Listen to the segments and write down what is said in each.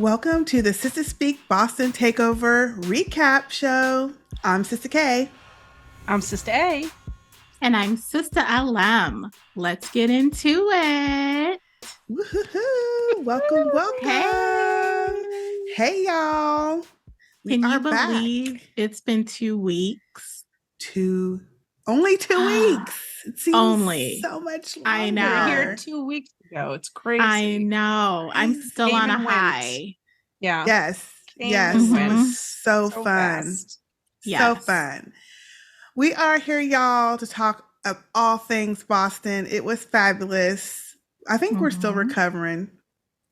Welcome to the Sistah Speak Boston Takeover recap show. I'm Sistah K. I'm Sistah A. And I'm Sistah LM. Let's get into it. Woohoo! Welcome, welcome. Hey y'all. Can you believe it's been 2 weeks? Only 2 weeks. It seems only so much longer. I know. We were here 2 weeks ago. It's crazy. I know. I'm still on a high. Yeah. Yes. Yes. Mm-hmm. It was so fun. Fast. So fun. We are here, y'all, to talk of all things Boston. It was fabulous. I think we're still recovering.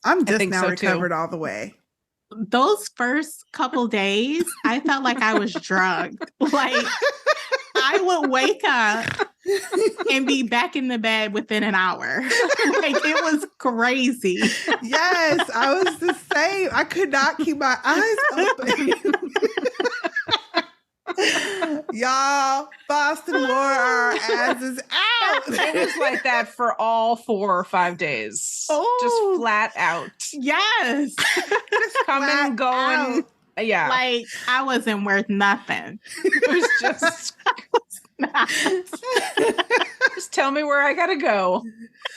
I'm just now recovered all the way. Those first couple days, I felt like I was drugged. Like, I would wake up and be back in the bed within an hour. Like, it was crazy. Yes, I was the same. I could not keep my eyes open. Y'all, Boston wore our asses out. It was like that for all 4 or 5 days. Just flat out. Yes. Just coming, going. Out. Yeah. Like, I wasn't worth nothing. It was just... Just tell me where I gotta go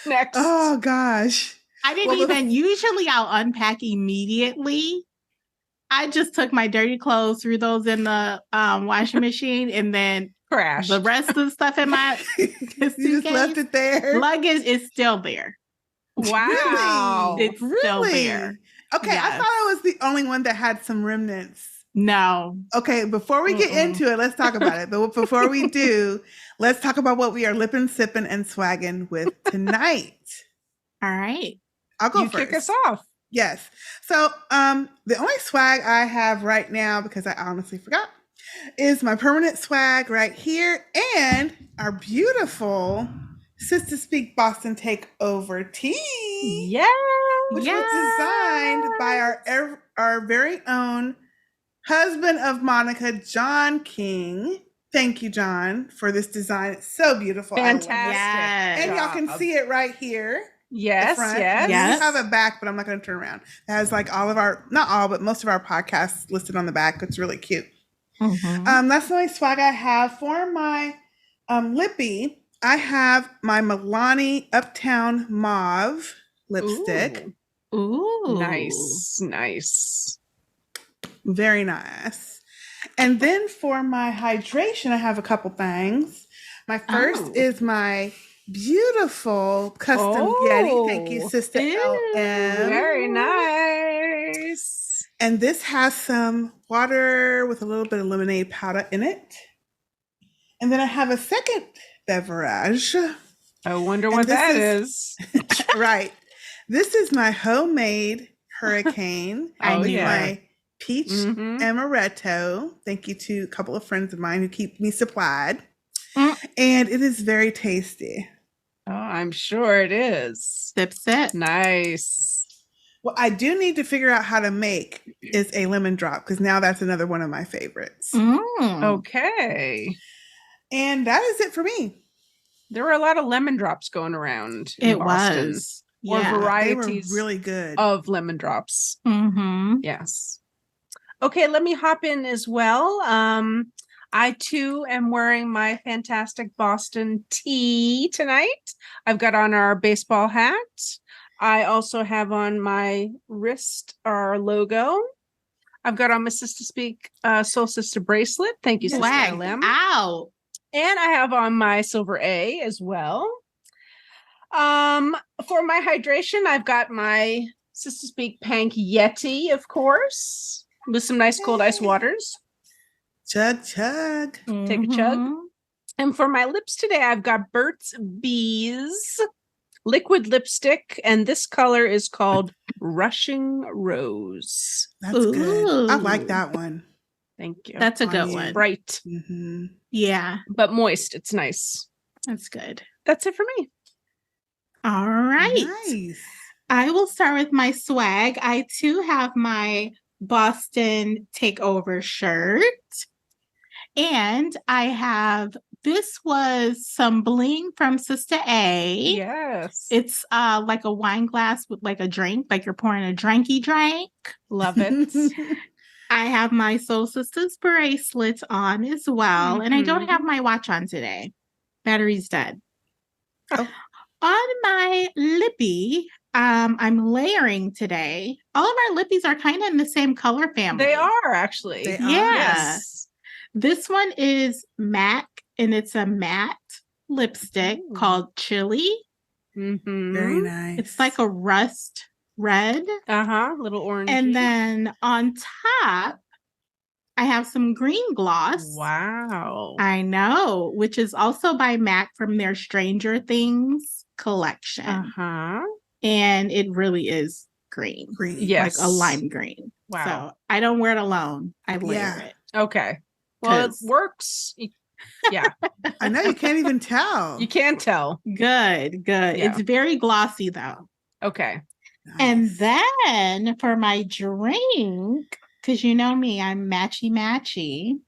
next. Oh gosh. I didn't usually I'll unpack immediately. I just took my dirty clothes, threw those in the washing machine, and then crashed. The rest of the stuff in my suitcase, you just left it there. Luggage is still there. Wow. It's still there. Okay, yes. I thought I was the only one that had some remnants. No. Okay, before we get into it, let's talk about it. But before we do, let's talk about what we are lipping, sipping, and swagging with tonight. All right. I'll go first. Kick us off. Yes. So the only swag I have right now, because I honestly forgot, is my permanent swag right here and our beautiful Sistah Speak Boston Takeover tee. Yeah. Which was designed by our very own husband of Monica, John King. Thank you, John, for this design. It's so beautiful. Fantastic. Yes. And y'all can see it right here. Yes, yes. We have a back, but I'm not going to turn around. It has like all of our, not all, but most of our podcasts listed on the back. It's really cute. Mm-hmm. That's the only swag I have. For my lippy, I have my Milani Uptown Mauve lipstick. Ooh. Nice. Very nice. And then for my hydration, I have a couple things. My first is my beautiful custom Yeti. Thank you, Sistah LM. Very nice. And this has some water with a little bit of lemonade powder in it. And then I have a second beverage. I wonder what that is. Right. This is my homemade hurricane. My peach amaretto. Thank you to a couple of friends of mine who keep me supplied. And it is very tasty. Oh, I'm sure it is. Sip. Nice. What I do need to figure out how to make is a lemon drop, because now that's another one of my favorites. Okay. And that is it for me. There were a lot of lemon drops going around in Boston. Was. Or varieties they were really good of lemon drops. Mm-hmm. Yes. Okay, let me hop in as well. I too am wearing my fantastic Boston tee tonight. I've got on our baseball hat. I also have on my wrist our logo. I've got on my Sistah Speak Soul Sister bracelet. Thank you, Sistah LM. Ow. And I have on my silver A as well. For my hydration, I've got my Sistah Speak Pank Yeti, of course, with some nice cold ice waters. Chug. Take a chug. And for my lips today, I've got Burt's Bees liquid lipstick, and this color is called Rushing Rose. That's good. I like that one. Thank you. That's a good one. Bright. Mm-hmm. Yeah. But moist. It's nice. That's good. That's it for me. All right. Nice. I will start with my swag. I too have my Boston Takeover shirt. And I have this was some bling from Sistah A. Yes. It's like a wine glass with like a drink, like you're pouring a drinky drink. Love it. I have my Soul Sisters bracelet on as well, and I don't have my watch on today. Battery's dead. Oh. On my lippy, I'm layering today. All of our lippies are kind of in the same color family. They are actually. They are. Yes. This one is MAC, and it's a matte lipstick called Chili. Very nice. It's like a rust red. Little orange. And then on top, I have some green gloss. Wow. I know, which is also by MAC from their Stranger Things collection. And it really is green. Green. Yes. Like a lime green. Wow. So I don't wear it alone. I layer it. Okay. Well, it 'Cause- works. Yeah. I know you can't even tell. You can tell. Good. Yeah. It's very glossy though. Okay. Nice. And then for my drink, because you know me, I'm matchy.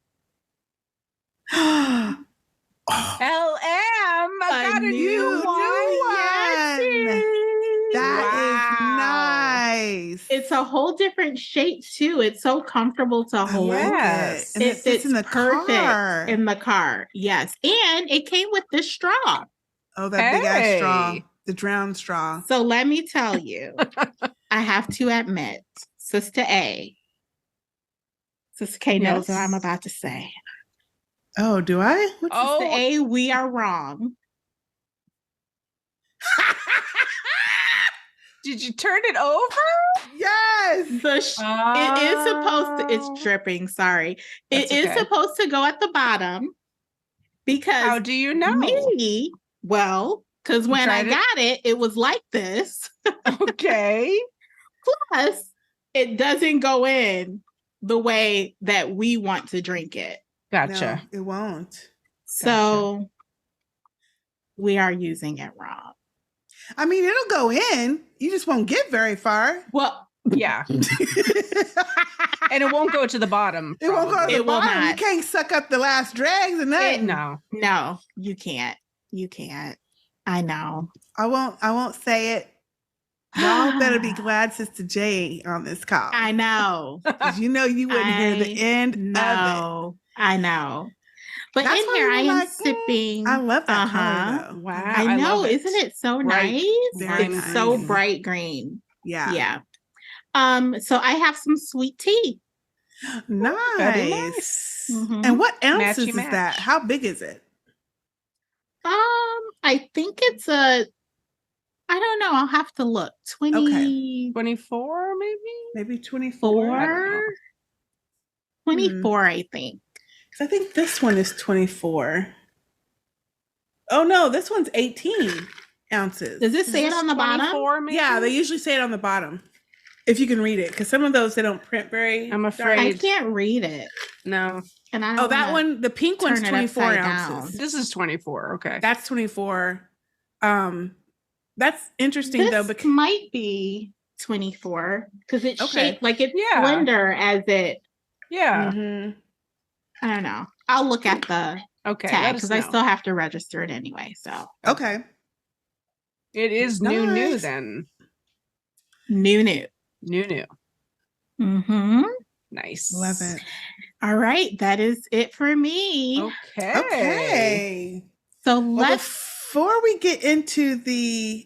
Oh, LM. I got a new one. one. That is nice. It's a whole different shape too. It's so comfortable to hold. Yes. And it fits in the car. in the car. Yes. And it came with this straw. Oh, that big ass straw. Hey. The drown straw. So let me tell you, I have to admit, Sistah A. Sister K knows what I'm about to say. Oh, do I? What's Oh. Sistah A, we are wrong. Did you turn it over? Yes. It is supposed to, it's dripping, sorry. That's It is okay. supposed to go at the bottom because How do you know? me, well, because when I tried it? got it, it was like this. Okay. Plus, it doesn't go in the way that we want to drink it. Gotcha. No, it won't. So we are using it wrong. I mean, it'll go in. You just won't get very far. Well, Yeah. And it won't go to the bottom. It won't go to probably. the It will bottom. You not. can't suck up the last dregs and nothing. No. no, you can't. You can't. I know. I won't say it. Y'all better be glad Sister J on this call. I know. 'Cause you know you wouldn't hear the end of it. No, I know. But That's in why here, we I were am like, sipping. I love that Uh-huh. color though. Wow. I know, love it. isn't it so Bright. nice? Very It's so nice. bright green. Yeah. Yeah. So I have some sweet tea. Nice. Very nice. Mhm. And what ounces Matchy is match. that? How big is it? I think it's I don't know. I'll have to look. 24. 24, maybe? Maybe 24? I don't know. 24, I think. 'Cause I think this one is 24. Oh no, this one's 18 ounces. Does it Is say it this on the bottom? 24 maybe? Yeah, they usually say it on the bottom. If you can read it, because some of those they don't print very. I'm I afraid. can't read it. No. And I don't Oh, that wanna- one, the pink one's turn it 24 upside ounces. This is 24. Okay. That's 24. That's interesting This though, because might be 24 because it's Okay. shaped like it's Yeah. slender as it. Yeah. Mhm. I don't know. I'll look at the Okay. tag let us because I know. still have to register it anyway. So Okay. It is new Nice. then. new. New. Mm-hmm. Nice. Love it. All right, that is it for me. Okay. Okay. So Well, let's. before we get into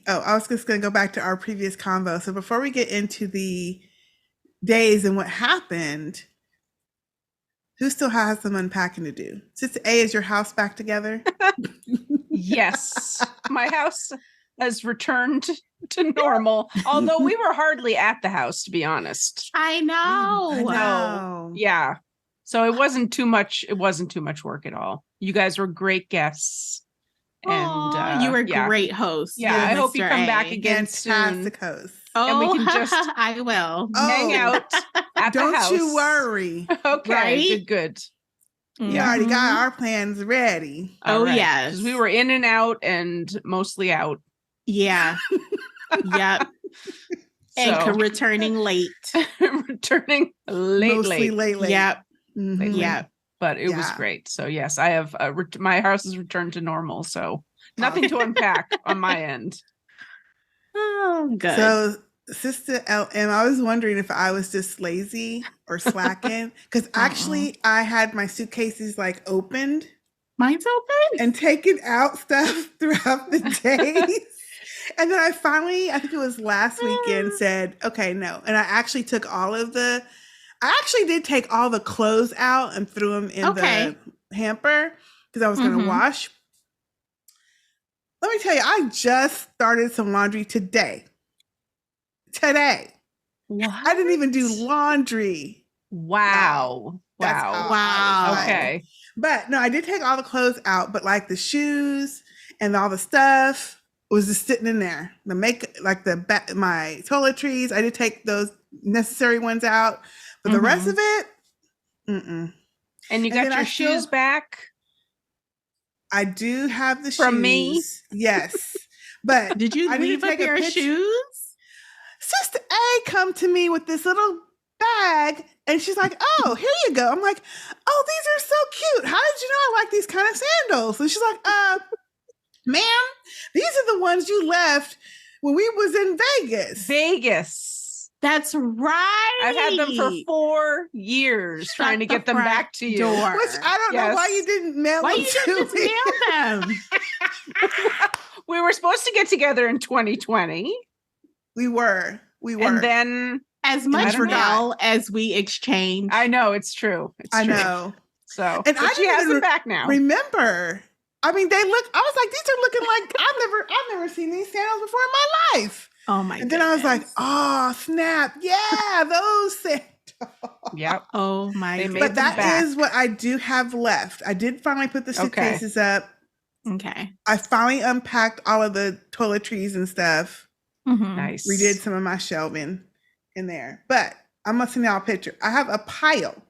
I was just going to go back to our previous convo. So before we get into the days and what happened, who still has some unpacking to do? Sister A, is your house back together? Yes. My house has returned to normal, although we were hardly at the house, to be honest. I know. I know. Yeah. So it wasn't too much. It wasn't too much work at all. You guys were great guests. And you were yeah. great host. Yeah, you I and hope you Mr. come A. back again soon. Fantastic host. Oh, and we can just I will. hang Oh, out at the house. Don't you worry. Okay, Right? good. We already Mhm. got our plans ready. Oh, yes. Because we were in and out and mostly out. Yeah. Yep. And So returning late. returning lately. Mostly lately. Yep. Mhm. Lately. Yep. but it was Yeah. great. So yes, I have my house has returned to normal. So nothing to unpack on my end. Oh, good. So, Sister LM, I was wondering if I was just lazy or slacking because actually I had my suitcases like opened Mine's open. and taken out stuff throughout the days. And then I finally, I think it was last weekend, said, okay, no. And I actually took I actually did take all the clothes out and threw them in the hamper because I was going to wash. Let me tell you, I just started some laundry today. What? I didn't even do laundry. Wow. That's Wow. Wow. Okay. But no, I did take all the clothes out, but like the shoes and all the stuff was just sitting in there. The my toiletries, I did take those necessary ones out, but the rest of it, And you got your shoes back? I do have the From shoes. me? Yes. But did you leave a pair of shoes? Sistah A come to me with this little bag and she's like, oh, here you go. I'm like, oh, these are so cute. How did you know I like these kind of sandals? And she's like, ma'am, these are the ones you left when we was in Vegas. That's right. I've had them for 4 years trying to get them back to you. Which I don't know why you didn't mail them to me. Mail them? We were supposed to get together in 2020. We were. And then as much mail as we exchanged. I know, it's true. I know. So, and she has them back now. Remember, I mean, I was like, these are looking like I've never seen these sandals before in my life. Oh my! And then I was like, oh snap! Yeah, those sandals. Yep. Oh my! But that is what I do have left. I did finally put the suitcases up. Okay. I finally unpacked all of the toiletries and stuff. Nice. Redid some of my shelving in there. But I'm gonna send y'all a picture. I have a pile.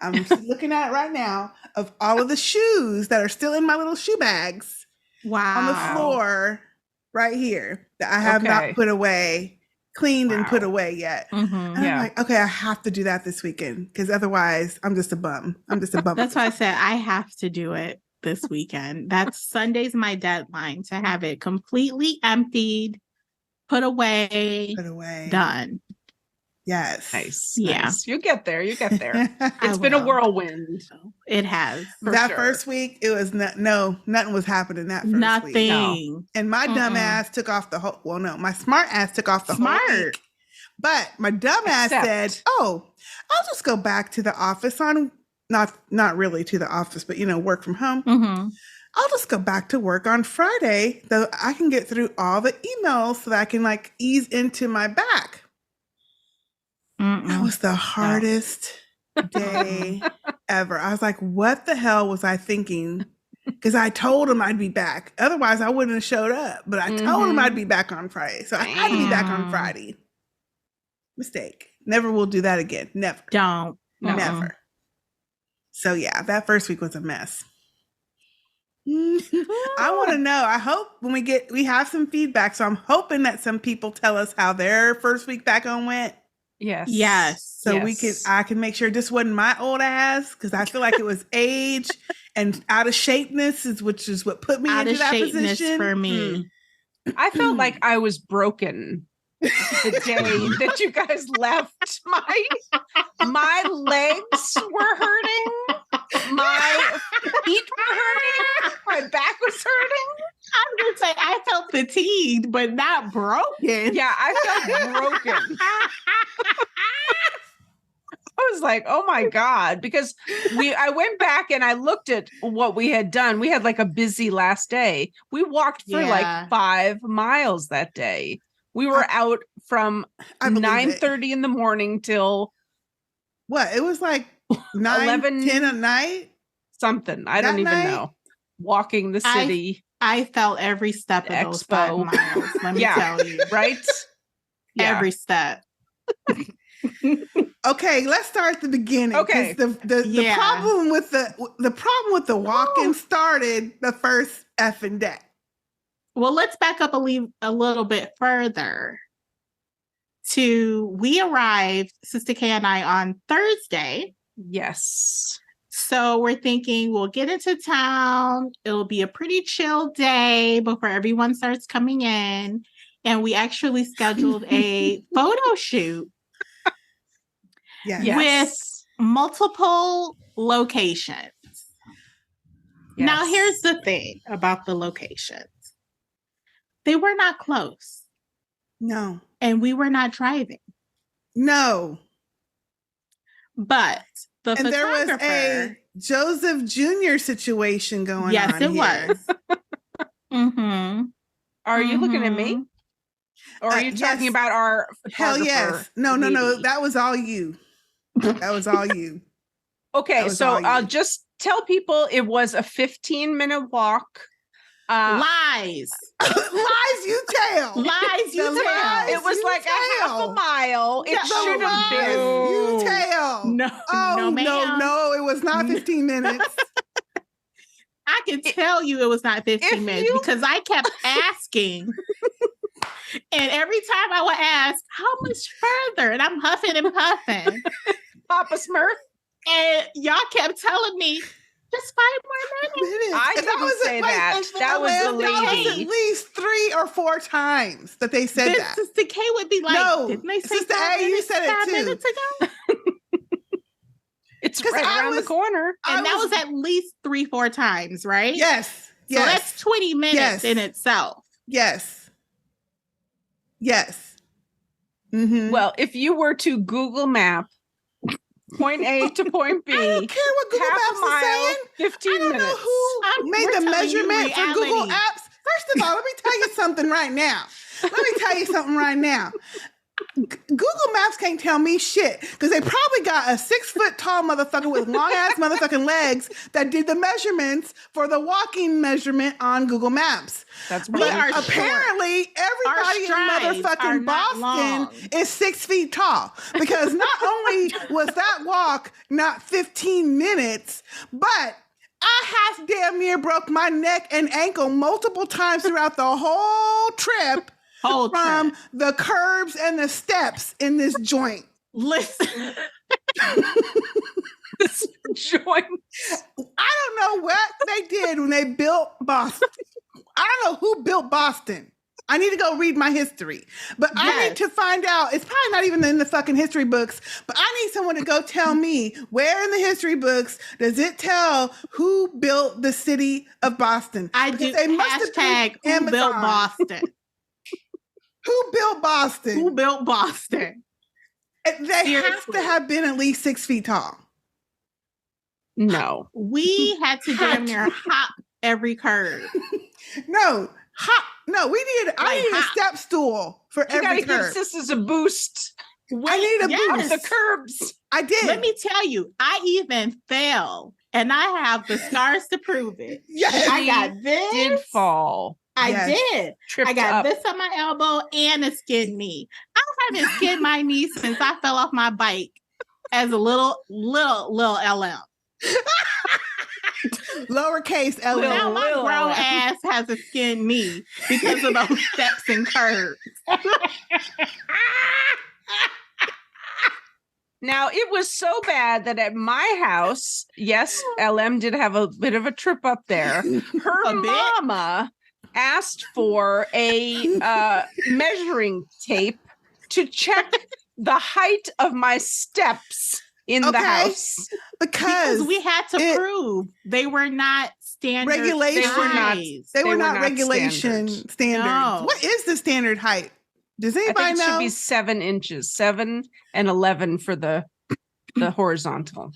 I'm looking at it right now of all of the shoes that are still in my little shoe bags. Wow. On the floor right here that I have not put away, cleaned and put away yet. And I'm like, okay, I have to do that this weekend because otherwise I'm just a bum. That's why I said I have to do it this weekend. That's Sunday's my deadline to have it completely emptied, put away, done. Yes. Nice. Yeah. Nice. You get there. It's been a whirlwind. It has. First week, it was nothing was happening that first week. No. And my dumb ass took off the whole, my smart ass took off the whole week. But my dumb ass said, oh, I'll just go back to the office on, not really to the office, but, work from home. I'll just go back to work on Friday, though I can get through all the emails so that I can ease into my back. That was the hardest day ever. I was like, what the hell was I thinking? Because I told him I'd be back. Otherwise, I wouldn't have showed up. But I told him I'd be back on Friday. So I had to be back on Friday. Mistake. Never will do that again. Never. Don't. Never. So yeah, that first week was a mess. I want to know. I hope when we have some feedback. So I'm hoping that some people tell us how their first week back on went. Yes. So I can make sure this wasn't my old ass because I feel like it was age and out of shapeness which is what put me into that position for me. I felt like I was broken the day that you guys left. My legs were hurting. My feet were hurting. My back was hurting. I was gonna say I felt fatigued, but not broken. Yeah, I felt broken. I was like, oh my God, because I went back and I looked at what we had done. We had a busy last day. We walked for 5 miles that day. We were out from 9:30 in the morning till what? It was 9, 11, 10 at night? Something. I don't even know. Walking the city. I felt every step of those 5 miles. Let me tell you. Right? Every step. Okay, let's start at the beginning. Okay. The problem with the walking started the first effing day. Well, let's back up a little bit further. We arrived, Sistah K and I, on Thursday. Yes. So we're thinking we'll get into town. It'll be a pretty chill day before everyone starts coming in. And we actually scheduled a photo shoot Yes. with multiple locations. Now, here's the thing about the locations. They were not close. No. And we were not driving. No. But the and photographer... there was a Joseph Jr. situation going on. Yes, it here. was. Mm-hmm. Are you looking at me? Or are you talking about our photographer? Hell yes. No. That was all you. That was all you. Okay, so I'll just tell people it was a 15-minute walk. Lies. Lies you tell. Lies you tell. It was like a half a mile. It should have been. You tell. No, no, it was not 15 minutes. I can tell you it was not 15 minutes because I kept asking. And every time I would ask, how much further? And I'm huffing and puffing. Papa Smurf. And y'all kept telling me, just 5 more minutes. I didn't say that. That was the lady. That was at least 3 or 4 times that they said that. Sister K would be like, no, didn't they say Sistah A, you said it 5 too. minutes ago? It's right around the corner. And that was at least 3-4 times, right? Yes. So that's 20 minutes in itself. Yes. Yes. Mm-hmm. Well, if you were to Google Map point A to point B, I don't care what Google Maps is saying. 15 I don't minutes. know who made the measurement for Google Apps. First of all, let me tell you something right now. Google Maps can't tell me shit because they probably got a 6-foot tall motherfucker with long ass motherfucking legs that did the measurements for the walking measurement on Google Maps. That's but apparently everybody in motherfucking Boston is 6 feet tall because not only was that walk not 15 minutes, but I half damn near broke my neck and ankle multiple times throughout the whole trip. From the curbs and the steps in this joint. Listen. This joint. I don't know what they did when they built Boston. I don't know who built Boston. I need to go read my history. But I need to find out. It's probably not even in the fucking history books. But I need someone to go tell me where in the history books does it tell who built the city of Boston? I do. They must have who built Boston. Who built Boston? Who built Boston? They have to have been at least 6 feet tall. No. We had to damn near hop every curve. No, we needed. I needed a step stool for every curve. You gotta give sisters a boost. I need a boost. The curbs. I did. Let me tell you, I even fell, and I have the scars to prove it. Yes, I got this. Did fall. I did. Tripped I got up. this on my elbow and a skinned knee. I haven't skinned my knee since I fell off my bike as a little LM. Lowercase LM. Now my grown ass has a skinned knee because of those steps and curves. Now, it was so bad that at my house, yes, LM did have a bit of a trip up there. Her mama asked for a measuring tape to check the height of my steps in the house. Because we had to prove they were not standard. Regulations. They were not regulation standards. No. What is the standard height? Does anybody know? It should be 7 inches, 7 and 11 for the horizontal.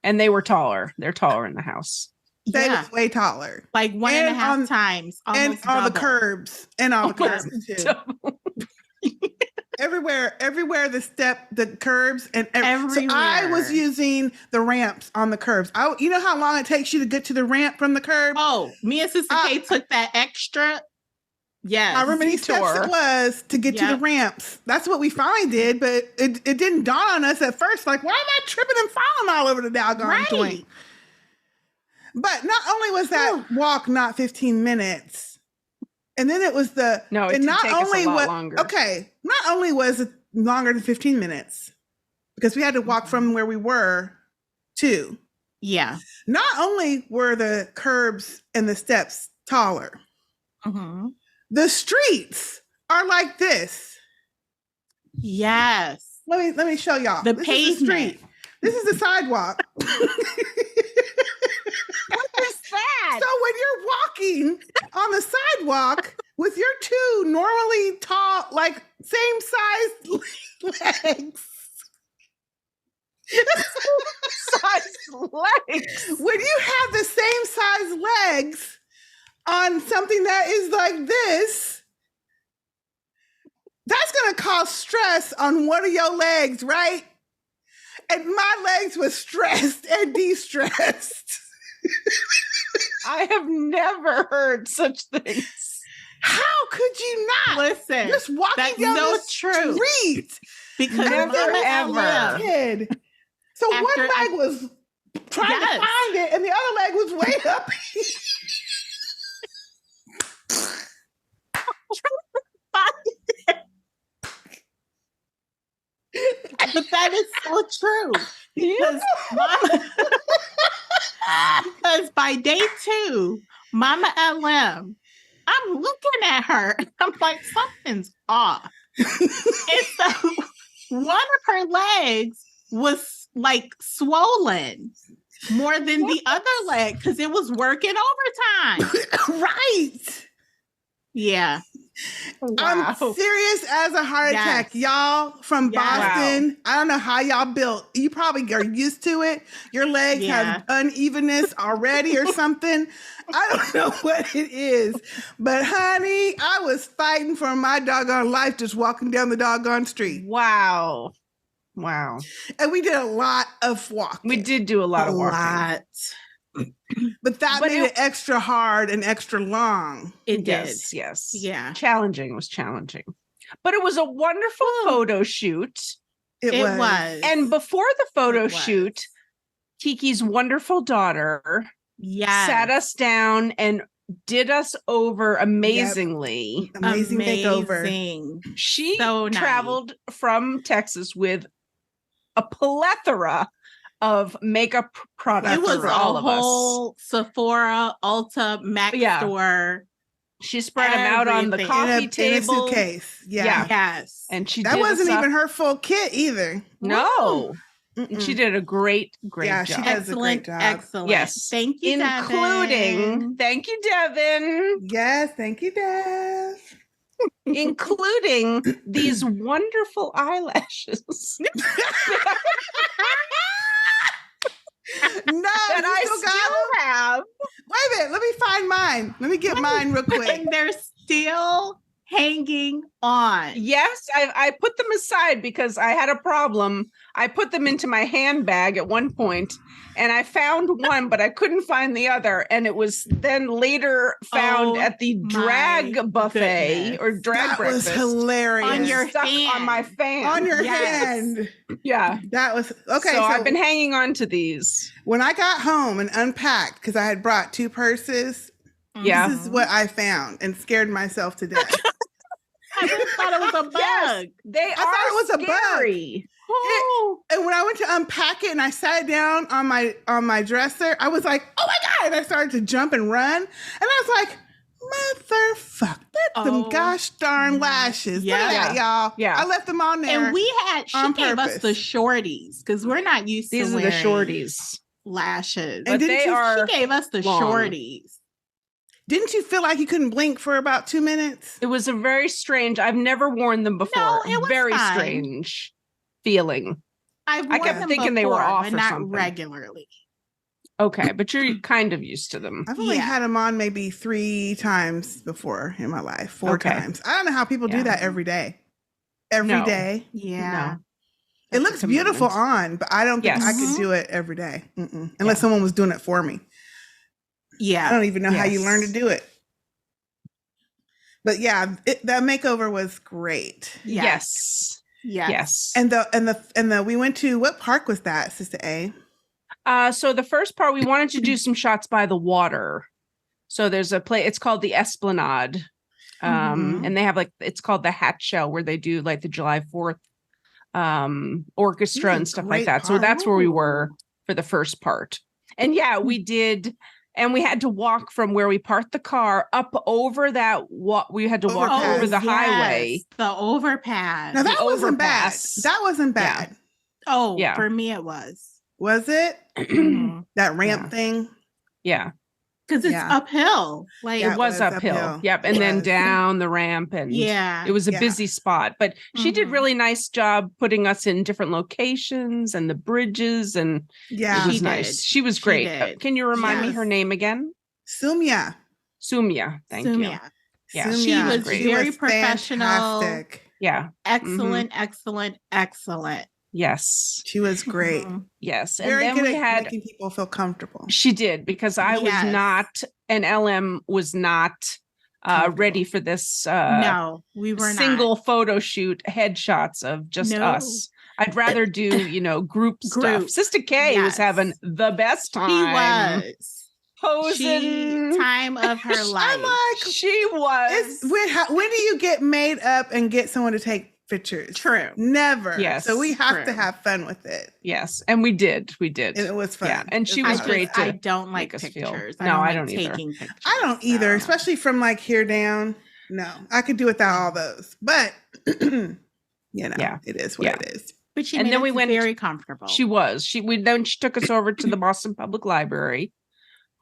And they were taller. They're taller in the house. They was way taller. Like 1.5 times. And all the curbs. And all the curbs too. Everywhere the curbs and everywhere. So I was using the ramps on the curbs. You know how long it takes you to get to the ramp from the curb? Oh, me and Sister Kate took that extra. Yeah, I remember many steps it was to get to the ramps. That's what we finally did, but it didn't dawn on us at first. Like, why am I tripping and falling all over the doggone joint? But not only was that walk not 15 minutes, and then it was the no. It not take only us a lot longer. Okay, not only was it longer than 15 minutes because we had to walk from where we were to Yeah. Not only were the curbs and the steps taller, the streets are like this. Yes. Let me show y'all. The This pavement. is the street. This is the sidewalk. What is that? So when you're walking on the sidewalk with your two normally tall, like same size legs. Size legs. When you have the same size legs on something that is like this, that's going to cause stress on one of your legs, right? And my legs were stressed and de-stressed. I have never heard such things. How could you not? Listen, Just walking that's down so the true. street. Because Never, Mama ever. Ellen, Kid. So one After leg was trying to find it, and the other leg was way up here. But that is so true. Because because by day 2, Mama LM, I'm looking at her. I'm like, something's off. And so one of her legs was like swollen more than the other leg because it was working overtime. Right. Yeah. I'm serious as a heart attack. Y'all from Boston, I don't know how y'all built. You probably are used to it. Your legs have unevenness already or something. I don't know what it is. But honey, I was fighting for my doggone life just walking down the doggone street. Wow. Wow. And we did a lot of walking. We did do a lot of walking. But that made it extra hard and extra long. It did. Yes. Yeah. Challenging. It was challenging. But it was a wonderful photo shoot. It was. And before the photo shoot, Kiki's wonderful daughter sat us down and did us over amazingly. Yep. Amazing makeover. She traveled from Texas with a plethora of makeup products. It was for all of whole us. Sephora, Ulta, Mac store. She spread them out on the coffee table. In a suitcase. Yeah. Yes. And that wasn't even her full kit either. No. She did a great job. She does a great job. Excellent. Yes. Thank you, Including, thank you, Devin. Yes, thank you, Dev. Including these wonderful eyelashes. No, that I still have. Wait a minute, let me find mine. Let me get mine real quick. And they're still hanging on. Yes, I put them aside because I had a problem. I put them into my handbag at one point and I found one, but I couldn't find the other. And it was then later found at the drag buffet or drag breakfast. That was hilarious. On your hand. On my fan. On your hand. Yeah. That was okay. So I've been hanging on to these. When I got home and unpacked, because I had brought 2 purses, this is what I found and scared myself to death. I just thought it was a bug. Yes, I thought it was scary. a bug. And when I went to unpack it and I sat down on my dresser, I was like, "Oh my God!" And I started to jump and run, and I was like, "Motherfuck! That's them gosh darn lashes! Look at that, y'all! Yeah, I left them on there." And she gave us the shorties because we're not used to these are the shorties lashes, and she gave us the shorties. Didn't you feel like you couldn't blink for about 2 minutes? It was a very strange. I've never worn them before. No, it was very fine. Strange feeling. I kept thinking they were off but or not something. regularly. Okay, but you're kind of used to them. I've only had them on maybe 3 times before in my life, 4 times. I don't know how people do that every day. Every day. Yeah. No. It looks beautiful on, but I don't think I could do it every day. Unless someone was doing it for me. Yeah. I don't even know how you learn to do it. But yeah, that makeover was great. Yes. And we went to, what park was that, Sistah A? So the first part, we wanted to do some shots by the water. So there's a play, it's called the Esplanade. And they have it's called the Hat Shell, where they do like the July 4th orchestra and stuff like that. So that's where we were for the first part. And yeah, we did. And we had to walk from where we parked the car up over that. We had to walk Overpass. over the highway. The overpass. Now that The wasn't overpass. bad. That wasn't Yeah. bad. Oh, Yeah. for me it was. Was it? Mhm. That ramp Yeah. thing? Yeah, Because it's Yeah. uphill. Like, Yeah. it was was uphill. uphill. Yep. It And then was. down the ramp. And yeah. it was a Yeah. busy spot. But she did Mhm. really nice job putting us in different locations and the bridges. And Yeah. it was She nice. did. She was She great. did. Can you remind me Yes. her name again? Sumya. Sumya. Thank you. Sumya. Yeah, Sumya. She was great. very professional. Fantastic. Yeah. Excellent, excellent. Yes. She was great. Mhm. Yes. And Very then good we at had, making people feel comfortable. she did, because I was Yes. not, and LM was not ready for this No, we were single photo shoot headshots of just No. us. I'd rather do, group stuff. Group. Sister K was Yes. having the best not. time. She was. Posing. Time of her life. I'm like, She was. when do you get made up and get someone to take pictures? True. Never. Yes, So we have to true. have fun with it. Yes. And we did. We did. And it was fun. Yeah, and It she I was fun. great I to don't like make us feel- pictures. No, I like don't either. taking pictures. I don't either, so. especially from like here down. No, I could do without all those. But Yeah. it is what Yeah. it is. But she And made then us we went- very comfortable. She was. She took us over to the Boston Public Library,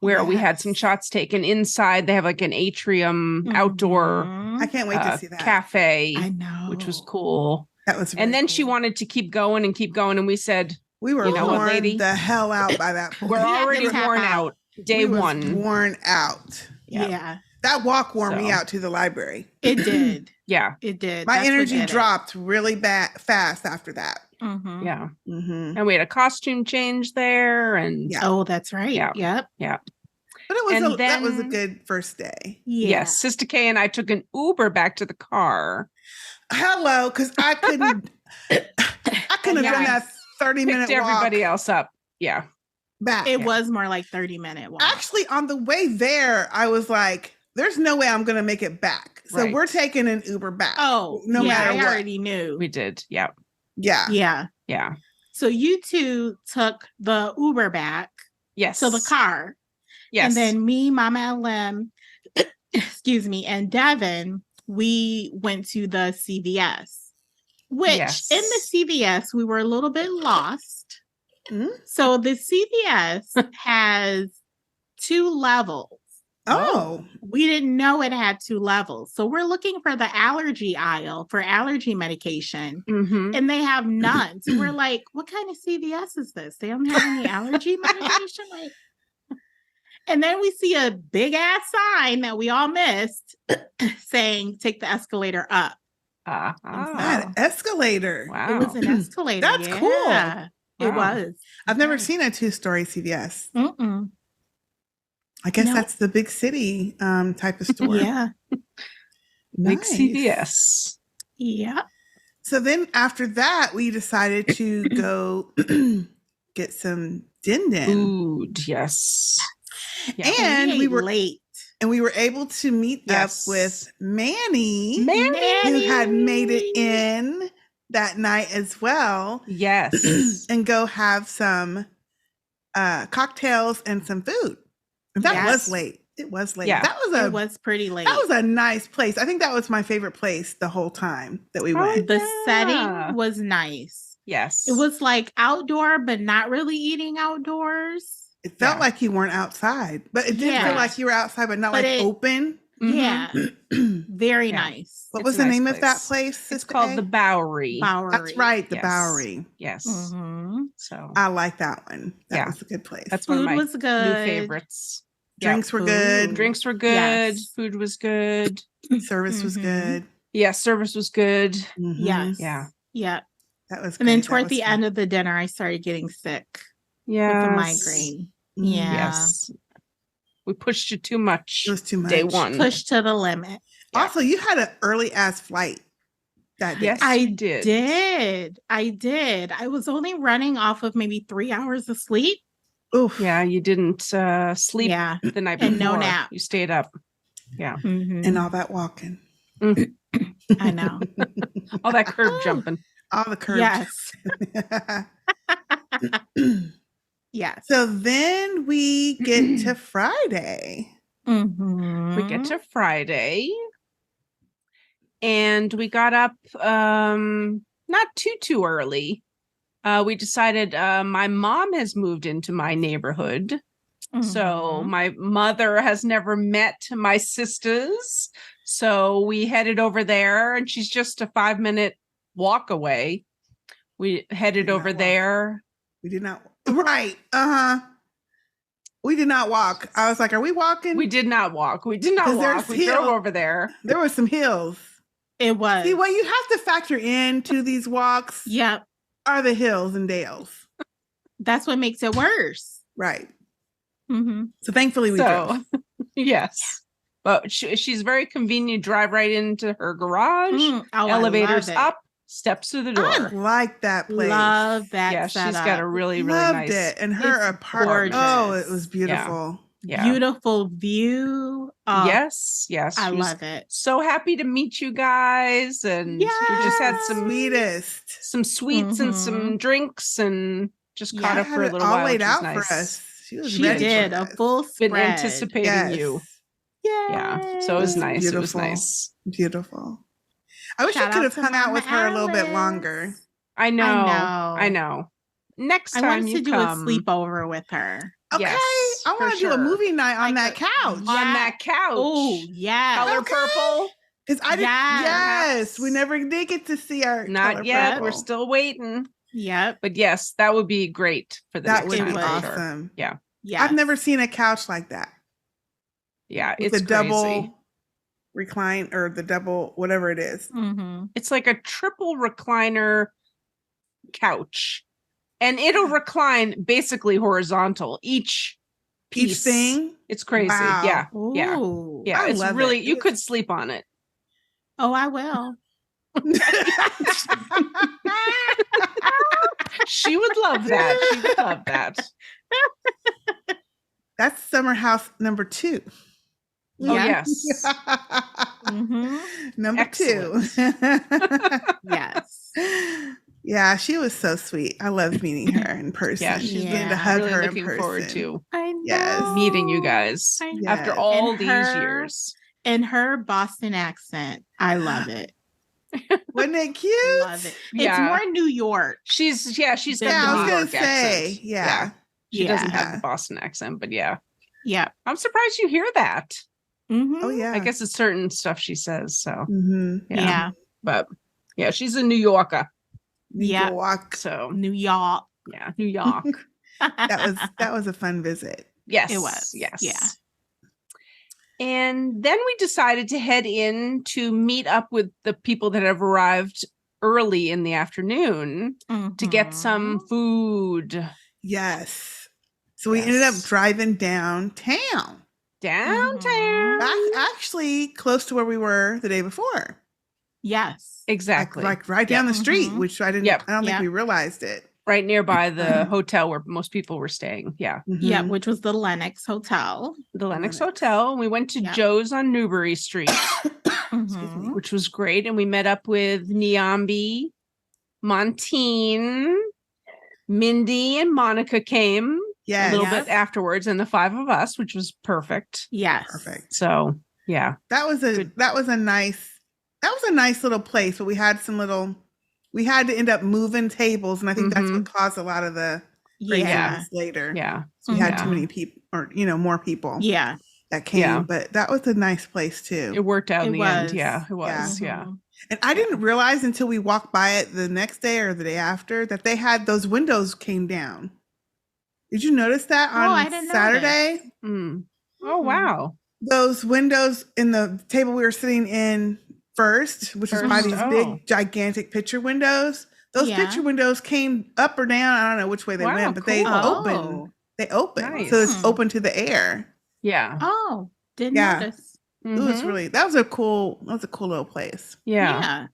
where we had some Yes. shots taken inside. They have like an atrium outdoor Mhm. I can't wait to see that. cafe, I know. which was cool. That was And then very she cool. wanted to keep going, and we said, We were you know what, worn lady? the hell out by that point. we're We had to already tap worn out. out. Day We was one. worn out. Yeah, That walk wore me So. out to the library. it did. Yeah. It did. My That's what energy did it. dropped really fast after that. Mhm. Yeah. Mm-hmm. And we had a costume change there. And Yeah. Oh, that's right. Yeah. Yep. But it was And that was a then- good first day. Yeah. yes, Sister K and I took an Uber back to the car. Hello, because I couldn't have done that 30-minute Picked walk everybody else up. Yeah. back. It was more like 30-minute walk. Actually, on the way there, I was like, there's no way I'm gonna make it back. So Right. we're taking an Uber back. Oh, no yeah, matter I what. already knew. We did. Yeah. Yeah. Yeah. Yeah. So you two took the Uber back Yes. to the car. Yes. And then me, Mama LM, excuse me, and Devin, we went to the CVS, which Yes. in the CVS, we were a little bit lost. Mhm. So the CVS has 2 levels. Oh. We didn't know it had 2 levels. So we're looking for the allergy aisle for allergy medication. Mhm. And they have none. So we're like, what kind of CVS is this? They don't have any allergy medication? Like, and then we see a big ass sign that we all missed saying, take the escalator up. That escalator. Wow. It was an escalator. That's cool. Yeah, It Wow. was. I've never Yeah. seen a 2-story CVS. Mm-mm. I guess No. that's the big city type of store. Yeah. Big Nice. CVS. Yeah. So then after that, we decided to go get some din din. Food. Yes. Yeah. And we ate were late. and we were able to meet Yes. up with Manny, Manny. who had made it in that night as well, Yes. and go have some cocktails and some food. And that Yes. was late. It was late. Yeah. That was It was pretty late. that was a nice place. I think that was my favorite place the whole time that we Oh, went. The Yeah. setting was nice. Yes. It was like outdoor, but not really eating outdoors. It felt Yeah. like you weren't outside, but it did Yeah. feel like you were outside, but not But like it- open. Mhm. Yeah. Very Yeah. nice. What It's was a the nice name of that place. place? It's Sister called A? the Bowery. Bowery. That's right, the Yes. Bowery. Yes. Mhm. So I like that one. That Yeah. was a good place. that's one of Food my was new good. favorites. Yeah. Drinks were Food. good. Drinks were good. Yes. Food was good. Service was Mhm. good. Yeah. Service was good. Mhm. Yes. Yeah. Yeah. That was And then great. That toward was the fun. end of the dinner, I started getting sick Yeah. with the migraine. Mm. Yeah. Yes. We pushed you too much. It was too much. Day one. Pushed to the limit. Yeah. Also, you had an early ass flight that day. Yes, I you did. I did. I was only running off of maybe 3 hours of sleep. Oof. Yeah. You didn't sleep Yeah. the night before. And no nap. You stayed up. Yeah. Mhm. And all that walking. I know. All that curb jumping. All the curves. Yes. Yes. So then we get to Friday. We get to Friday. And we got up not too early. We decided my mom has moved into my neighborhood. So my mother has never met my sisters. So we headed over there, and she's just a 5-minute walk away. We headed over there. We did not. Right. We did not walk. I was like, are we walking? We did not walk. We did not walk. We drove over there. There were some hills. It was. See, what you have to factor into these walks Yep. are the hills and dales. That's what makes it worse. Right. Mm-hmm. So thankfully we drove. Yes. But she's very convenient. Drive right into her garage. Elevators up, steps to the door. I like that place. Love that. Yeah, setup. she's got a really Loved nice. it. And her apartment. gorgeous. Oh, it was beautiful. Yeah. Beautiful view. Oh, Yes. I love it. So happy to meet you guys. And we just had some sweets and some drinks and just caught up for a little while. All laid out nice. for us. She did a full spread. Been anticipating you. Yeah. So it was nice. Beautiful. It was nice. Beautiful. I wish I could have hung out with her a little bit longer. I know. Next time I wanted to do come, a sleepover with her. Okay. Yes, I want to do a movie night on that couch. On that couch. Oh, yeah. Color purple. Because I didn't. Yes. We never did get to see our. Not yet. purple. We're still waiting. Yep. But yes, that would be great for the That next would time. be for sure. awesome. Yeah. Yeah. I've never seen a couch like that. Yeah. With It's the crazy. double recline or the double whatever it is. Mm-hmm. It's like a triple recliner couch. And it'll recline basically horizontal. Each piece. Each thing. It's crazy. Wow. Yeah. Yeah. Ooh. Yeah. I It's love really it. you could sleep on it. Oh, I will. She would love that. She would love that. That's summer house number 2. Oh, yes. Mm-hmm. Number Excellent. 2. Yes. Yeah, she was so sweet. I loved meeting her in person. Yeah, she's Yeah. getting to hug really her in looking person. forward to I know. Yes. meeting you guys I know. after Yes. all And these her- years. And her Boston accent. I love it. Wasn't it cute? Love it. Yeah. It's more New York. She's Yeah, got I the was New gonna York say, accent. yeah. She doesn't have Yeah. the Boston accent, but yeah. Yeah. I'm surprised you hear that. Mm-hmm. Oh yeah. I guess it's certain stuff she says. So Mhm. Yeah. but yeah, she's a New Yorker. Yeah. Walk. So New York. yeah, New York. That was a fun visit. Yes. It was. Yes. Yeah. And then we decided to head in to meet up with the people that have arrived early in the afternoon to get some food. Yes. So we ended up Yes. driving downtown. Downtown. Actually close to where we were the day before. Yes. Exactly. Like right down the street, Mhm. which I don't Yep. think Yep. we realized it. Right nearby the hotel where most people were staying. Yeah. Yeah, Mhm. which was the Lennox Hotel. The Lennox Lennox. Hotel. We went to Yep. Joe's on Newbury Street, Mhm. which was great. And we met up with Niambi, Montine, Mindy, and Monica came Yes. a little Yes. bit afterwards, and the 5 of us, which was perfect. Yes. Perfect. So yeah. That was a nice little place, but we had to end up moving tables, and I think that's what caused a lot of the Yeah. craziness later. Yeah. So we had Yeah. too many people, or more people Yeah. that came. Yeah. But that was a nice place too. It worked out in It the end. was. Yeah, it was. Yeah. Mhm. And I didn't realize until we walked by it the next day or the day after that they had those windows came down. Did you notice that on I didn't know Saturday? Mm. Oh Mhm. wow. Those windows in the table we were sitting in first, which was by First, these oh. big, gigantic picture windows. Those Yeah. picture windows came up or down. I don't know which way they Wow, went, but they cool. opened. Oh. They opened, Nice. so it's Hmm. open to the air. Yeah. Oh, didn't Yeah. notice. It was Mhm. that was a cool little place. Yeah.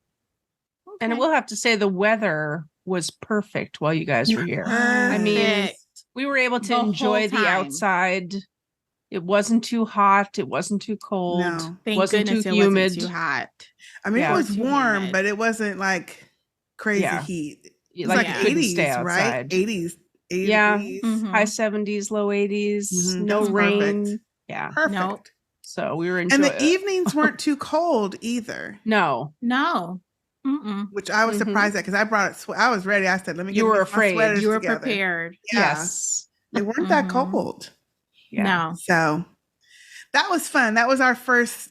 And I Okay. will have to say the weather was perfect while you guys were here. I mean, Perfect. we were able to The whole enjoy the time. outside. It wasn't too hot. It wasn't too cold. No. Thank wasn't goodness too it humid. wasn't too hot. I mean, Yeah. it was Too warm, humid. but it wasn't like crazy Yeah. heat. It was Like like you couldn't 80s, stay right? outside. 80s 80 Yeah. degrees. High 70s, low 80s, Mhm, no that's rain. perfect. Yeah. Perfect. Nope. So we were And enjoying the evenings weren't too cold either, No. No. Mm-mm. which I was Mhm. surprised at because I brought it. I was ready. I said, "Let me You get were my afraid. sweaters You were together." prepared. Yeah, Yes. they weren't that Mhm. cold. Yeah. No. So that was fun. That was our first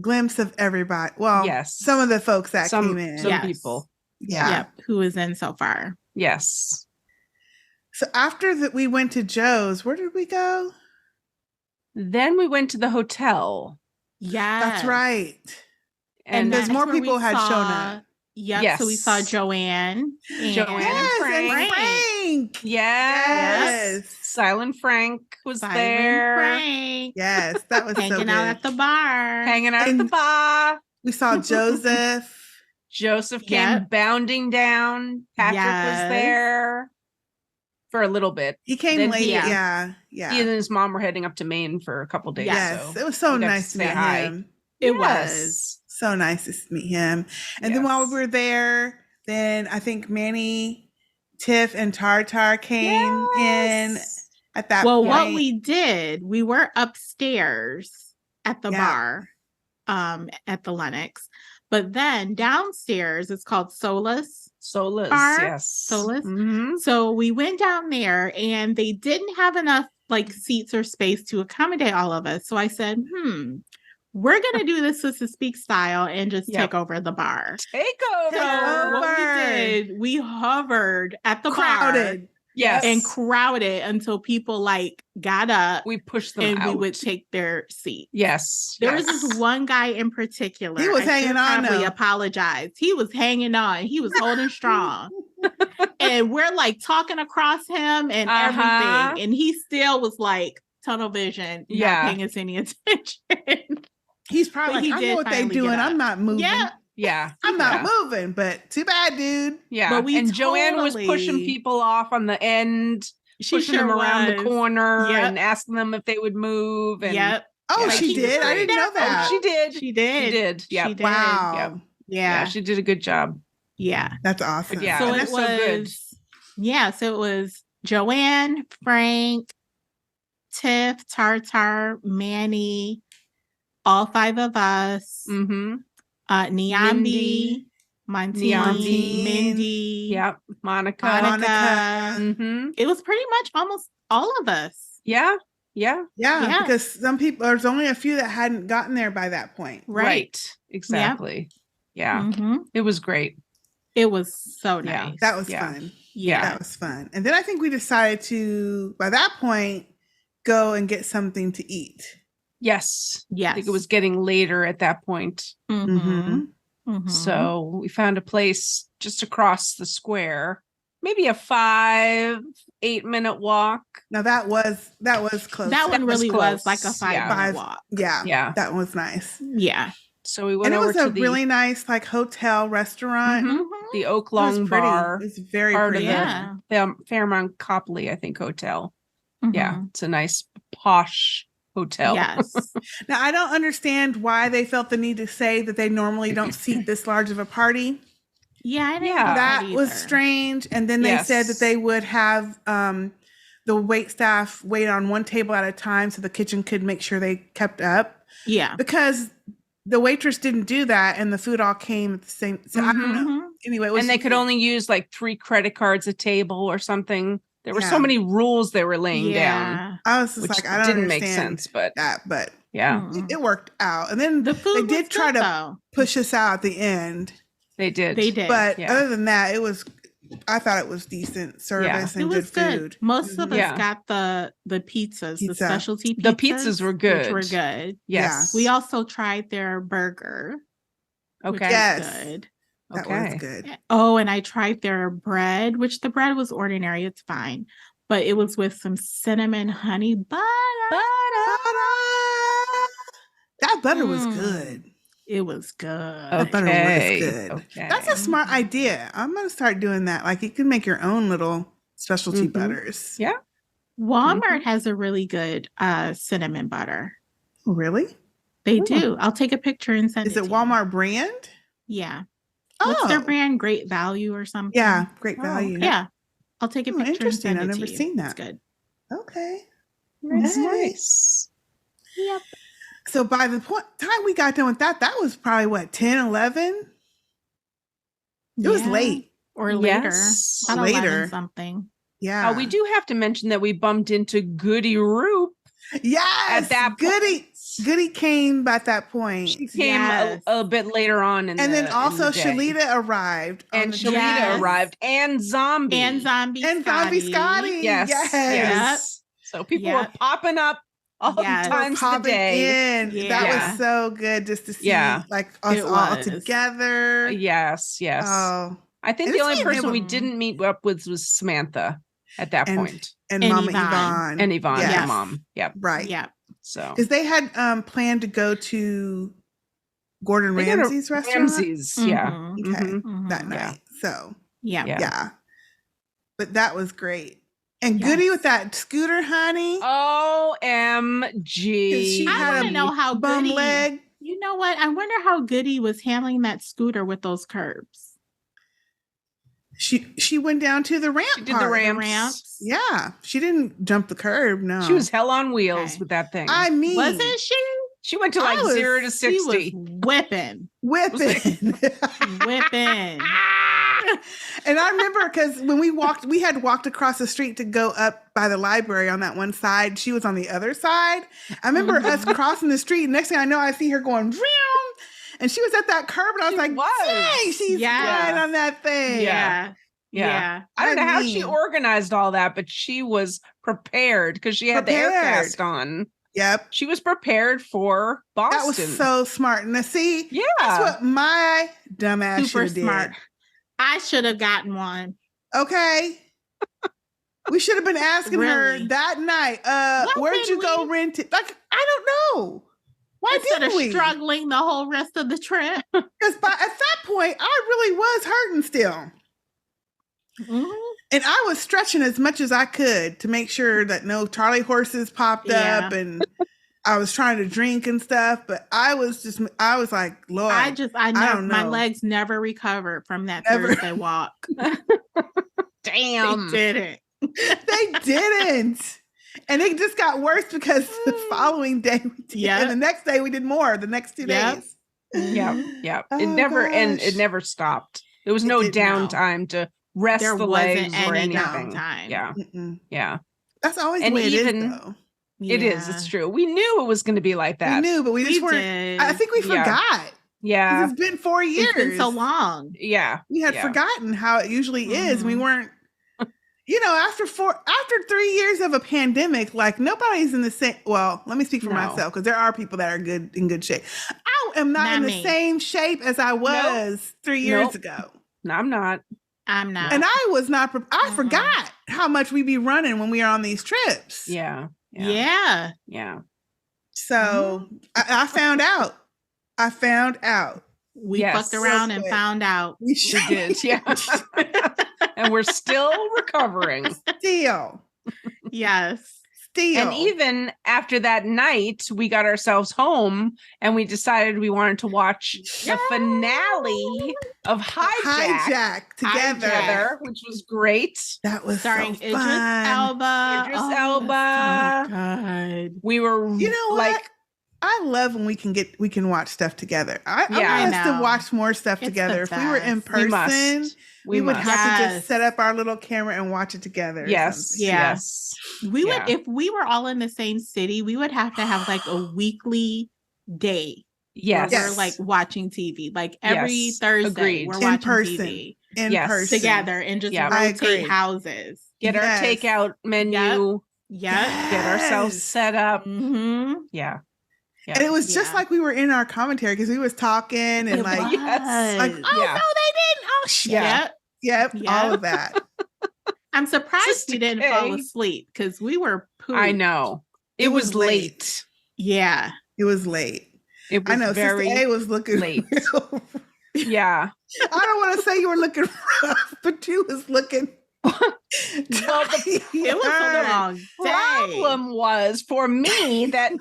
glimpse of everybody. Well, Yes. some of the folks that came in. Some Yes. people. Yeah. Yep. Who is in so far? Yes. So after that, we went to Joe's. Where did we go? Then we went to the hotel. Yes. That's right. And because that's more where we people had shown saw- up. Yep. So we saw Yes. Joanne. Joanne and Yes, Frank. and Frank. Yes. Yes. Silent Frank was Silent there. Frank. Yes, that was so Hanging good. out at the bar. Hanging out at the And- bar. We saw Joseph. Joseph came Yep. bounding down. Patrick was Yes. there for a little bit. He came Then late. he- Yeah. He and his mom were heading up to Maine for a couple days. Yes. So It was so we got nice to say meet hi. him. It Yes. was. So nice to meet him. And then while we were there, then I think Manny, Tiff, and Tartar came in Yes. at that Well, point. what we did, we were upstairs at the Yeah. bar, at the Lennox, but then downstairs it's called Solace. Solas, Bar? yes. Solas? Mhm. So we went down there and they didn't have enough like seats or space to accommodate all of us. So I said, we're gonna do this Sistah Speak style and just Yep. take over the bar. Takeover. So what we did, we hovered at the bar Crowded. Yes. and crowded until people like got up we pushed them and out. we would take their seat. Yes. There was yes. this one guy in particular. He was I should hanging on, probably though. apologize. He was hanging on. He was holding strong. And we're like talking across him and everything. And he still was like tunnel vision, Yeah. not paying us any attention. He's probably But like, he I did know what they finally get doing. up. I'm not moving. Yeah. Yeah. I'm not yeah. moving, but too bad, dude. Yeah. But we and Joanne was totally- pushing people off on the end, She pushing sure them around the was. corner Yep. and asking them if they would move. And Yep. Oh, Yeah, she she did? was I didn't great. know that. Oh, she did. She did. She did. Yeah. She did. Wow. Yep. Yeah. Yeah. She did a good job. Yeah. That's awesome. But yeah, So and it that's was, so good. yeah, so it was Joanne, Frank, Tiff, Tartar, Manny, all five of us, Mm-hmm. Nyambi, Montine, Nyambi. Mindy, Yep. Monica. Monica. Mm-hmm. It was pretty much almost all of us. Yeah. Yeah. Yeah, Yeah. because some people, there's only a few that hadn't gotten there by that point. Right. Exactly. Yeah. Mhm. It was great. It was so Yeah. nice. That was Yeah. fun. yeah. That was fun. And then I think we decided to, by that point, go and get something to eat. Yes. Yes. I think it was getting later at that point. Mhm. Mhm. So we found a place just across the square, maybe a 5-8 minute walk. Now that was close. that one was really was close. like a 5 Yeah. minute walk. Yeah. Yeah. That was nice. Yeah. So we went And it over was to a really nice like hotel restaurant. Mhm. Mhm. the Oak It was Lawn pretty. Bar, It was very part pretty. of Yeah. the Fairmont Copley, I think, hotel. Yeah, Mhm. it's a nice posh hotel. Yes. Now I don't understand why they felt the need to say that they normally don't seat this large of a party. Yeah, I didn't Yeah. get That was either. strange. And then they said that Yes. they would have the wait staff wait on one table at a time so the kitchen could make sure they kept up. Yeah. Because the waitress didn't do that and the food all came at the same. So I don't know. Mhm. Anyway, it was And they could only use like 3 credit cards a table or something. There were so Yeah. many rules they were laying down, Yeah. I was just which like, I don't didn't make understand sense. But that, but yeah, Mhm. it worked out. And then The food they did was try good, to though. push us out at the end. they did. They did. But Yeah. other than that, I thought it was decent service It and was good good. food. Most of us Yeah. got the pizzas, the Pizza. specialty pizzas. The pizzas were good. Which were good. Yes. We also tried their burger. Which Okay. was Yes. good. That Okay. was good. Oh, and I tried their bread, which the bread was ordinary. It's fine. But it was with some cinnamon honey butter. That butter was Mm. good. It was good. That butter was Okay. good. Okay. That's a smart idea. I'm gonna start doing that. Like you can make your own little specialty Mhm. butters. Yeah. Walmart has a really good cinnamon butter. Really? They Ooh. do. I'll take a picture and send Is it it to you. Walmart brand? Yeah. What's their Oh. brand? Great Value or something? Yeah, great Oh, value. Yeah. I'll take a Oh, picture and interesting. send I've it never to you. seen It's that. good. Okay. Nice, Nice. nice. Yep. So by the time we got done with that was probably what, 10, 11? It was late. Or later. Yes. About Later. 11 something. Yeah. We do have to mention that we bumped into Goody Roop. Yes. At that Goody came by that point. She came a bit later on and then also Shalita arrived. And Shalita arrived. And Zombie. And Zombie Scotty. Yes. So people were popping up all times of the day. That was so good just to see like us all together. Yes. Oh. I think the only person we didn't meet up with was Samantha at that point. And Mama Yvonne. And Yvonne, her mom. Yep. Right. Yeah. So because they had planned to go to Gordon Ramsay's restaurant. Ramsay's, Okay. That night. So yeah. But that was great. And Goody with that scooter, honey. OMG. I want to know how bum Goody. leg. You know what? I wonder how Goody was handling that scooter with those curbs. She went down to the ramp. She did the ramps. Yeah. She didn't jump the curb. No. She was hell on wheels with that thing. I mean, wasn't she? She went to 0 to 60. She was whipping. And I remember because when we had walked across the street to go up by the library on that one side. She was on the other side. I remember us crossing the street. Next thing I know, I see her going, vroom, and she was at that curb, and I was like, dang, she's flying on that thing. Yeah. I don't know how she organized all that, but she was prepared because she had the air cast on. Yep. She was prepared for Boston. That was so smart. And see, that's what my dumbass should have did. I should have gotten one. Okay. We should have been asking her that night, where'd you go rent it? Like, I don't know. Why didn't we? Struggling the whole rest of the trip. Because at that point, I really was hurting still. Mm-hmm. And I was stretching as much as I could to make sure that no Charlie horses popped up, and I was trying to drink and stuff. But I was like, Lord, I don't know. My legs never recovered from that Thursday walk. Damn. They didn't. They didn't. And it just got worse because the following day we did, and the next day we did more. The next 2 days. Yeah. It never stopped. There was no downtime to rest the legs or anything. Yeah. That's always the way it is, though. It is. It's true. We knew it was going to be like that. We knew, but we just weren't. I think we forgot. Yeah. It's been 4 years. It's been so long. Yeah. We had forgotten how it usually is. We weren't, after 3 years of a pandemic, like nobody's in the same. Well, let me speak for myself because there are people that are in good shape. I am not in the same shape as I was 3 years ago. No, I'm not. And I was not. I forgot how much we be running when we are on these trips. Yeah. So I found out. We fucked around and found out. We did. Yeah. And we're still recovering. Yes. And even after that night, we got ourselves home and we decided we wanted to watch the finale of Hijack together, which was great. That was starring so fun. Idris Elba. Oh God. We were, what? I love when we can watch stuff together. I want us to watch more stuff together. If we were in person, we would have to just set up our little camera and watch it together. Yes. We would, if we were all in the same city, we would have to have like a weekly day. Yes. Where we're like watching TV. Like every Thursday, we're watching TV. In person. Together and just rotate houses. Get our takeout menu. Get ourselves set up. Mm-hmm. Yeah. And it was just like we were in our commentary because we was talking and like, oh no, they didn't. Oh shit. Yep. All of that. I'm surprised you didn't fall asleep because we were pooped. I know. It was late. Yeah. It was late. It was very Sistah A was looking late. Yeah. I don't want to say you were looking rough, but you was looking. It was a long day. Problem was for me that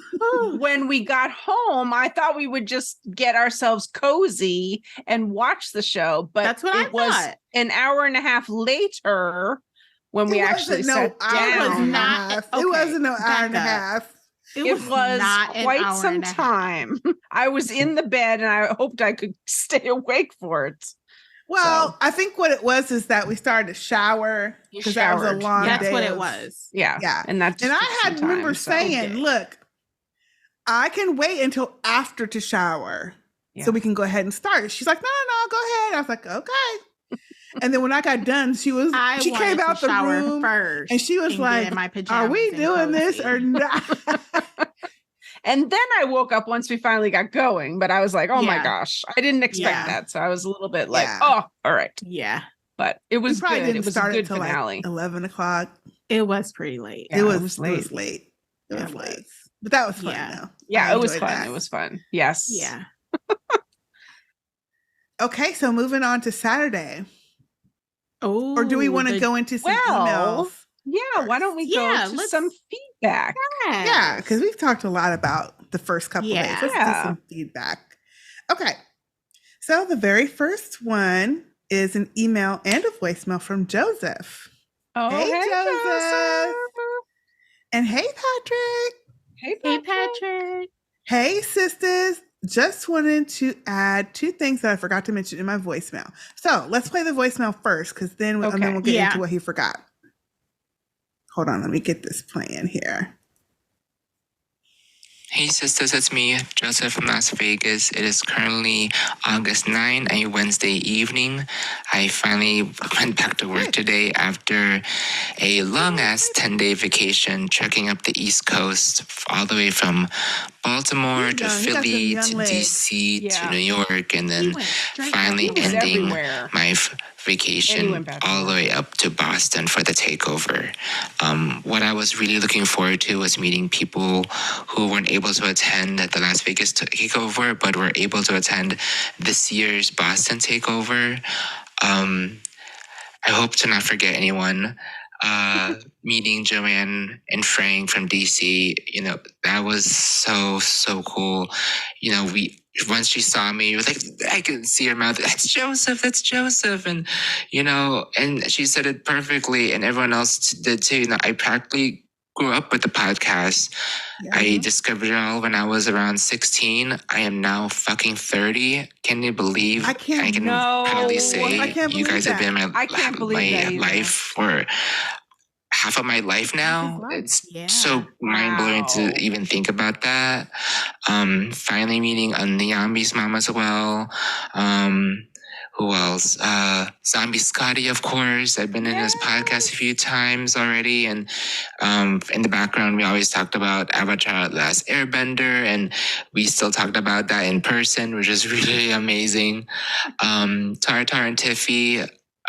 when we got home, I thought we would just get ourselves cozy and watch the show, but that's what it was an hour and a half later when we It actually wasn't no sat hour down. and a not- half. okay, It wasn't no hour back and a up. half. It It was was not an quite hour some and a half. time. I was in the bed and I hoped I could stay awake for it. Well, So- I think what it was is that we started to shower You because that was a showered. long That's day. what it of- was. Yeah. Yeah. And that just And I took some had remember time, so- saying, did. look, I can wait until after to shower Yeah. so we can go ahead and start. She's like, no, go ahead. I was like, okay. And then when I got done, she I came wanted out to the shower room first, and she was and get like, in my are pajamas we and doing this cozy. or not? And then I woke up once we finally got going, but I was like, oh my Yeah. gosh, I didn't expect Yeah. that. So I was a little bit like, Yeah. oh, all right. Yeah, But it We was probably good. didn't It was a start good until finale. like 11 o'clock. it was pretty late. Yeah, it was late. It was late. It It was late. was. But that was fun Yeah. though. Yeah, I it was enjoyed fun. that. It was fun. Yes. Yeah. Okay, so moving on to Saturday. Oh, Or do we want to go into some Well, emails? Yeah, why don't we Yeah, go to let's- some feedback? Yeah, because we've talked a lot about the first couple days. Let's do Yeah. some feedback. Okay. So the very first one is an email and a voicemail from Joseph. Oh, Hey, Joseph. And hey, Patrick. Hey, Hey, Patrick. Patrick. Hey, sisters. Just wanted to add two things that I forgot to mention in my voicemail. So let's play the voicemail first, because then, and then Okay. we'll get Yeah. into what he forgot. Hold on, let me get this playing here. Hey sisters, it's me, Joseph from Las Vegas. It is currently August 9, a Wednesday evening. I finally went back to work today after a long-ass 10-day vacation, trekking up the East Coast, all the way from Baltimore He's to young. He got them Philly young to legs. DC Yeah. to New York, and He then went straight finally up. He was ending everywhere. my And he vacation went back to all the work. way up to Boston for the takeover. What I was really looking forward to was meeting people who weren't able to attend the Las Vegas takeover, but were able to attend this year's Boston takeover. I hope to not forget anyone. Meeting Joanne and Frank from DC, that was so cool. Once she saw me, it was like, I could see her mouth. That's Joseph. And, and she said it perfectly, and everyone else did too. I practically grew up with the podcast. Yeah. I discovered it all when I was around 16. I am now fucking 30. Can you believe? I can't- I can No. proudly say I can't you believe guys have that. been in I can't believe that either. life for half of my life now. life. It's Yeah. so mind-blowing Wow. to even think about that. Finally meeting Nyambi's mom as well. Who else? Zombie Scotty, of course. I've been in his podcast a few times already. And in the background, we always talked about Avatar Last Airbender. And we still talked about that in person, which is really amazing. Tartar and Tiffy,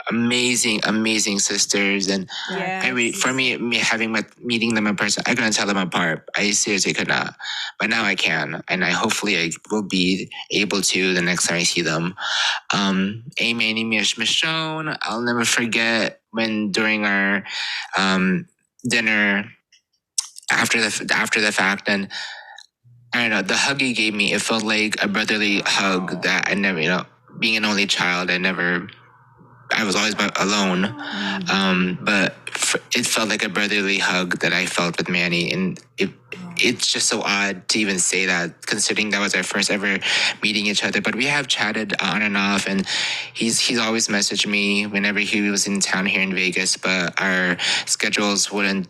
amazing sisters. And Yes. for me, meeting them in person, I couldn't tell them apart. I seriously could not. But now I can. And hopefully I will be able to the next time I see them. Amy Michonne, I'll never forget when during our dinner after the fact, and I don't know, the hug he gave me, it felt like a brotherly hug that I never, being an only child, I was always alone. But it felt like a brotherly hug that I felt with Manny. And it's just so odd to even say that, considering that was our first ever meeting each other. But we have chatted on and off, and he's always messaged me whenever he was in town here in Vegas, but our schedules wouldn't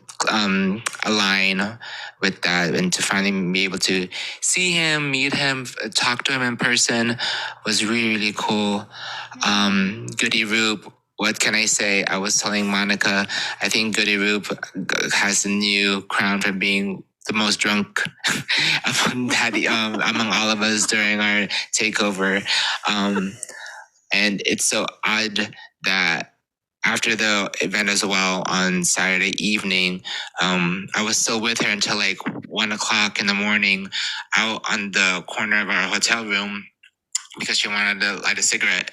align with that. And to finally be able to see him, meet him, talk to him in person was really cool. Goody Rube, what can I say? I was telling Monica, I think Goody Rube has a new crown for being the most drunk among all of us during our takeover. And it's so odd that after the event as well on Saturday evening, I was still with her until like 1 o'clock in the morning out on the corner of our hotel room because she wanted to light a cigarette.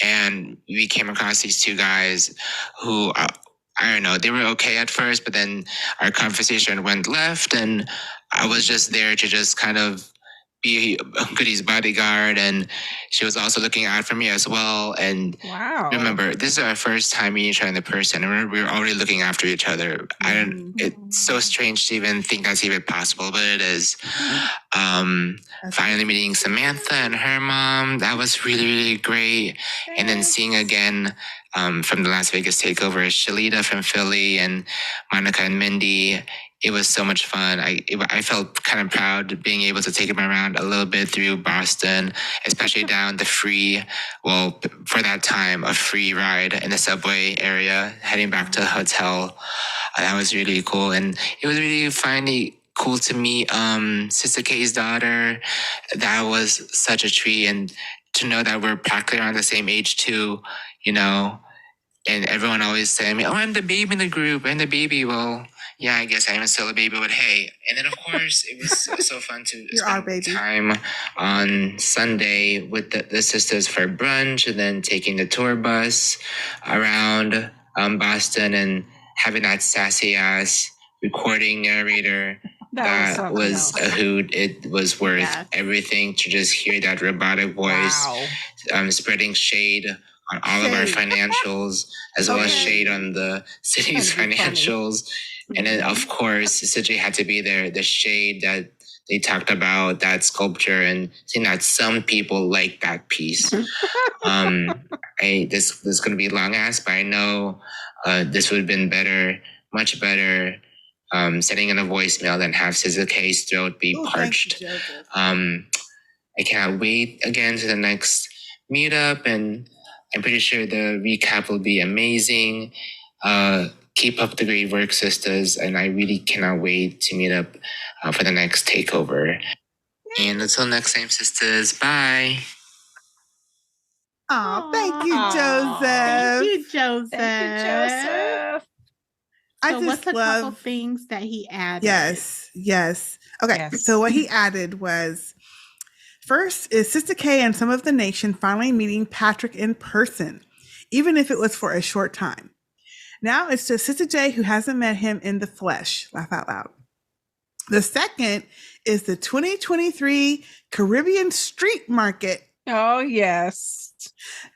And we came across these two guys who, I don't know, they were okay at first, but then our conversation went left, and I was just there to just kind of be Goody's bodyguard, and she was also looking out for me as well. And Wow. remember, this is our first time meeting each other in person, and we were already looking after each other. It's so strange to even think that's even possible, but it is. Finally meeting Samantha and her mom, that was really, really great. And then seeing again from the Las Vegas takeover, Shalita from Philly and Monica and Mindy. It was so much fun. I felt kind of proud being able to take them around a little bit through Boston, especially down the free, well, for that time, a free ride in the subway area, heading back to the hotel. That was really cool. And it was really finally cool to meet Sistah K's daughter. That was such a treat. And to know that we're practically around the same age too, you know, and everyone always saying, "Oh, I'm the baby in the group. I'm the baby." Well, yeah, I guess I'm still a baby, but hey. And then, of course, it was so fun to spend time on Sunday with the sisters for brunch, and then taking the tour bus around Boston and having that sassy ass recording narrator. That was a hoot. It was worth everything to just hear that robotic voice spreading shade on all of our financials, as well as shade on the city's financials. And then, of course, Sistah A had to be there. The shade that they talked about, that sculpture, and seeing that some people like that piece. This is going to be long ass, but I know this would have been better, much better, sending in a voicemail than have Sistah K's throat be parched. I cannot wait again to the next meetup, and I'm pretty sure the recap will be amazing. Keep up the great work, sisters, and I really cannot wait to meet up for the next takeover. And until next time, sisters, bye. Oh, thank you, Joseph. Thank you, Joseph. Thank you, Joseph. So what's a couple things that he added? Yes. Okay, so what he added was, first is Sistah K and some of the nation finally meeting Patrick in person, even if it was for a short time. Now it's just Sistah J who hasn't met him in the flesh. Laugh out loud. The second is the 2023 Caribbean Street Market. Oh, yes.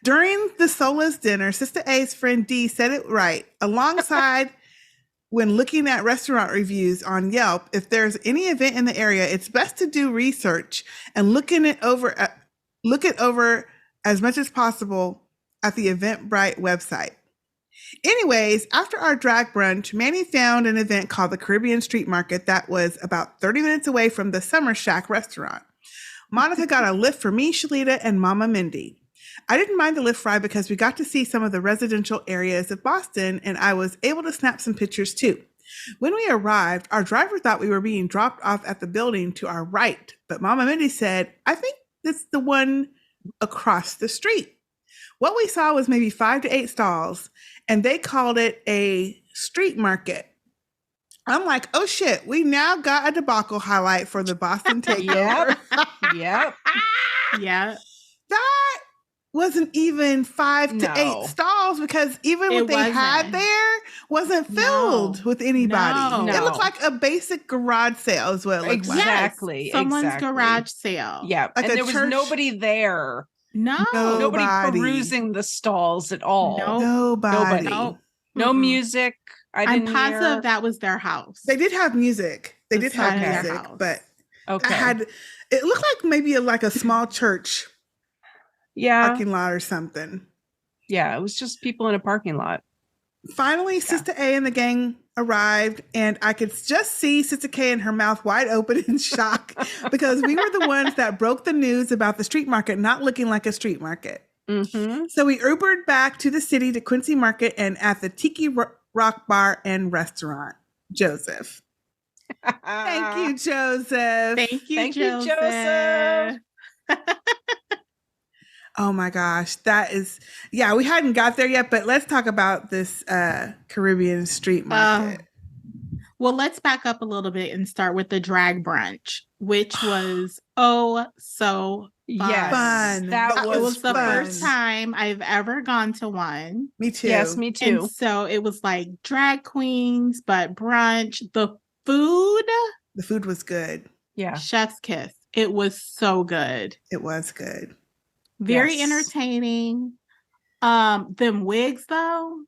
During the Solas dinner, Sistah A's friend Dee said it right. Alongside, when looking at restaurant reviews on Yelp, if there's any event in the area, it's best to do research and look it over as much as possible at the Eventbrite website. Anyways, after our drag brunch, Manny found an event called the Caribbean Street Market that was about 30 minutes away from the Summer Shack restaurant. Monica got a lift for me, Shalita, and Mama Mindy. I didn't mind the lift ride because we got to see some of the residential areas of Boston, and I was able to snap some pictures too. When we arrived, our driver thought we were being dropped off at the building to our right, but Mama Mindy said, "I think it's the one across the street." What we saw was maybe 5 to 8 stalls, and they called it a street market. I'm like, oh shit, we now got a debacle highlight for the Boston Takeover. Yep. Yeah. That wasn't even 5 to 8 stalls, because even what they had there wasn't filled with anybody. No. It looked like a basic garage sale is what it looked like. Exactly. Someone's garage sale. Yeah. Like and a there was church. nobody there. Nobody perusing the stalls at all. Nobody. No music. I'm positive that was their house. They did have music. They did have music, but it looked like maybe like a small church parking lot or something. Yeah, it was just people in a parking lot. Finally, Sistah A and the gang arrived, and I could just see Sistah K and her mouth wide open in shock because we were the ones that broke the news about the street market not looking like a street market. Mm-hmm. So we Ubered back to the city to Quincy Market and at the Tiki Rock Bar and Restaurant. Joseph. Thank you, Joseph. Thank you, Joseph. Oh my gosh, that is, we hadn't got there yet, but let's talk about this Caribbean street market. Well, let's back up a little bit and start with the drag brunch, which was so fun. That was the first time I've ever gone to one. Me too. Yes, me too. And so it was like drag queens, but brunch. The food was good. Yeah. Chef's kiss. It was so good. It was good. Very Yes. entertaining. Them wigs though.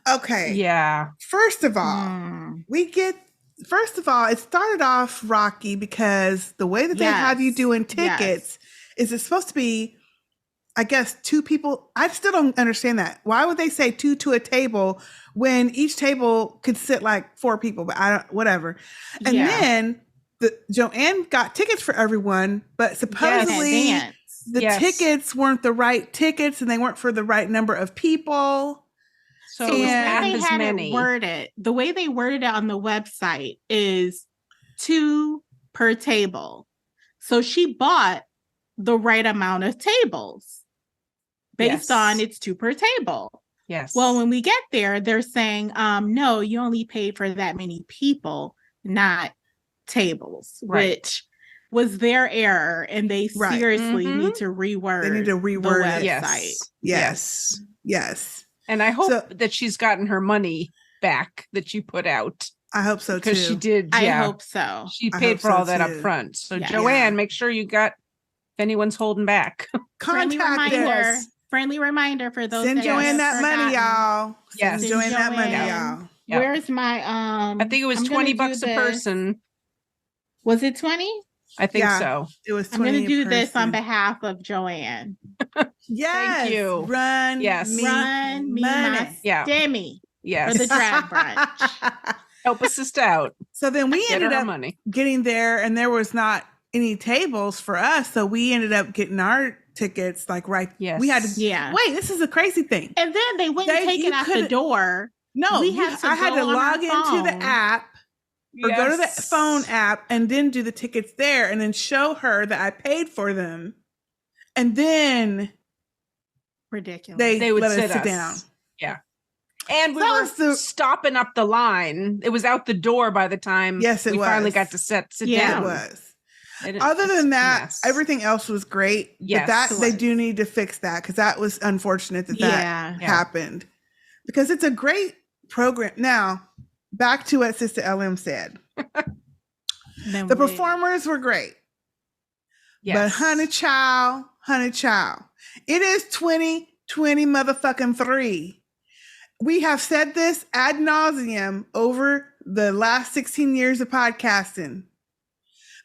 Okay. Yeah. First of all, Mm. it started off rocky because the way that they have you Yes. doing tickets is it's supposed to be, I guess, 2 people. I still don't understand that. Why would they say 2 to a table when each table could sit like 4 people? But I don't, whatever. And Yeah. then Joanne got tickets for everyone, but In supposedly advance. the Yes. tickets weren't the right tickets and they weren't for the right number of people. So So it was the way half they as had many. it worded, the way they worded it on the website is 2 per table. So she bought the right amount of tables based Yes. on it's 2 per table. Yes. Well, when we get there, they're saying, no, you only paid for that many people, not tables, Right. which was their error. And they Right. seriously Mhm. need to reword They need to the reword it. website. Yes. Yes. And I hope So- that she's gotten her money back that you put out I hope so because too. she did. I Yeah. hope so. She I paid hope for all so, that up too. front. So Yeah. Joanne, Yeah. make sure you got if anyone's holding back. Friendly Contact them. reminder. Friendly reminder for those Send that Joanne have that money, forgotten. y'all. Yes. Send Joanne that money, Joanne. y'all. Yep. Where's my I think it was I'm gonna do $20 a this. person. Was it 20? I think Yeah. so. It was I'm 20 gonna a do this on person. behalf of Joanne. Yes. you. Run Yes. me Run me money. my Yeah. stimmy Yes. for the drag brunch. Help us sister out. So then we Get her ended her up money. getting there and there was not any tables for us. So we ended up getting our tickets like right. Yes. We had to Yeah. wait, this is a crazy thing. And then they wouldn't take you it out the couldn't- door. No, We had to I had go to on our log into the phone. app or go to the Yes. phone app and then do the tickets there and then show her that I paid for them. And then Ridiculous. they would let us sit sit us. down. Yeah. And we That were was the- stopping up the line. It was out the door by the time Yes, it we finally was. got to sit Yeah. down. It was. It- Other it's than a that, mess. everything else was great. Yes, but that it they was. do need to fix that because that was unfortunate that Yeah. happened. Because it's a great program. Now, back to what Sister LM said. Then The we- performers were great. But Yes. honey child, it is 2020 motherfucking 3. We have said this ad nauseum over the last 16 years of podcasting.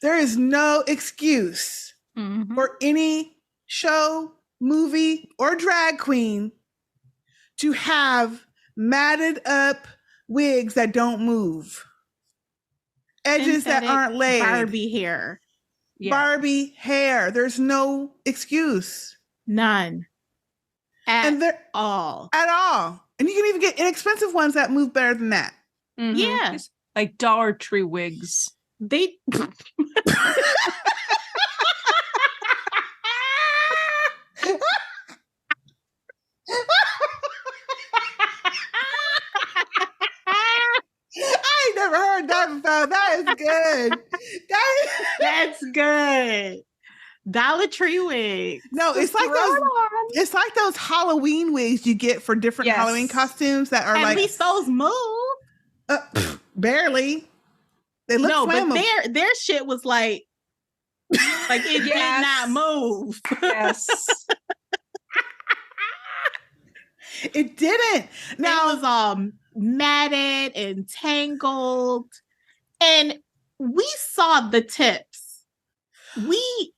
There is no excuse Mhm. for any show, movie, or drag queen to have matted up wigs that don't move, edges that Synthetic aren't laid, Barbie hair. Yeah. Barbie hair. There's no excuse. None. At And there all. at all. And you can even get inexpensive ones that move better than that. Mhm. Yeah. Just like Dollar Tree wigs. They I ain't never heard that before. That is good. That's good. Dollar Tree wig. No, it's like those. It's like those Halloween wigs you get for different Yes. Halloween costumes that are At like least those move. barely. They look No, but flammable. their shit was like it Yes. did not move. Yes. It didn't. Now it was Now, all matted and tangled. And we saw the tips. We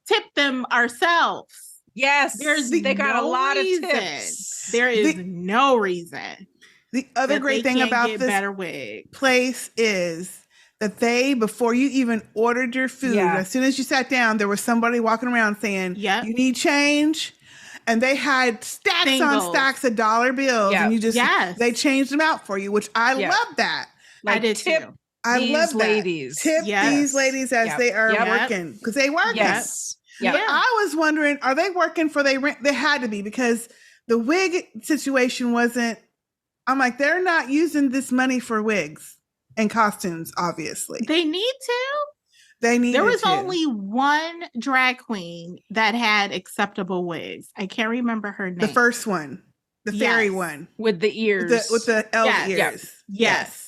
tipped them ourselves. Yes. They got a no lot reason. of tips. There is The- no reason. the other that great they thing can't about get this better wig. place is that they, before you even ordered your food, Yeah. as soon as you sat down, there was somebody walking around saying, Yep. you need change. And they had stacks on Singles. stacks of dollar bills. Yeah. And you just, Yes. they changed them out for you, which I Yeah. love that. I Like did tip too. I these love that. ladies. Tip Yes. these ladies as Yep. they are Yep. working because they work. Yes. Yeah. Yep. I was wondering, are they working for they rent? They had to be because the wig situation wasn't. I'm like, they're not using this money for wigs and costumes. Obviously, They need to. they need. There was only one drag queen that had acceptable wigs. I can't remember her name. the first one, the fairy Yes. one With the ears. with the elf Yes. Yep. ears. Yes.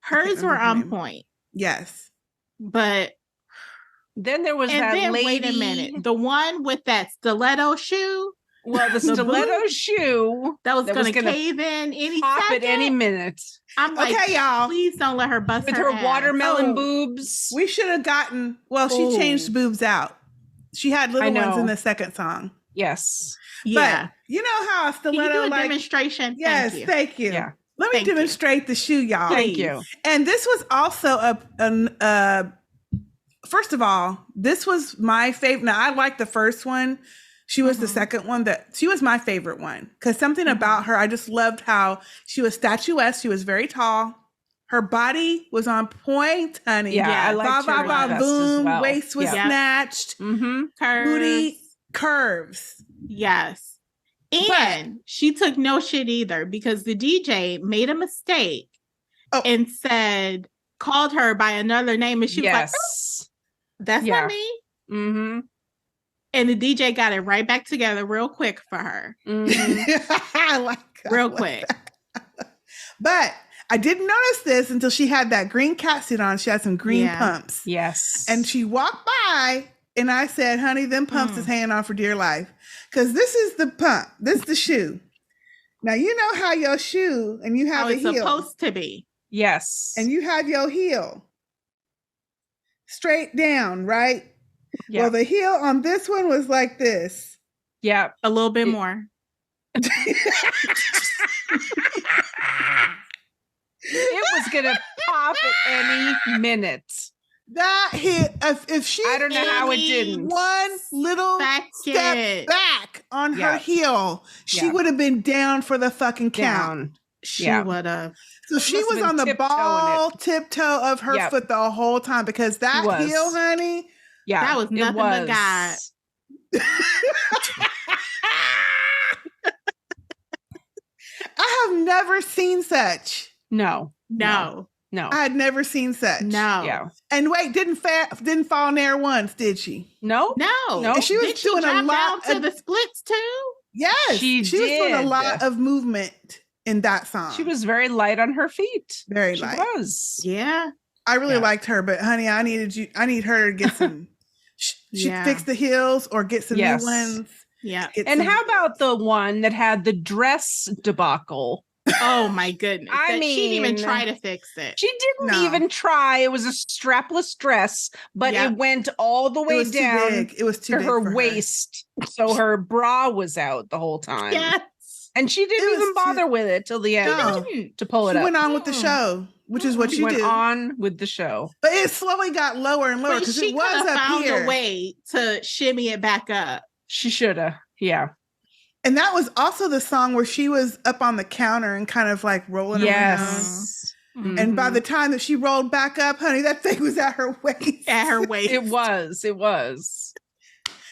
I can't Hers were remember her on name. point, Yes. but Then there was And that then lady. wait a minute, the one with that stiletto shoe. Well, the The stiletto boot shoe that was that going was to gonna cave in any pop second. at any minute I'm like, Okay, y'all. please don't let her bust with her her ass. watermelon Oh, boobs. We should have gotten. Well, she changed Ooh. boobs out. She had little ones in know. the second song. Yes. Yeah. But you know how a Can you do stiletto a like. demonstration? Yes, Thank you. thank you. Yeah. Let me Thank you. demonstrate the shoe, y'all. Thank Please. you. And this was also first of all, this was my favorite. Now I like the first one. She was the second one she was my favorite one because something about her, I just loved how she was statuesque. She was very tall. Her body was on point, honey. Yeah, I Yes. liked her Ba, best boom, as well. waist was Yeah. snatched, Mm-hmm. booty curves. Yes. And she took no shit either because the DJ made a mistake and called her by another name. And she was like, oh, that's not me. Mm-hmm. And the DJ got it right back together real quick for her. Mm-hmm. I like Real quick. But I didn't notice this until she had that green catsuit on. She had some green pumps. Yes. And she walked by and I said, honey, them pumps is hanging on for dear life. Because this is the pump. This is the shoe. Now, you know how your shoe and you have How a it's heel. supposed to be. Yes. And you have your heel straight down, right? Yeah. Well, the heel on this one was like this. Yeah. A little bit more. It was gonna pop at any minute. That hit, if she I don't know how it didn't. one little step back on her heel, she would have been down for the fucking count. She would have. So she was on the ball tiptoe of her foot the whole time because that heel, honey. Yeah, that was nothing but God. I have never seen such. No. I had never seen such. No. Yeah. And wait, didn't fall near once, did she? No. And she was doing a lot to the splits too. Yes, she was doing a lot of movement in that song. She was very light on her feet. Very light. She was. Yeah. I really liked her, but honey, I need her to get some. She fix the heels or get some new ones. Yeah. And how about the one that had the dress debacle? Oh my goodness. I mean, she didn't even try to fix it. She didn't even try. It was a strapless dress, but it went all the way down it was too to big her for waist. So her bra was out the whole time. Yes. And she didn't even bother with it till the end to pull it up. She went on with the show, which is what she you went do. on with the show. But it slowly got lower and lower because it was up found here. a way to shimmy it back up. She should have. Yeah. And that was also the song where she was up on the counter and kind of like rolling around. Mm-hmm. And by the time that she rolled back up, honey, that thing was at her waist. At her waist. It was.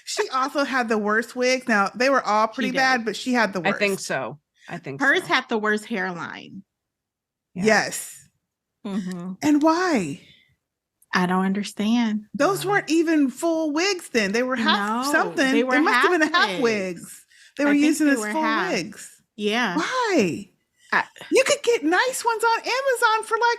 She also had the worst wigs. Now, they were all pretty bad, but she had the worst. I think so. Hers had the worst hairline. Yeah. Yes. Mm-hmm. And why? I don't understand. Those weren't even full wigs then. They were half something. They were must have been half half wigs. They were using as full wigs. Yeah. Why? You could get nice ones on Amazon for like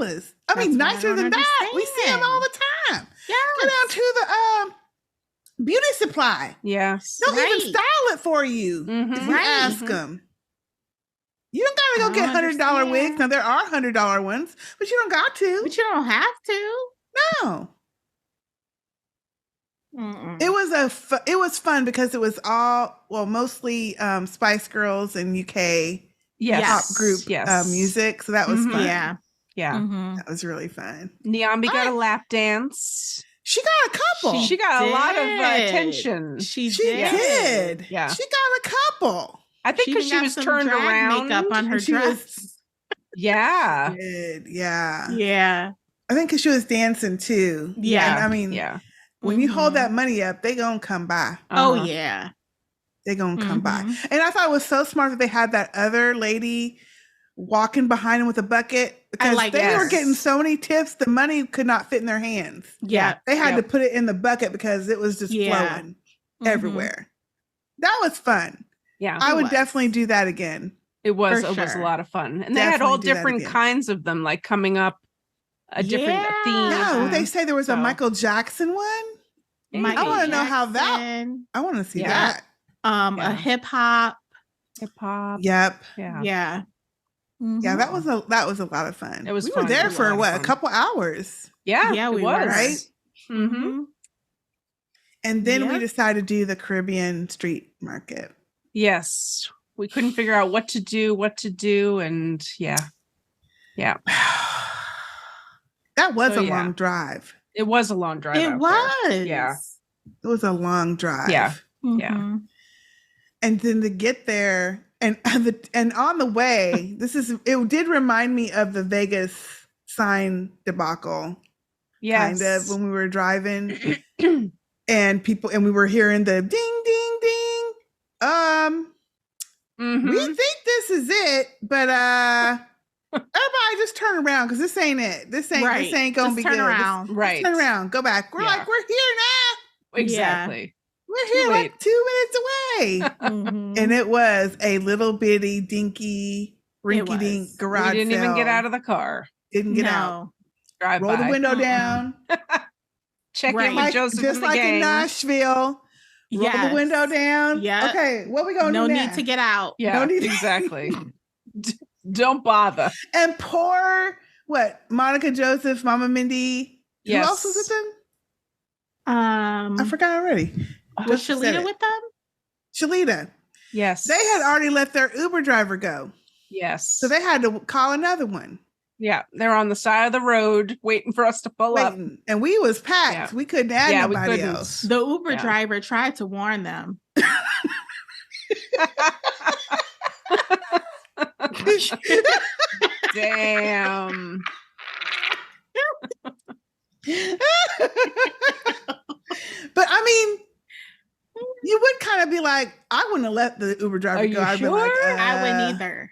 $30, $40. I mean, nicer than that. We see them all the time. Yeah. Go down to the beauty supply. Yes. They'll even style it for you if you ask them. You don't gotta go get $100 wigs. Now there are $100 ones, but you don't got to. But you don't have to. No. It was fun because it was mostly Spice Girls and UK pop group music. So that was fun. Yeah. That was really fun. Niambi got a lap dance. She got a couple. She got a lot of attention. She did. Yeah. She got a couple. I think because she was turned around. Makeup on her dress. Yeah. She did. Yeah. Yeah. I think because she was dancing too. Yeah. And I mean, when you hold that money up, they gonna come by. Oh yeah. They gonna come by. And I thought it was so smart that they had that other lady walking behind them with a bucket because they were getting so many tips, the money could not fit in their hands. Yeah. They had to put it in the bucket because it was just flowing everywhere. That was fun. Yeah. I would definitely do that again. It was a lot of fun. And they had all different kinds of them, like coming up a different Yeah. theme. No, they say there was a So- Michael Jackson one. Maybe. I want to know how that. Jackson, I want to see Yeah. that. a hip hop. Hip hop. Yep. Yeah. Yeah. Yeah, Mhm. that was a lot of fun. It was we fun. were It there was a for lot of what, a fun. couple hours. Yeah. Yeah, it we was. were. Right? Mm-hmm. And then we Yep. decided to do the Caribbean street market. Yes. We couldn't figure out what to do. And yeah. That was So, a yeah. long drive. It was a long drive. It out was. there. Yeah. It was a long drive. Yeah. Yeah. Mhm. And then to get there and on the way, it did remind me of the Vegas sign debacle. Yes. Kind of when we were driving and we were hearing the ding, ding, ding. Mhm. We think this is it, but everybody just turn around because this ain't it. This ain't gonna Just be turn good. around. Right. Turn around, go back. We're Yeah. we're here now. Exactly. We're Too here late. like 2 minutes away. Mhm. And it was a little bitty, dinky, rinky dink was. garage We didn't even get sale. out of the car. Didn't get out. No. Drive Roll by. the window Mm-mm. down. Check Right. in with Like, Joseph just and the like gang. in Nashville. Roll Yes. the window down. Yep. Okay, what we gonna No do need now? to get out. Yeah, No need to- exactly. Don't bother. And poor Monica Joseph, Mama Mindy. Yes. Who else was with them? I forgot already. Was Joseph said Shalita it. with them? Shalita. Yes. They had already let their Uber driver go. Yes. So they had to call another one. Yeah, they're on the side of the road waiting for us to pull up. Waiting. And we was packed. Yeah. We couldn't add Yeah, we nobody couldn't. else. The Uber Yeah. driver tried to warn them. Damn. But I mean, you would kind of be like, I wouldn't have let the Uber driver Are go. you I'd be like, sure? I wouldn't either.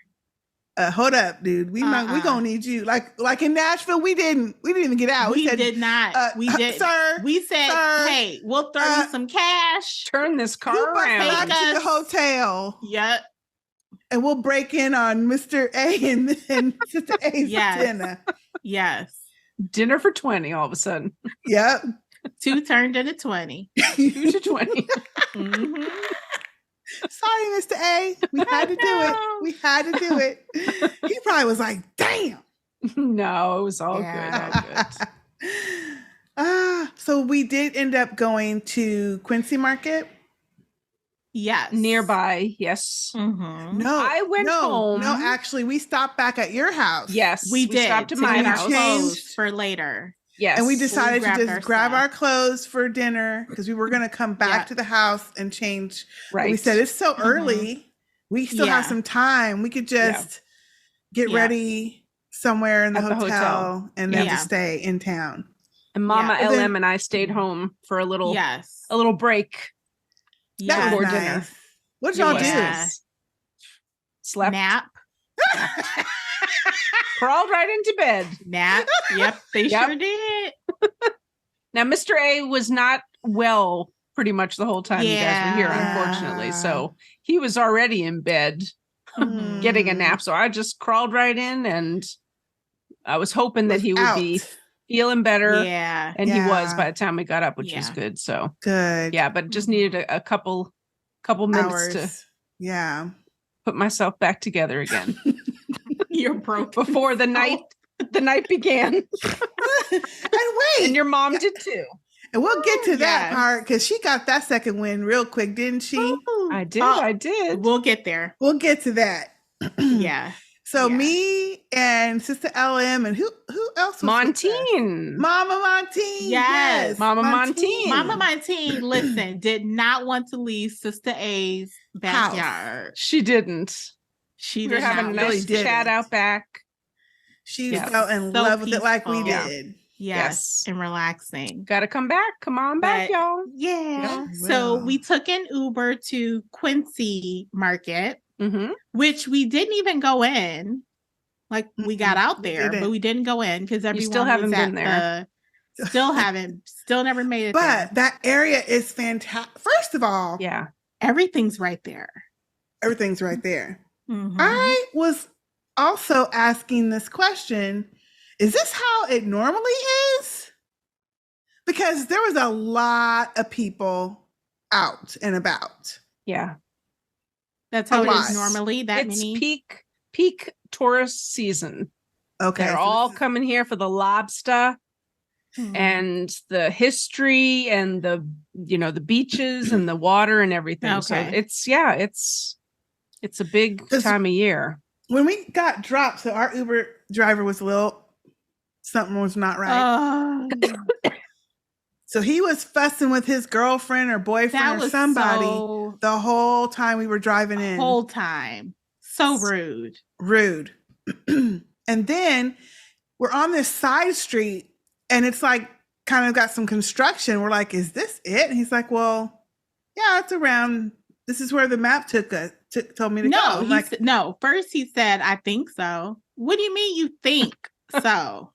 Hold up, dude. We gonna need you. Like in Nashville, we didn't even get out. We said, did not. We did. Sir, We said, sir, "Hey, we'll throw you some cash." Turn this car Group us back around. to the hotel, Yep. and we'll break in on Mr. A and Sister A's Yes. dinner. Yes. Dinner for 20 all of a sudden. Yep. 2 turned into 20. 2 to 20. Mhm. Sorry, Mr. A. We had to do it. We had to do it. He probably was like, damn. No, it was all Yeah. good. All good. So we did end up going to Quincy Market. Yes. Nearby, yes. Mhm. No, I went home. No, actually, we stopped back at your house. Yes, We did. stopped at to my get our house. clothes for later. Yes, And we decided to grabbed just our grab stuff. our clothes for dinner because we were going to come back Yeah. to the house and change. But right. we said it's so early. We still have Yeah. some time. We could just get Yeah. ready somewhere in the At the hotel, hotel. and then Yeah. just stay in town. and Mama Yeah. But LM then- and I stayed home for a little Yes. break. That Yes. was Before nice. dinner. What did y'all do? Yeah. Slept. Nap. Crawled right into bed. Nap. Yep. They Yep. sure did. Now, Mr. A was not well pretty much the whole time you guys were here, Yeah. unfortunately. So he was already in bed Mhm. getting a nap. So I just crawled right in, and I was hoping that he would be feeling better. Yeah. And he was Yeah. by the time we got up, which was Yeah. good. So Good. yeah, but just Mhm. needed a couple minutes Hours. to Yeah. put myself back together again You're broken. before the night began. And wait, And your mom did too. and we'll get to that Yes. part because she got that second win real quick, didn't she? Ooh. I did. Oh, I did. We'll get there. We'll get to that. Yeah. So Yeah. me and Sister LM and who else was with us? Montine. Mama Montine. Yes. Mama Montine. Mama Montine, listen, did not want to leave Sistah A's backyard. She didn't. She We were did having not. a really nice didn't. chat out back. She Yeah. fell in So love with it like we peaceful. did. Yes, Yes. and relaxing. Got to come back. Come on back, But- y'all. Yeah. Yeah. So Wow. we took an Uber to Quincy Market, Mm-hmm. which we didn't even go in. Like we got out We there, didn't. but we didn't go in because everyone still haven't was been at the. Still never made it there. But that area is fantastic. First of all, Yeah. Everything's right there. everything's right there. Mhm. I was also asking this question. is this how it normally is? Because there was a lot of people out and about. Yeah. That's how A it lot. is normally. That It's many. peak tourist season. Okay. They're so all this is- coming here for the lobster Mhm. and the history and the beaches and the water and everything. So Okay. it's a big 'Cause- time of year. when we got dropped, so our Uber driver was something was not right. So he was fussing with his girlfriend or boyfriend that or was somebody so the whole time we were driving in. whole time. So rude. Rude. And then we're on this side street and it's like kind of got some construction. We're like, is this it? And he's like, well, yeah, it's around. This is where the map told me to go. No, I'm like, no. First he said, I think so. What do you mean you think so?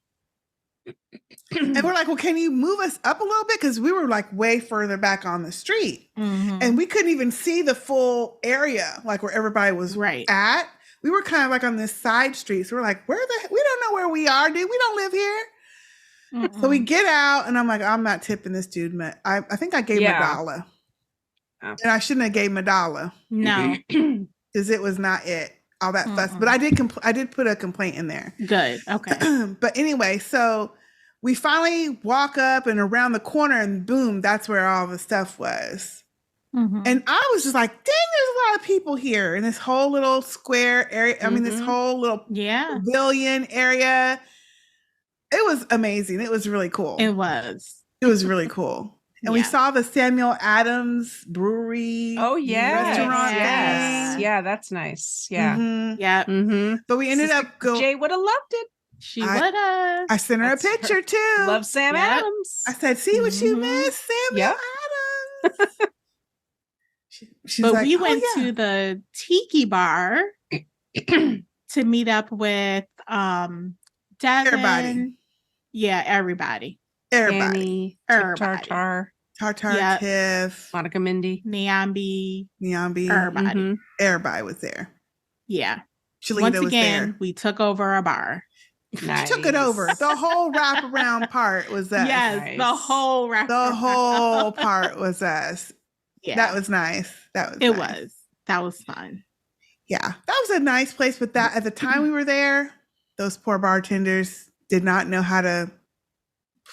and we're like, well, can you move us up a little bit? Because we were like way further back on the street. Mhm. And we couldn't even see the full area, like where everybody was Right. at. We were kind of like on this side street. So we're like, we don't know where we are, dude. We don't live here. So we get out and I'm like, I'm not tipping this dude. I think I gave him $1. Oh. And I shouldn't have gave him $1 No. because it was not it. All that fuss. But I did put a complaint in there. Good. Okay. But anyway, so we finally walk up and around the corner and boom, that's where all the stuff was. Mhm. And I was just like, dang, there's a lot of people here in this whole little square area. I mean, this whole little Yeah, pavilion area. It was amazing. It was really cool. it was. It was really cool. And we Yeah. saw the Samuel Adams Brewery. Oh yeah. Restaurant yes. thing. Yeah, that's nice. Yeah. Mhm. Yeah, Mm-hmm. But we ended up going. Jay would have loved it. she I- would have. I sent her That's a picture too. Love Sam Yep. Adams. I said, see what you Mhm. missed, Samuel Yep. Adams. She's But like, we "Oh, went yeah." to the tiki bar to meet up with Devin. Everybody. Yeah, everybody. Everybody. Annie, Everybody. Tartar, Tartar, Yeah. Tiff, Monica Mindy. Niambi. Nyambi. Everybody. Mhm. Everybody was there. Yeah. Shalita Once was again, there. we took over a bar. Nice. Took it over. The whole wraparound part was us. Yes, the Nice. whole The restaurant. whole part was us. Yeah, That was nice. That was it nice. was. That was fun. Yeah. That was a nice place. But that at the time we were there, those poor bartenders did not know how to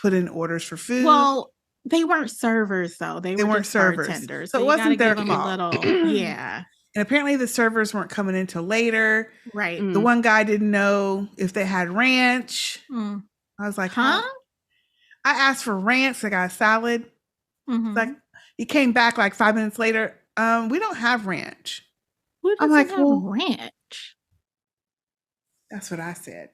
put in orders for food. Well, they weren't servers though. They weren't just servers. bartenders. So it you wasn't gotta their give them a fault. little. Yeah. And apparently the servers weren't coming in till later. Right. Mm. The one guy didn't know if they had ranch. Mm. I was like, Huh? I asked for ranch. I got a salad. Mhm. Like he came back like 5 minutes later. We don't have ranch. Who I'm doesn't like, have well- ranch? That's what I said.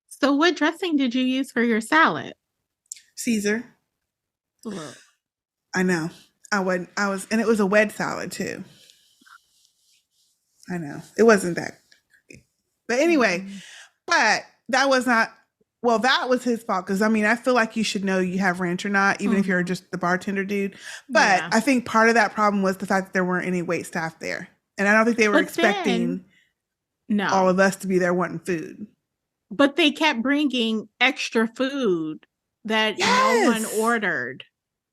So what dressing did you use for your salad? Caesar. I know. I was, and it was a wed salad too. I know. It wasn't that. But anyway, but that was not, well, that was his fault. Cause I mean, I feel like you should know you have ranch or not, even if you're just the bartender dude. But Yeah. I think part of that problem was the fact that there weren't any wait staff there. And I don't think they were But expecting then- No. all of us to be there wanting food. But they kept bringing extra food that no Yes. one ordered.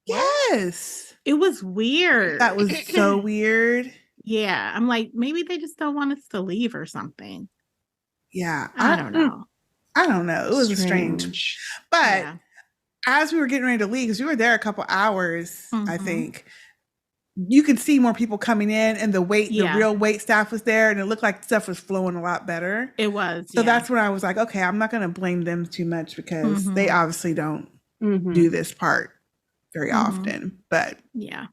Yes. It was weird. That was so weird. Yeah. I'm like, maybe they just don't want us to leave or something. Yeah. I don't know. I don't know. It was strange. But Yeah. as we were getting ready to leave, because we were there a couple hours, I Mhm. think, you could see more people coming in and the Yeah. real wait staff was there and it looked like stuff was flowing a lot better. It was. So yeah. that's when I was like, okay, I'm not going to blame them too much because they Mhm. obviously don't Mhm. do this part very Mhm. often. But Yeah.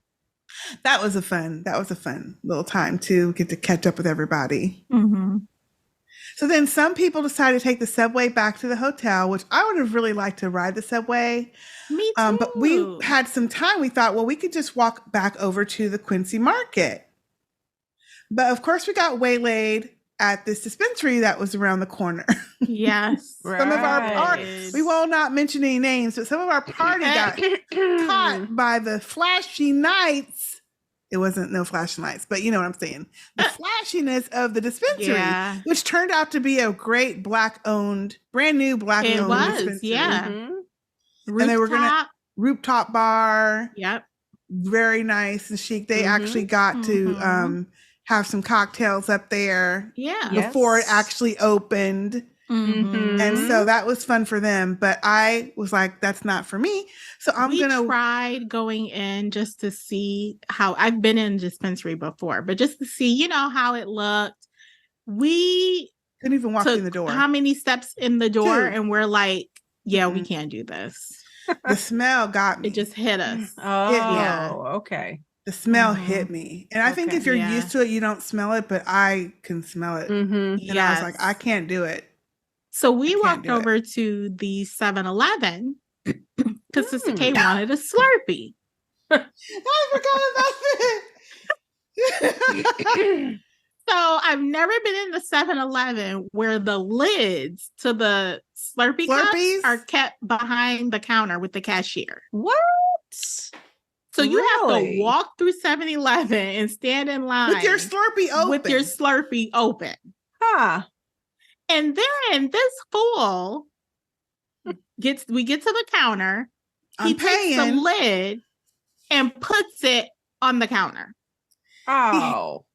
that was a fun little time to get to catch up with everybody. Mm-hmm. So then some people decided to take the subway back to the hotel, which I would have really liked to ride the subway. Me too. But we had some time. We thought, well, we could just walk back over to the Quincy Market. But of course, we got waylaid at this dispensary that was around the corner. Yes. Some of our Right. we will not mention any names, but some of our party got caught by the flashy lights It wasn't no flashing lights, but you know what I'm saying. The flashiness of the dispensary, Yeah. which turned out to be a great brand new black It owned was, dispensary. yeah. Mhm. And they were gonna- Rooftop. Rooftop bar, Yep. very nice and chic. They Mhm. actually got to Mhm. have some cocktails up there Yeah. Yes. before it actually opened. Mhm. And so that was fun for them. But I was like, that's not for me. So We tried going in just to see how I've been in a dispensary before, but just to see, you know, how it looked. We couldn't even walk took in the door. how many steps in the door, 2. and we're like, yeah, we Mm-mm. can't do this. The smell got me. It just hit us. Oh, Yeah. okay. The smell Mhm. hit me. And I think Okay. if you're Yeah. used to it, you don't smell it, but I can smell it. Mm-hmm. And I was like, I can't do it. So we can't walked do it. over to the 7-Eleven because Sister K wanted a Slurpee. I forgot about it. So I've never been in the 7-Eleven where the lids to the Slurpee Slurpees? cups are kept behind the counter with the cashier. What? So you have to Really? walk through 7-Eleven and stand in line With your Slurpee open. with your Slurpee open. Huh. And then this fool we get to the counter. He I'm takes the paying. lid and puts it on the counter. Oh.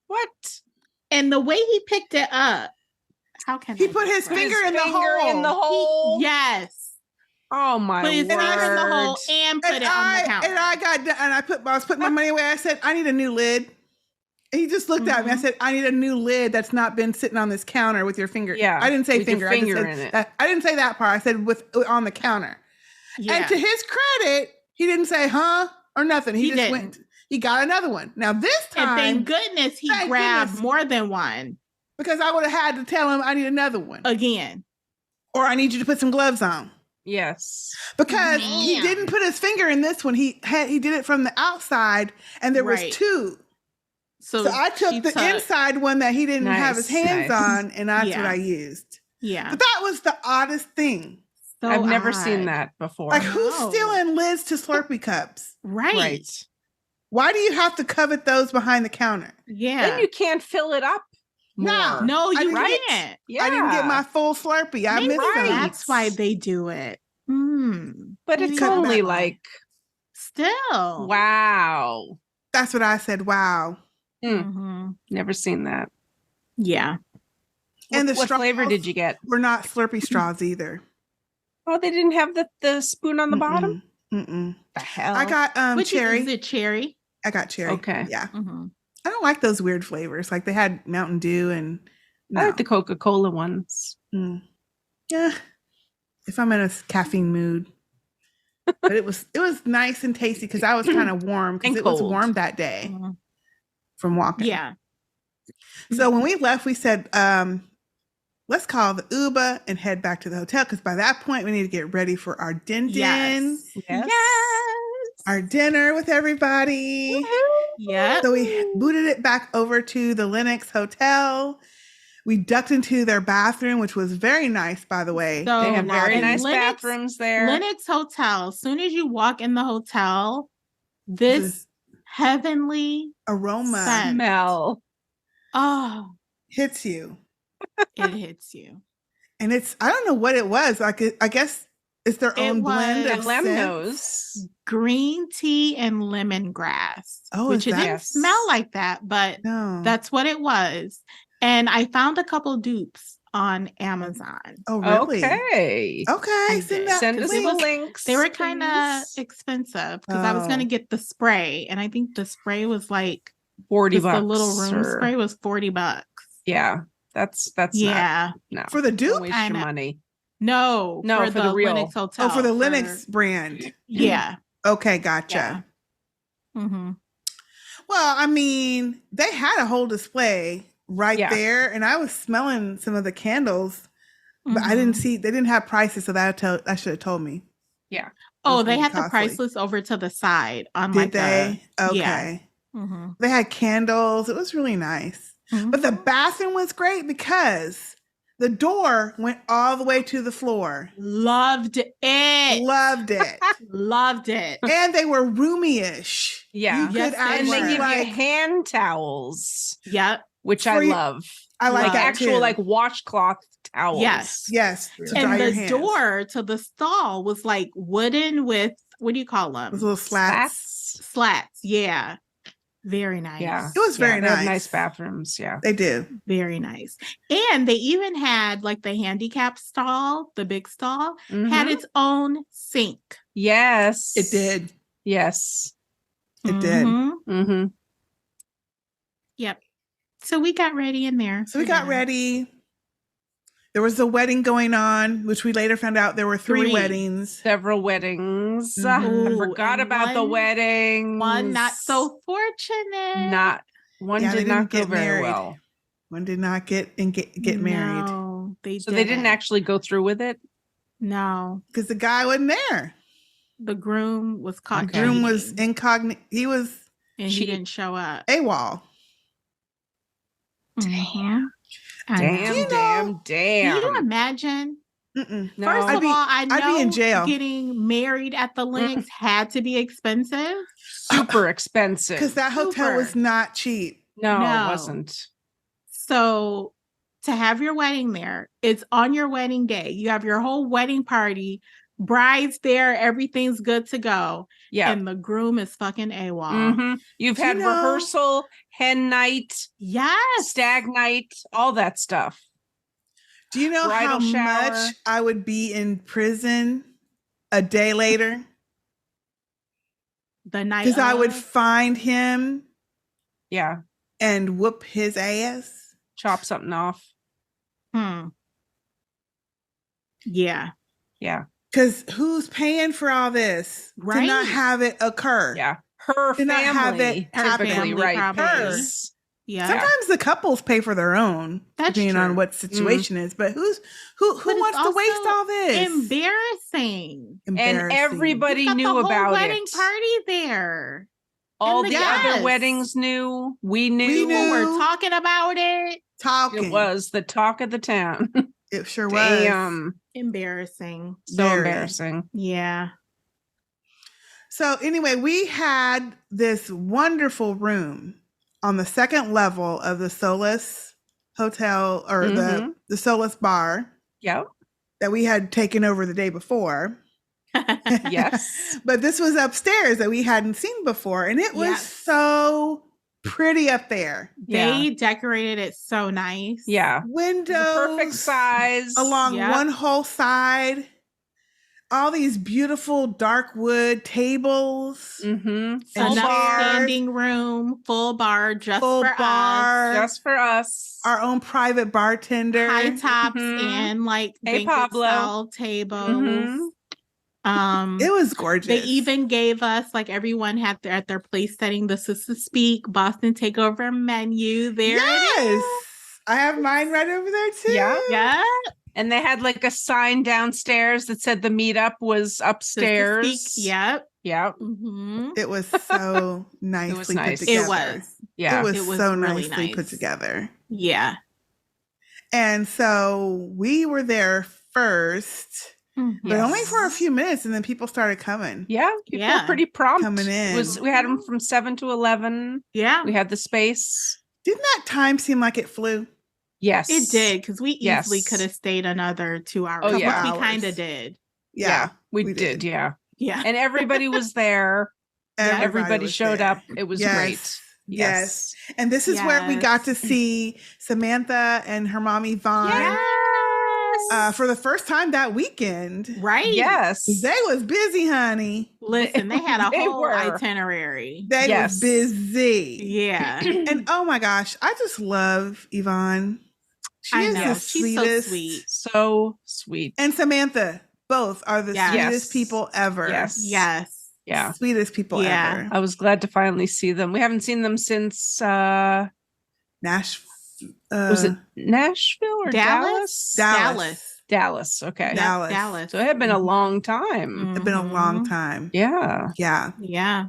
What? And the way he picked it up, how can He I put his describe finger it? in the hole. in the hole. Yes. Oh my Put his word. finger in the hole and put And it on the I counter. got done, and I was putting my money away. I said, I need a new lid. And he just looked at me. I Mhm. said, I need a new lid that's not been sitting on this counter with your finger. Yeah, I didn't say with your finger. finger I in just said it. that. I didn't say that part. I said on the counter. Yeah. And to his credit, he didn't say huh or nothing. He He just didn't. went. He got another one. Now this And time, thank goodness he Thank grabbed goodness. more than one because I would have had to tell him I need another one, again. or I need you to put some gloves on. Yes. Because he Man. didn't put his finger in this one. He did it from the outside, and there Right. was 2. So So I she took the inside one that he didn't have his Nice, hands nice. on, and that's what Yeah. I used. Yeah. But that was the oddest thing. So I've never seen odd. that before. Like, who's No. stealing lids to Slurpee cups? Right. Right. Why do you have to covet those behind the counter? Yeah. Then you can't fill it up. No. more. no, I you didn't- can't. Yeah. I didn't get my full Slurpee. I Maybe missed some. that's why they do it. But Maybe it's cut only back. like, still. wow. That's what I said. Wow. Mhm. Never seen that. Yeah. And the what flavor straws did you get? We're not Slurpee straws either. Oh, they didn't have the spoon on the bottom? Mm-mm. The hell? I got Which cherry. is it? Cherry. I got cherry. Okay. Yeah. Mhm. I don't like those weird flavors. Like they had Mountain Dew and I like the Coca-Cola ones. Mm. Yeah. If I'm in a caffeine mood. But it was nice and tasty because I was kind of warm because And it was cold. warm that day Mhm. from walking. Yeah. So when we left, we said, let's call the Uber and head back to the hotel because by that point we need to get ready for our din Yes. Yes. our dinner with everybody. Yeah. So we booted it back over to the Lennox Hotel. We ducked into their bathroom, which was very nice, by the way. So They have very in nice bathrooms there. Lennox Hotel. As soon as you walk in the hotel, this heavenly Aroma scent. Smell. Oh, hits you. it hits you. And I don't know what it was. Like, I guess it's their It own blend was- of And Lem scents. knows. Green tea and lemongrass. Oh, which is it that- didn't Yes. smell like that, but No. that's what it was. And I found a couple dupes on Amazon. Oh, really? Okay. Okay. I Send did. that Send us It the was- links. They were kind of please. expensive because I was going to Oh. get the spray, and I think the spray was like 40 just bucks. the little room or- spray was $40. Yeah. That's Yeah, not, no. For the Don't dupe? waste I your know. money. no, No, for the real. Lennox Hotel. Oh, for the Lennox brand. Yeah. Okay, gotcha. Yeah. Mm-hmm. Well, I mean, they had a whole display right Yeah. there, and I was smelling some of the candles, but I didn't see. They didn't have prices, so that should have told me. Oh, was they gonna had be the costly. price list over to the side on Did like they? Okay. yeah. Mhm. They had candles. It was really nice. But the bathroom was great because The door went all the way to the floor. Loved it. Loved it. Loved it. And they were roomy-ish. Yeah. You Yes, could they And they actually give like, you hand towels, Yep. which For I you- love. I like Like that actual too. like washcloth towels. Yes. Yes, to dry And your the hands. door to the stall was like wooden with, what do you call them? Those little slats. Slats. Yeah. Very nice. Yeah. It was very They have nice. nice bathrooms. Yeah. They do. Very nice. And they even had like the handicap stall, the big stall, had Mhm. its own sink. Yes. It did. Yes. It did. Mhm. Mm-hmm. Yep. So we got ready in there. So we got ready. There was a wedding going on, which we later found out there were three Three. weddings. Several weddings. Mhm. I forgot and about the one- weddings. One not so fortunate. Not one Yeah, they did didn't not go get very married. well. One did not get married No, So they didn't actually go through with it. No, because the guy wasn't there. the groom was caught. Okay. Groom was cheating, incognito. He was and he cheat. didn't show up. AWOL. Mhm. I know. Damn, Do you know- damn, Can you damn. imagine? Mm-mm. No. First I'd of be- all, I know I'd be in jail. getting married at the links had to be expensive. Super expensive. Because that hotel was Super. not cheap. No, No. it wasn't. So to have your wedding there, it's on your wedding day. You have your whole wedding party, bride's there, everything's good to go. Yeah. And the groom is fucking AWOL. Mhm. You've Do you had know- rehearsal, hen night, Yes. stag night, all that stuff. Do you know Bridal how shower. much I would be in prison a day later? The night Because I would of. find him Yeah. and whoop his ass. Chop something off. Yeah. Yeah. Because who's paying for all this to Right. not have it occur? Yeah. Her Did not have family, it happen. typically, Family right? probably. Hers. Yeah. Sometimes the couples pay for their own, That's depending on true. what situation is. But who But it's wants to waste also all this? Embarrassing. And Embarrassing. everybody You've got knew the whole about wedding it. party there. All and the the other guests. weddings knew. We knew. We People knew. were talking about it. talking. It was the talk of the town. It sure was. Damn. Embarrassing. So Very. embarrassing. Yeah. So anyway, we had this wonderful room on the second level of the Solace Hotel or Mhm. the Solace Bar Yep. that we had taken over the day before. Yes. But this was upstairs that we hadn't seen before, and it was Yes. so pretty up there. They decorated it so nice. Yeah. Windows, The perfect size. along Yep. one whole side. All these beautiful dark wood tables, Mm-hmm. And Enough chairs. standing room, full bar, just full for bar, Just for us. our own private bartender. us. High tops Mhm. and like Hey, banquet Pablo. style tables. Mhm. It was gorgeous. They even gave us, like, everyone had at their place setting, the Sistah Speak Boston Takeover menu. There it yes, is. I have mine right over there too. Yeah. Yeah. And they had like a sign downstairs that said the meetup was Sistah upstairs. Speak. Yep. Yeah. Mhm. It was so nicely nice. put together. It was. Yeah. It was so really nicely put nice. together. Yeah. And so we were there first, but only for a Yes. few minutes, and then people started coming. Yeah. People were Yeah. pretty prompt. Coming in. We had them from 7 to 11. Yeah. We had the space. Didn't that time seem like it flew? Yes. It did, because we easily Yes. could have stayed another 2 hours. Oh, yeah. Which we Hours. kind of did. Yeah. we did. Yeah. Yeah. And everybody was there. Everybody was showed there. up. It was Yes. great. Yes. And this is where we got to see Samantha and her mom Yvonne Yes. for the first time that weekend. Right. Yes. They was busy, honey. Listen, they had a They whole were. itinerary. They Yes. was busy. Yeah. And oh my gosh, I just love Yvonne. She I is know. the She's sweetest. so sweet. So sweet. And Samantha, both are the Yes. sweetest Yes. people ever. Yes. Yes. Yeah. Sweetest people Yeah. ever. I was glad to finally see them. We haven't seen them since Nashville. was it Nashville or Dallas? Dallas. Dallas. Okay. Dallas. Dallas. So it had been a long time. It's been a long Mhm. time. Yeah. Yeah. Yeah.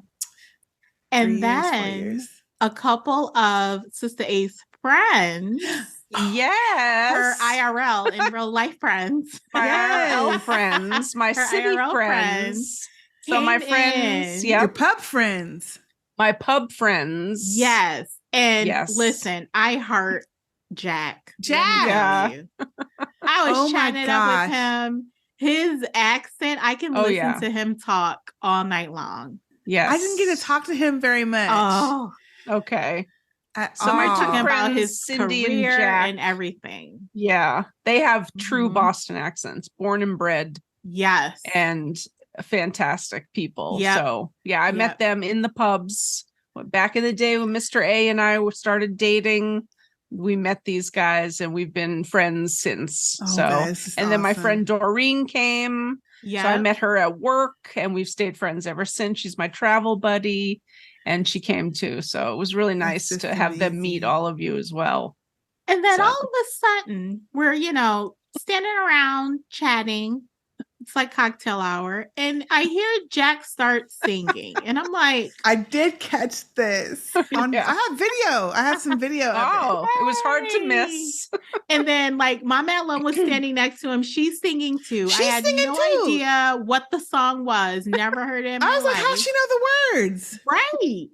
3 And years, 4 then years. a couple of Sistah A's friends Yes. Her IRL in real life friends. My IRL Yes. friends, my Her city IRL friends. So my came friends, in. Your yep, pub friends. my pub friends. Yes. And Yes. listen, I heart Jack. Let me Jack. tell Yeah. you. I was Oh my chatting it up gosh. with him. His accent, I can Oh, listen yeah. to him talk all night long. Yes. I didn't get to talk to him very much. Oh, Okay. At So my all. two talking about friends, his Cindy and career Jack. and everything. Yeah. They have true Mhm. Boston accents, born and bred, Yes. and fantastic people. Yep. So yeah, I met Yep. them in the pubs. Back in the day when Mr. A and I started dating, we met these guys and we've been friends since. Oh, So, this is and then my awesome. friend Doreen came. Yeah. So I met her at work and we've stayed friends ever since. She's my travel buddy and she came too. So it was really That's nice just to have them meet amazing. all of you as well. And then So- all of a sudden, we're, standing around chatting. It's like cocktail hour. And I hear Jack start singing. And I'm like, I did catch this. Yeah. I have video. I have some video of it. Oh, it was hard to Hey. miss. and then like Mama Ellen was standing next to him. She's singing too. I She's had singing no too. idea what the song was. Never heard it in my I was like, life. how'd she know the words? Right.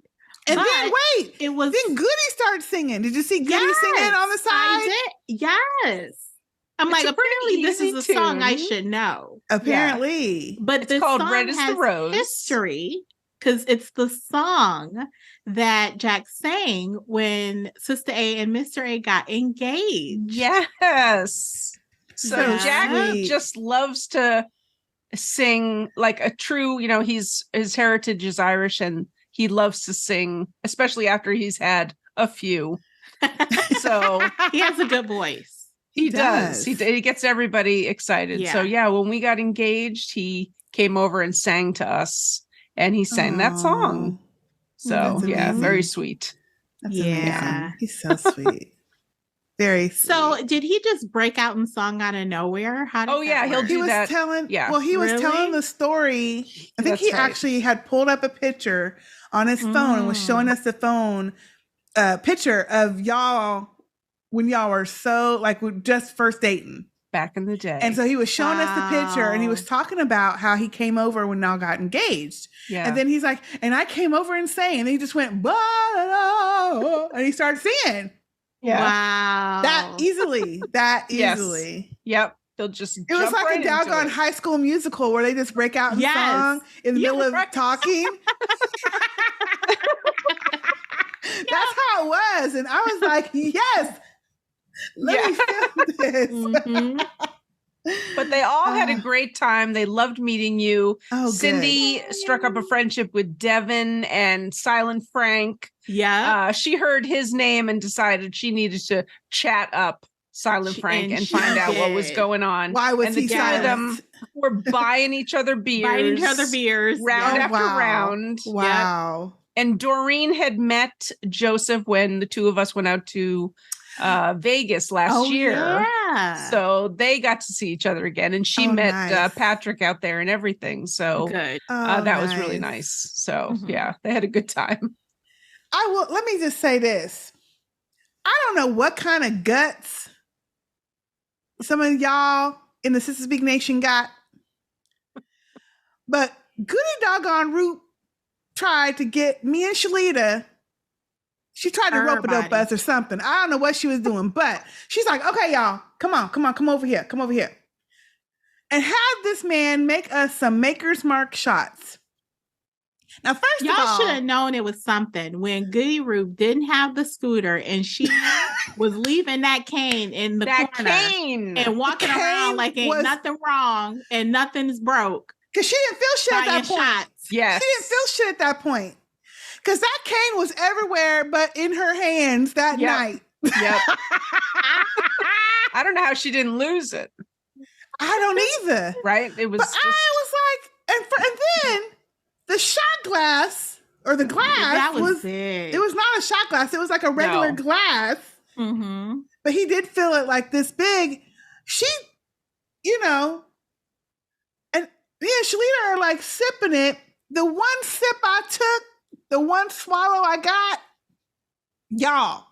And But then wait, it was then Goody started singing. Did you see Goody singing on the side? I did. Yes. I'm It's like, a pretty apparently this is easy a song I tune. should know. Apparently. But It's this called song Red is the has Rose. history because it's the song that Jack sang when Sistah A and Mr. A got engaged. Yes. So Yeah. Jack Sweet. just loves to sing like a true, his heritage is Irish and he loves to sing, especially after he's had a few. So He has a good voice. he does. He gets everybody excited. So Yeah. when we got engaged, he came over and sang to us and he sang that song. Oh, So that's yeah, amazing. very sweet. that's Yeah. amazing. He's so sweet. Very sweet. So did he just break out in song out of nowhere? How did Oh, yeah, that he'll work? he do was that. telling, Yeah. well, he was Really? telling the story. I think That's he right. actually had pulled up a picture on his phone and was showing us the phone picture of y'all when y'all were so like just first dating. Back in the day. And so he was showing us the picture and he was Wow. talking about how he came over when y'all got engaged. yeah. And then he's like, and I came over and sang, and he just went, blah, blah, blah, and he started singing yeah. Wow. that easily. Yes. Yep. They'll just It was jump like right a into doggone it. High School Musical where they just break out in Yes. song in the Yeah, middle of right. talking. That's how it was. And I was like, yes, let me film this. Mhm. But they all had a Ah. great time. They loved meeting you. Oh, Cindy struck up a friendship with Devin and Silent Frank. Yeah. She heard his name and decided she needed to chat up Silent Frank and she find out what was did. going on. Why was and he the two of them silent? were buying each other beers. Buying each other beers. Round Oh, after wow. round. Wow. And Doreen had met Joseph when the two of us went out to Vegas last year. Yeah. So they got to see each other again. And she Oh, met nice. Patrick out there and everything. So good. Oh, that was really nice. So Mhm. yeah, they had a good time. Let me just say this. I don't know what kind of guts some of y'all in the Sistah Speak Nation got, but Goody doggone Root tried to get me and Shalita. She tried to rope-a-dope Everybody. us or something. I don't know what she was doing, but she's like, okay, y'all, come over here. And have this man make us some Maker's Mark shots. Now, first of Y'all all, should have known it was something when Goody Rube didn't have the scooter and she was leaving that cane in the That corner cane. and walking cane around like ain't was- nothing wrong and nothing's broke. because she didn't feel shit at Buying that point. shots. Yes. She didn't feel shit at that point. Because that cane was everywhere but in her hands that Yep. night. Yep. I don't know how she didn't lose it. I don't either. Right? It was But just I was like, and then the shot glass or the glass That was was big. it was not a shot glass. It was like a regular No. glass. Mm-hmm. But he did feel it like this big. She, and me and Shalita are like sipping it. The one sip I took, the one swallow I got, y'all,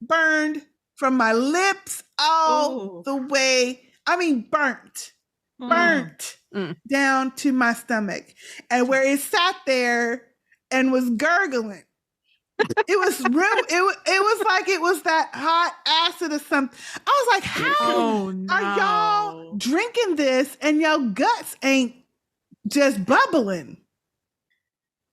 burned from my lips all Ooh. the way. I mean, burnt Mm. down to my stomach, and where it sat there and was gurgling. It was real. It was like it was that hot acid or something. I was like, how are y'all drinking this and your guts ain't just bubbling?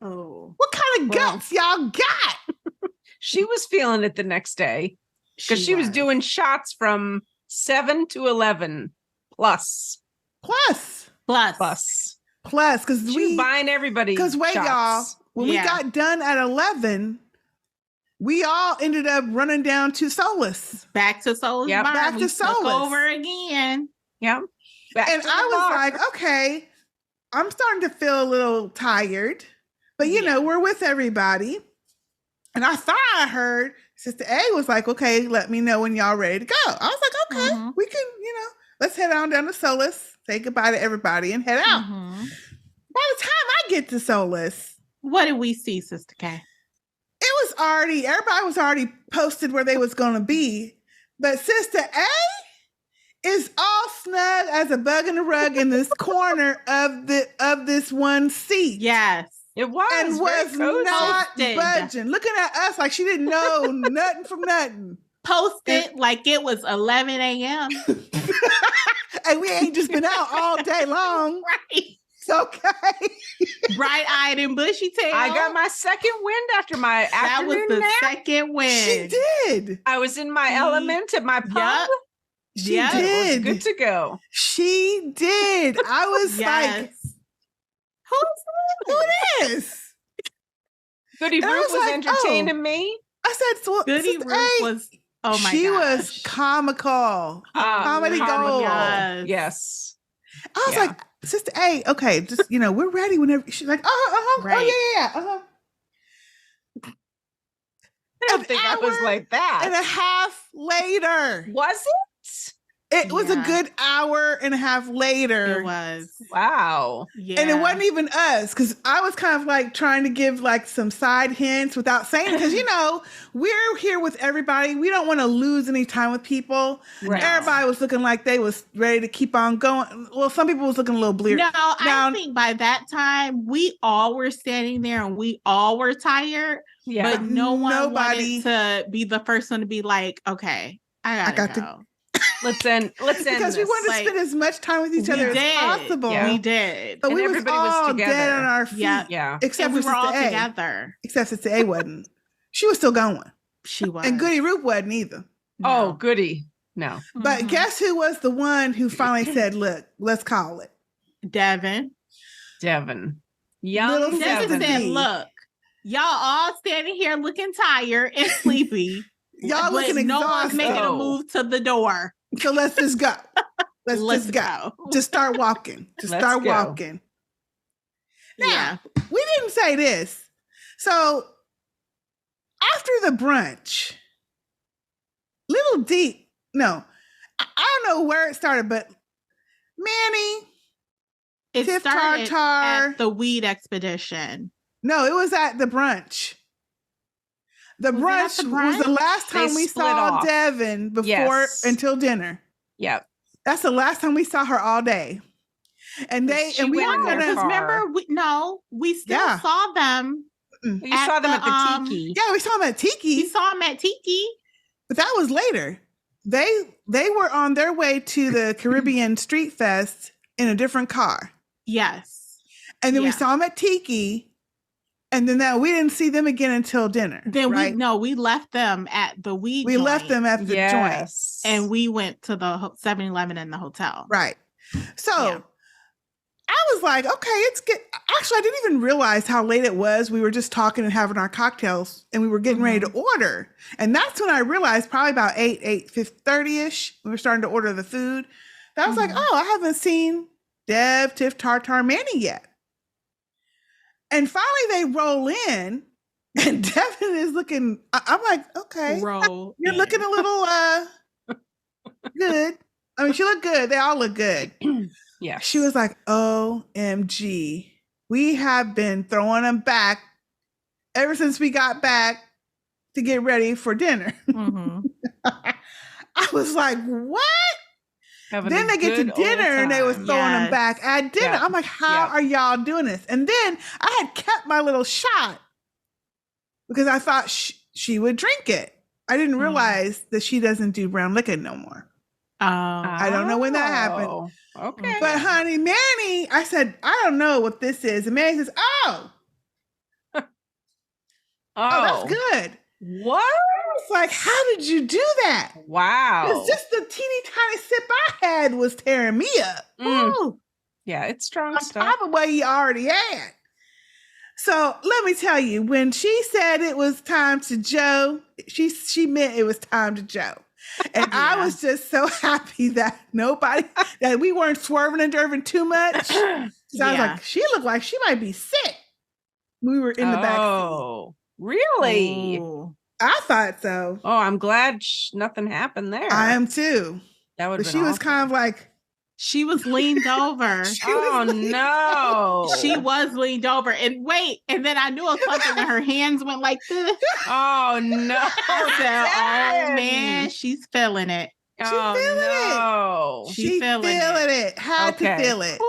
Oh, What kind of guts y'all got? She was feeling it the next day because she was doing shots from 7 to 11 plus. Plus, because She was buying everybody. Because wait, y'all, when we got done at 11, we all ended up running down to Solus. Back to Solus. Yep. Bar. Back we to took Solus. over again. Yep. And I was like, okay, I'm starting to feel a little tired, but you know, we're with everybody. And I thought I heard Sistah A was like, okay, let me know when y'all ready to go. I was like, okay, we can, let's head on down to Solus, say goodbye to everybody and head out. By the time I get to Solus, what did we see, Sister K? Everybody was already posted where they was going to be. But Sistah A is all snug as a bug in the rug in this corner of this one seat. Yes. It was. And was not budging. Looking at us like she didn't know nothing from nothing. Posted like it was 11 a.m. And we ain't just been out all day long. Right. Okay. Bright-eyed and bushy-tailed. I got my second wind after my afternoon That was the nap. second wind. She did. I was in my element at my pub. She did. It was good to go. She did. I was like, who this? Goody Ruth was entertaining me. I said, so Goody Ruth was, oh my she gosh. was comical. Comedy gold. Yes. I was like, Sistah A, okay, just, we're ready whenever. She's like, Right. yeah. I don't think I was like that. And a half later. Was it? It was a good hour and a half later. It was. Wow. Yeah. And it wasn't even us, because I was kind of like trying to give like some side hints without saying, because we're here with everybody. We don't want to lose any time with people. Right. Everybody was looking like they was ready to keep on going. Well, some people was looking a little bleary. No, I think by that time we all were standing there and we all were tired. Yeah. But nobody wanted to be the first one to be like, okay, I gotta go. Let's end because we wanted to spend as much time with each other as possible. Yeah. We did. But we was all dead on our feet. Yeah. Except we for were all Sistah A. together. Except Sistah A wasn't. She was still going. She was. And Goody Ruth wasn't either. No. Oh, Goody. No. But guess who was the one who finally said, look, let's call it? Devin. Young Little Devin said, look, y'all all standing here looking tired and sleepy. Y'all looking exhausted. No one's making a move to the door. So let's just go. Let's just go. Just start walking. Start walking. Now, we didn't say this. So after the brunch, little deep, I don't know where it started, but Manny, it Tiff started Tartar, at the weed expedition. No, it was at the brunch. The brunch was the last time we saw Devin until dinner. Yep. That's the last time we saw her all day. And we weren't gonna remember we still saw them. You saw them at the Tiki. Yeah, we saw them at Tiki. We saw them at Tiki. But that was later. They were on their way to the Caribbean Street Fest in a different car. Yes. And then we saw them at Tiki. And then we didn't see them again until dinner. Then we left them at the weed joint. We left them at the joint. And we went to the 7-Eleven in the hotel. Right. So I was like, okay, it's good. Actually, I didn't even realize how late it was. We were just talking and having our cocktails and we were getting ready to order. And that's when I realized probably about 8:30ish, we were starting to order the food. That I was like, I haven't seen Dev, Tiff, Tartar, Manny yet. And finally they roll in and Devin is looking, I'm like, okay, you're looking a little good. I mean, she looked good. They all look good. Yeah. She was like, OMG, we have been throwing them back ever since we got back to get ready for dinner. I was like, what? Having Then a they get to good dinner old and they was time. throwing them Yes. back at dinner. Yeah. I'm like, how Yeah. are y'all doing this? And then I had kept my little shot because I thought she would drink it. I didn't realize that she doesn't do brown liquor no more. I don't know when that happened. Oh, okay. But honey, Manny, I said, I don't know what this is. And Manny says, oh, that's good. What? It's like, how did you do that? Wow. Because just the teeny tiny sip I had was tearing me up. Mm. Yeah, it's strong On stuff. top of what he already had. So let me tell you, when she said it was time to Joe, she meant it was time to Joe. And I was just so happy that that we weren't swerving and derving too much. So I was like, she looked like she might be sick. We were in the back seat. Oh, really? Ooh. I thought so. Oh, I'm glad nothing happened there. I am too. That would. But she was kind of like, She was leaned over. no. She was leaned over. And wait, and then I knew it was something and her hands went like this. Oh no. I said, oh man, she's feeling it. No. She feeling it. Had to feel it.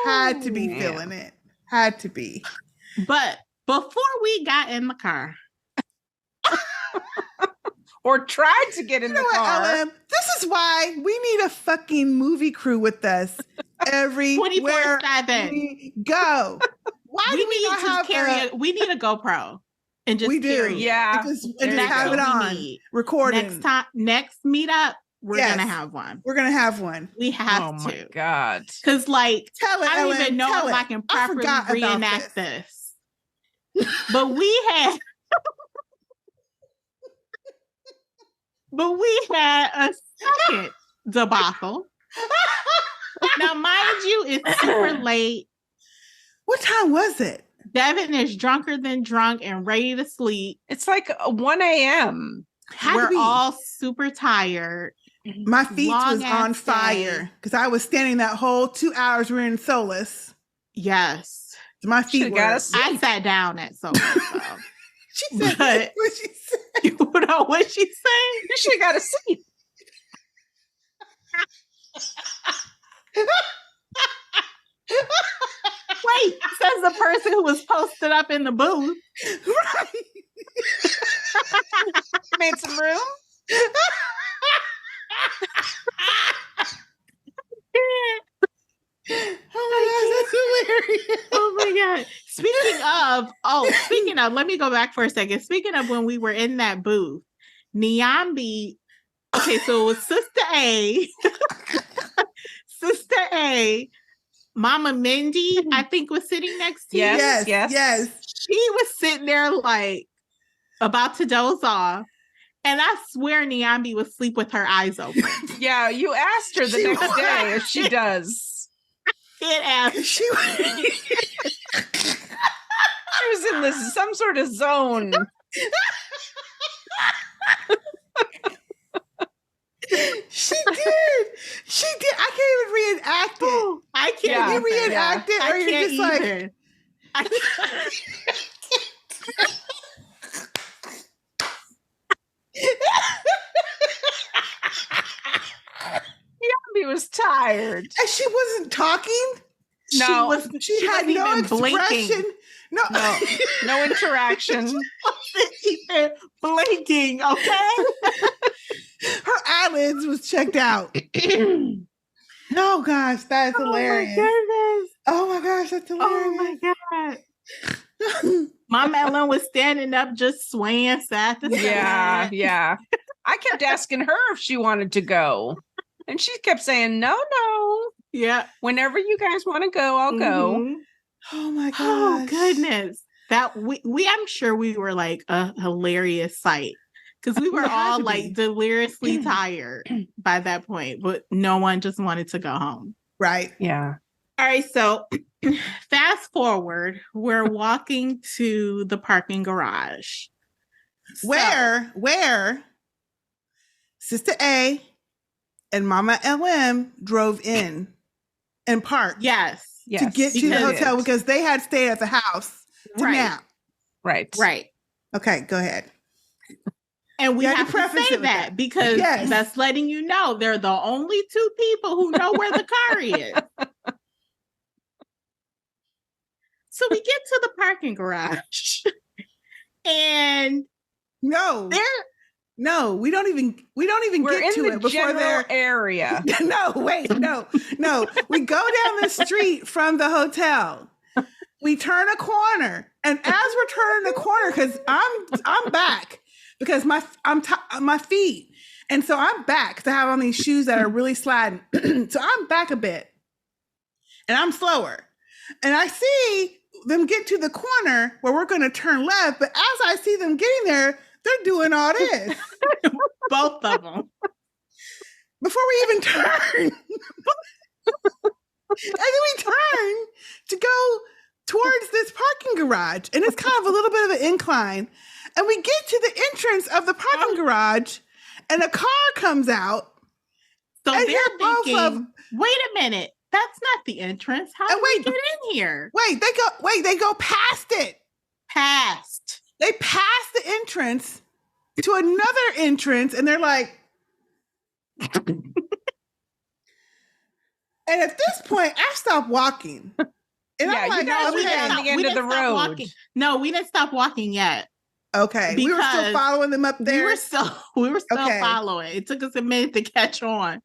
Had to be feeling it. Had to be. But before we got in the car, or tried to get in the car. Ellen, this is why we need a fucking movie crew with us everywhere 24/7. we go. Why do we not have carry we need a GoPro and just we do. carry it. Yeah. And just There you have go. it on recording. Next meetup, we're Yes. gonna have one. We're gonna have one. We have Oh my to. God. Because like Tell it, I don't Ellen, even know tell if it. I can I properly forgot about reenact this. But we had a second debacle. Now, mind you, it's super late. What time was it? Devin is drunker than drunk and ready to sleep. It's like 1 a.m. We're all super tired. My feet was Long ass on fire day. because I was standing that whole 2 hours we were in Solus. Yes. My feet Should've got were. a seat. I sat down at Solus. So. She said, But- what she said. You know what she said? You should have got a seat. Wait, says the person who was posted up in the booth. Right. Made some room. Oh my gosh, that's hilarious. Oh my God. Speaking of, let me go back for a second. Speaking of when we were in that booth, Niambi, okay, so it was Sistah A, Sistah A, Mama Mindy, I think was sitting next to Yes. you. Yes. She was sitting there like about to doze off. And I swear Niambi was asleep with her eyes open. Yeah, you asked her the She next day if she does. It asked. She She was in some sort of zone. She did. I can't even reenact it. I can't Yeah. You reenact it, or I you're can't just like, even. I He was tired. and she wasn't talking. No. She had wasn't no even blinking. expression. No. No interaction. even blinking, okay? Her eyelids was checked out. No, gosh, that is hilarious. Oh my goodness. Oh my gosh, that's Oh hilarious. my God. Mama Ellen was standing up, just swaying side to side. Yeah. I kept asking her if she wanted to go. And she kept saying, no. Yeah. Whenever you guys want to go, I'll go. Mhm. Oh my gosh. Oh goodness. That we I'm sure we were like a hilarious sight. Because we were We had all to like be. deliriously tired by that point, but no one just wanted to go home. Right. Yeah. All right, so fast forward, we're walking to the parking garage. So- Where Sistah A and Mama LM drove in and parked Yes. to get to the because- hotel because they had stayed at the house to Right. nap. Right. Right. Okay, go ahead. And we You have to preface say it with that because Yes. that's letting you know they're the only two people who know where the car is. So we get to the parking garage and No, there we don't even We're get to in the it before general they're. area. No, wait, no. We go down the street from the hotel. We turn a corner, and as we're turning the corner, because I'm back because my feet, and so I'm back because I have on these shoes that are really sliding. So I'm back a bit, and I'm slower, and I see them get to the corner where we're going to turn left. But as I see them getting there, they're doing all this both of them. before we even turn. And then we turn to go towards this parking garage, and it's kind of a little bit of an incline. And we get to the entrance of the parking garage, and a car comes out. So And they're you're both thinking, wait a minute, that's not the entrance. How And do we wait. get in here? They go past it. Past. They pass the entrance to another entrance, and they're like, and at this point, I stopped walking. And Yeah, I'm like, you guys were okay, down the end of the stop road. walking. No, we didn't stop walking yet. okay. We were still Because following them up there. We were still Okay. following. It took us a minute to catch on.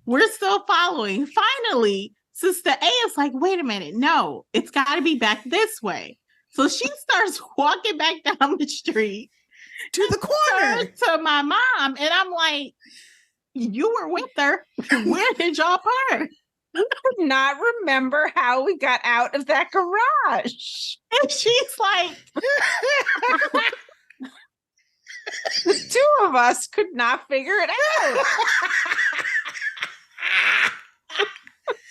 We're still following. Finally, Sistah A is like, wait a minute, no, it's got to be back this way. So she starts walking back down the street to the corner. turns to my mom, and I'm like, you were with her. Where did y'all park? Could not remember how we got out of that garage. And she's like, The two of us could not figure it out.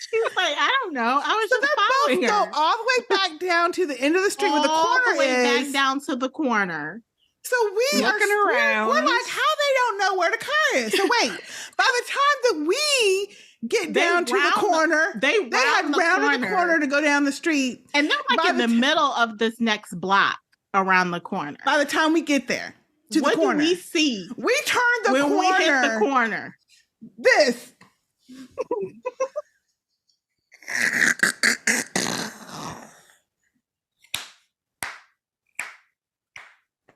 she's like, I don't know. I was So just they following both her. go all the way back down to the end of the street where the All corner the way is. back down to the corner. So we Looking are around. We're like, how they don't know where the car is? So wait, by the time that we get They down to the round- corner, They had rounded the corner to go down the street. and they're like by in the the ti- middle of this next block around the corner. By the time we get there to What the corner, do we see we turn the when corner. we hit the corner? This.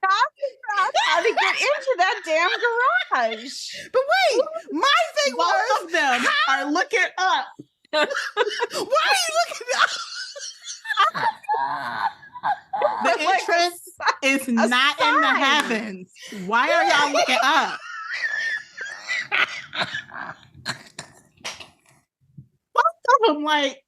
How to get into that damn garage? But wait, my thing Both was, of them are looking up. why are you looking up? The Like entrance is not in the sign. heavens. Why are y'all looking up? Both of them like,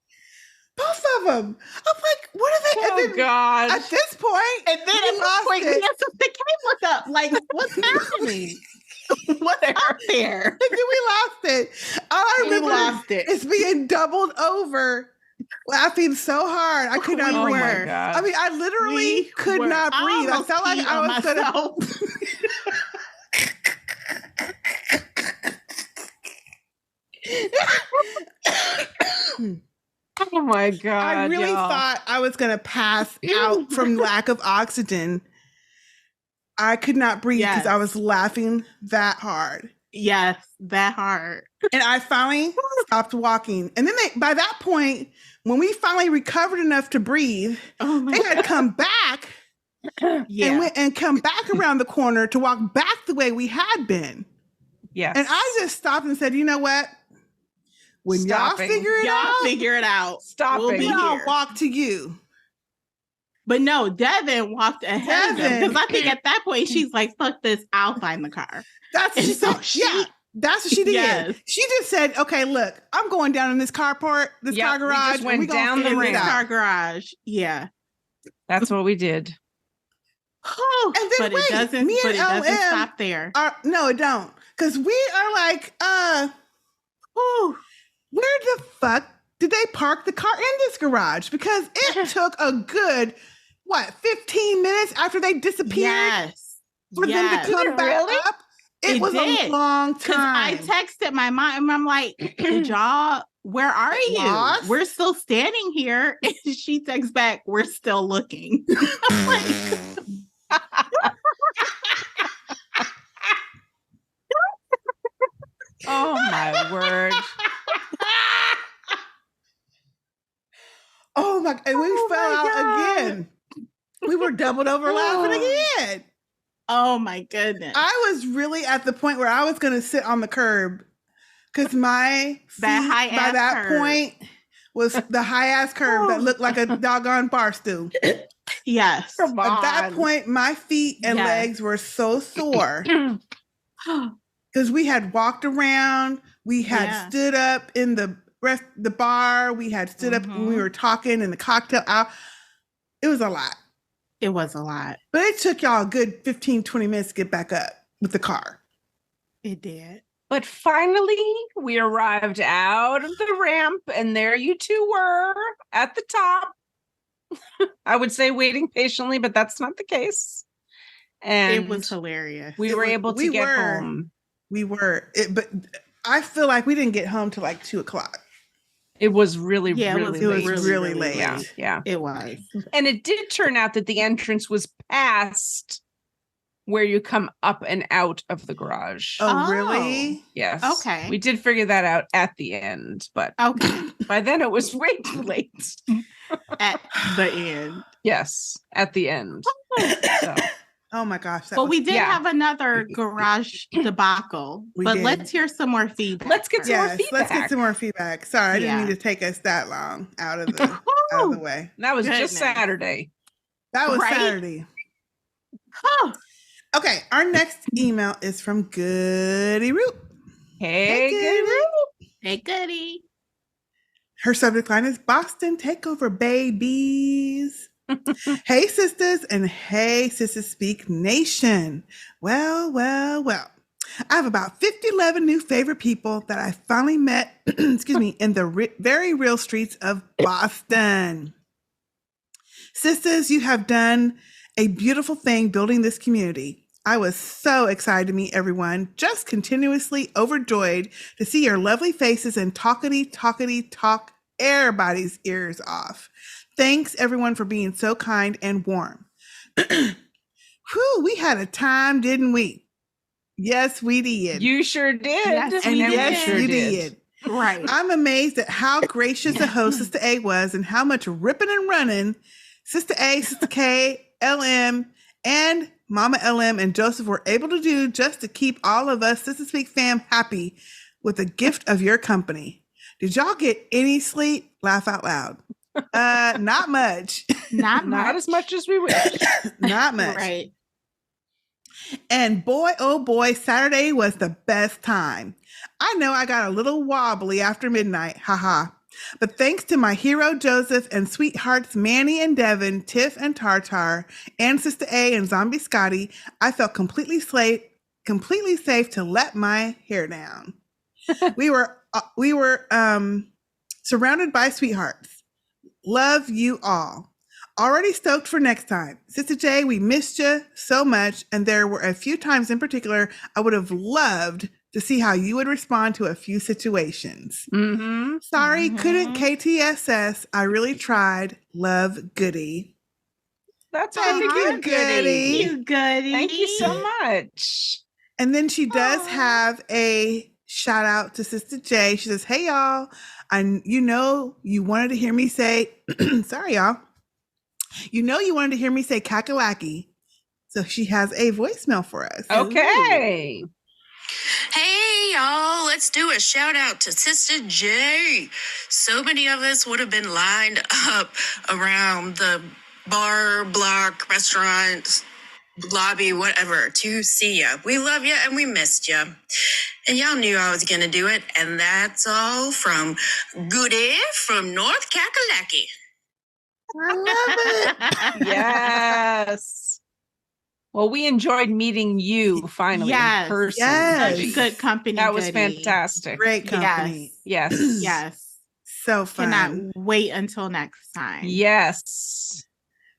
Both of them. I'm like, what are they? Oh, and then God. at this point, and then we at this lost point, it. we have to they can't look up. Like, what's happening? What's up there? And then we lost it. All I We remember lost it. is being doubled over, laughing so hard I could not We Oh breathe. my were. God. I mean, I literally We could were- not breathe. I almost felt like peed I on was gonna. myself. Oh my God. I really y'all. thought I was gonna pass out from lack of oxygen. I could not breathe because Yes. I was laughing that hard. Yes, that hard. And I finally stopped walking. And then by that point, when we finally recovered enough to breathe, Oh my they had to come back yeah. and come back around the corner to walk back the way we had been. Yes. And I just stopped and said, you know what? When Stopping. y'all figure it Y'all out, figure it out. Stopping. We'll be I'll here. walk to you. But no, Devin walked ahead of them Devin. because I think at that point she's like, "Fuck this, I'll find the car." That's what And she so said. she- Yeah, that's what she did. Yes. She just said, okay, look, I'm going down in this carport, this Yep, car we garage, just went and we gonna down the figure In it the ramp. out. car garage. Yeah. That's what we did. And then but wait, it doesn't. me But and it doesn't LM stop there. No, it don't. Because we are like, Whew. where the fuck did they park the car in this garage? Because it took a good, 15 minutes after they disappeared Yes. for them Yes. to come Did it back really? up? It It was did. a long Because I time. texted my mom and I'm like, "Did y'all, where are you? Lost? We're still standing here." And she texts back, "We're still looking." I'm like, Oh my word. Oh my! And we Oh fell my out God. again. We were doubled over laughing again. Oh my goodness. I was really at the point where I was going to sit on the curb because my feet That high by ass that curb. point was the high ass curb that looked like a doggone bar stool. Yes. Come on. At that point, my feet and Yes. legs were so sore because we had walked around, we had Yeah. stood up in the bar, we had stood up when we were talking in the cocktail hour. It was a lot. It was a lot. But it took y'all a good 15, 20 minutes to get back up with the car. It did. But finally, we arrived out of the ramp, and there you two were at the top. I would say waiting patiently, but that's not the case. And It was hilarious. we were able to get home. We were. But I feel like we didn't get home till like 2:00. It was really, Yeah, really It was late. really late. Yeah, yeah. It was. And it did turn out that the entrance was past where you come up and out of the garage. Oh, Oh. really? Yes. Okay. We did figure that out at the end, but Okay. by then it was way too late. At the end. Yes, at the end. So, Oh my gosh. But we did yeah. have another garage debacle. We but did. let's hear some more feedback. Let's get some more Yes, let's get feedback. some more feedback. Sorry, I didn't Yeah. mean to take us that long out of the way. that was Goodness. just Saturday. That was Right? Saturday. Oh, Okay, our next email is from Goody Root. Hey, Goody. good. hey, goody. Her subject line is Boston Takeover, babies. Hey, sisters, and hey, Sistah Speak Nation. Well. I have about 11 new favorite people that I finally met, in the very real streets of Boston. Sisters, you have done a beautiful thing building this community. I was so excited to meet everyone, just continuously overjoyed to see your lovely faces and talk everybody's ears off. Thanks everyone for being so kind and warm. Whew, we had a time, didn't we? Yes, we did. You sure did. Yes, and we yes, did. you did. Right. I'm amazed at how gracious the host Sistah A was and how much ripping and running Sistah A, Sistah K, LM, and Mama LM and Joseph were able to do just to keep all of us Sistah Speak fam happy with the gift of your company. Did y'all get any sleep? Laugh out loud. Not much. Not Not as much as we wish. Not much. Right. And boy, oh boy, Saturday was the best time. I know I got a little wobbly after midnight, haha. But thanks to my hero Joseph and sweethearts Manny and Devin, Tiff and Tartar, and Sistah A and Zombie Scotty, I felt completely safe to let my hair down. We were surrounded by sweethearts. Love you all. Already stoked for next time. Sistah J, we missed you so much, and there were a few times in particular I would have loved to see how you would respond to a few situations. Mm-hmm. Sorry, couldn't KTSS. I really tried. Love, Goody. That's Thank all you, right, Goody. You goody. Thank you so much. And then she does Aw. have a shout out to Sistah J. She says, "Hey y'all, you wanted to hear me say, sorry y'all. You wanted to hear me say kakalaki." So she has a voicemail for us. Okay. Hey y'all, let's do a shout out to Sistah J. So many of us would have been lined up around the bar, block, restaurant, lobby, whatever, to see ya. We love ya and we missed ya. And y'all knew I was gonna do it. And that's all from Goody from North Kakalaki. I love it. Yes. Well, we enjoyed meeting you finally Yes. in person. Yes. Such good company. That was Goody. fantastic. Great company. Yes. Yes. So fun. Cannot wait until next time. Yes.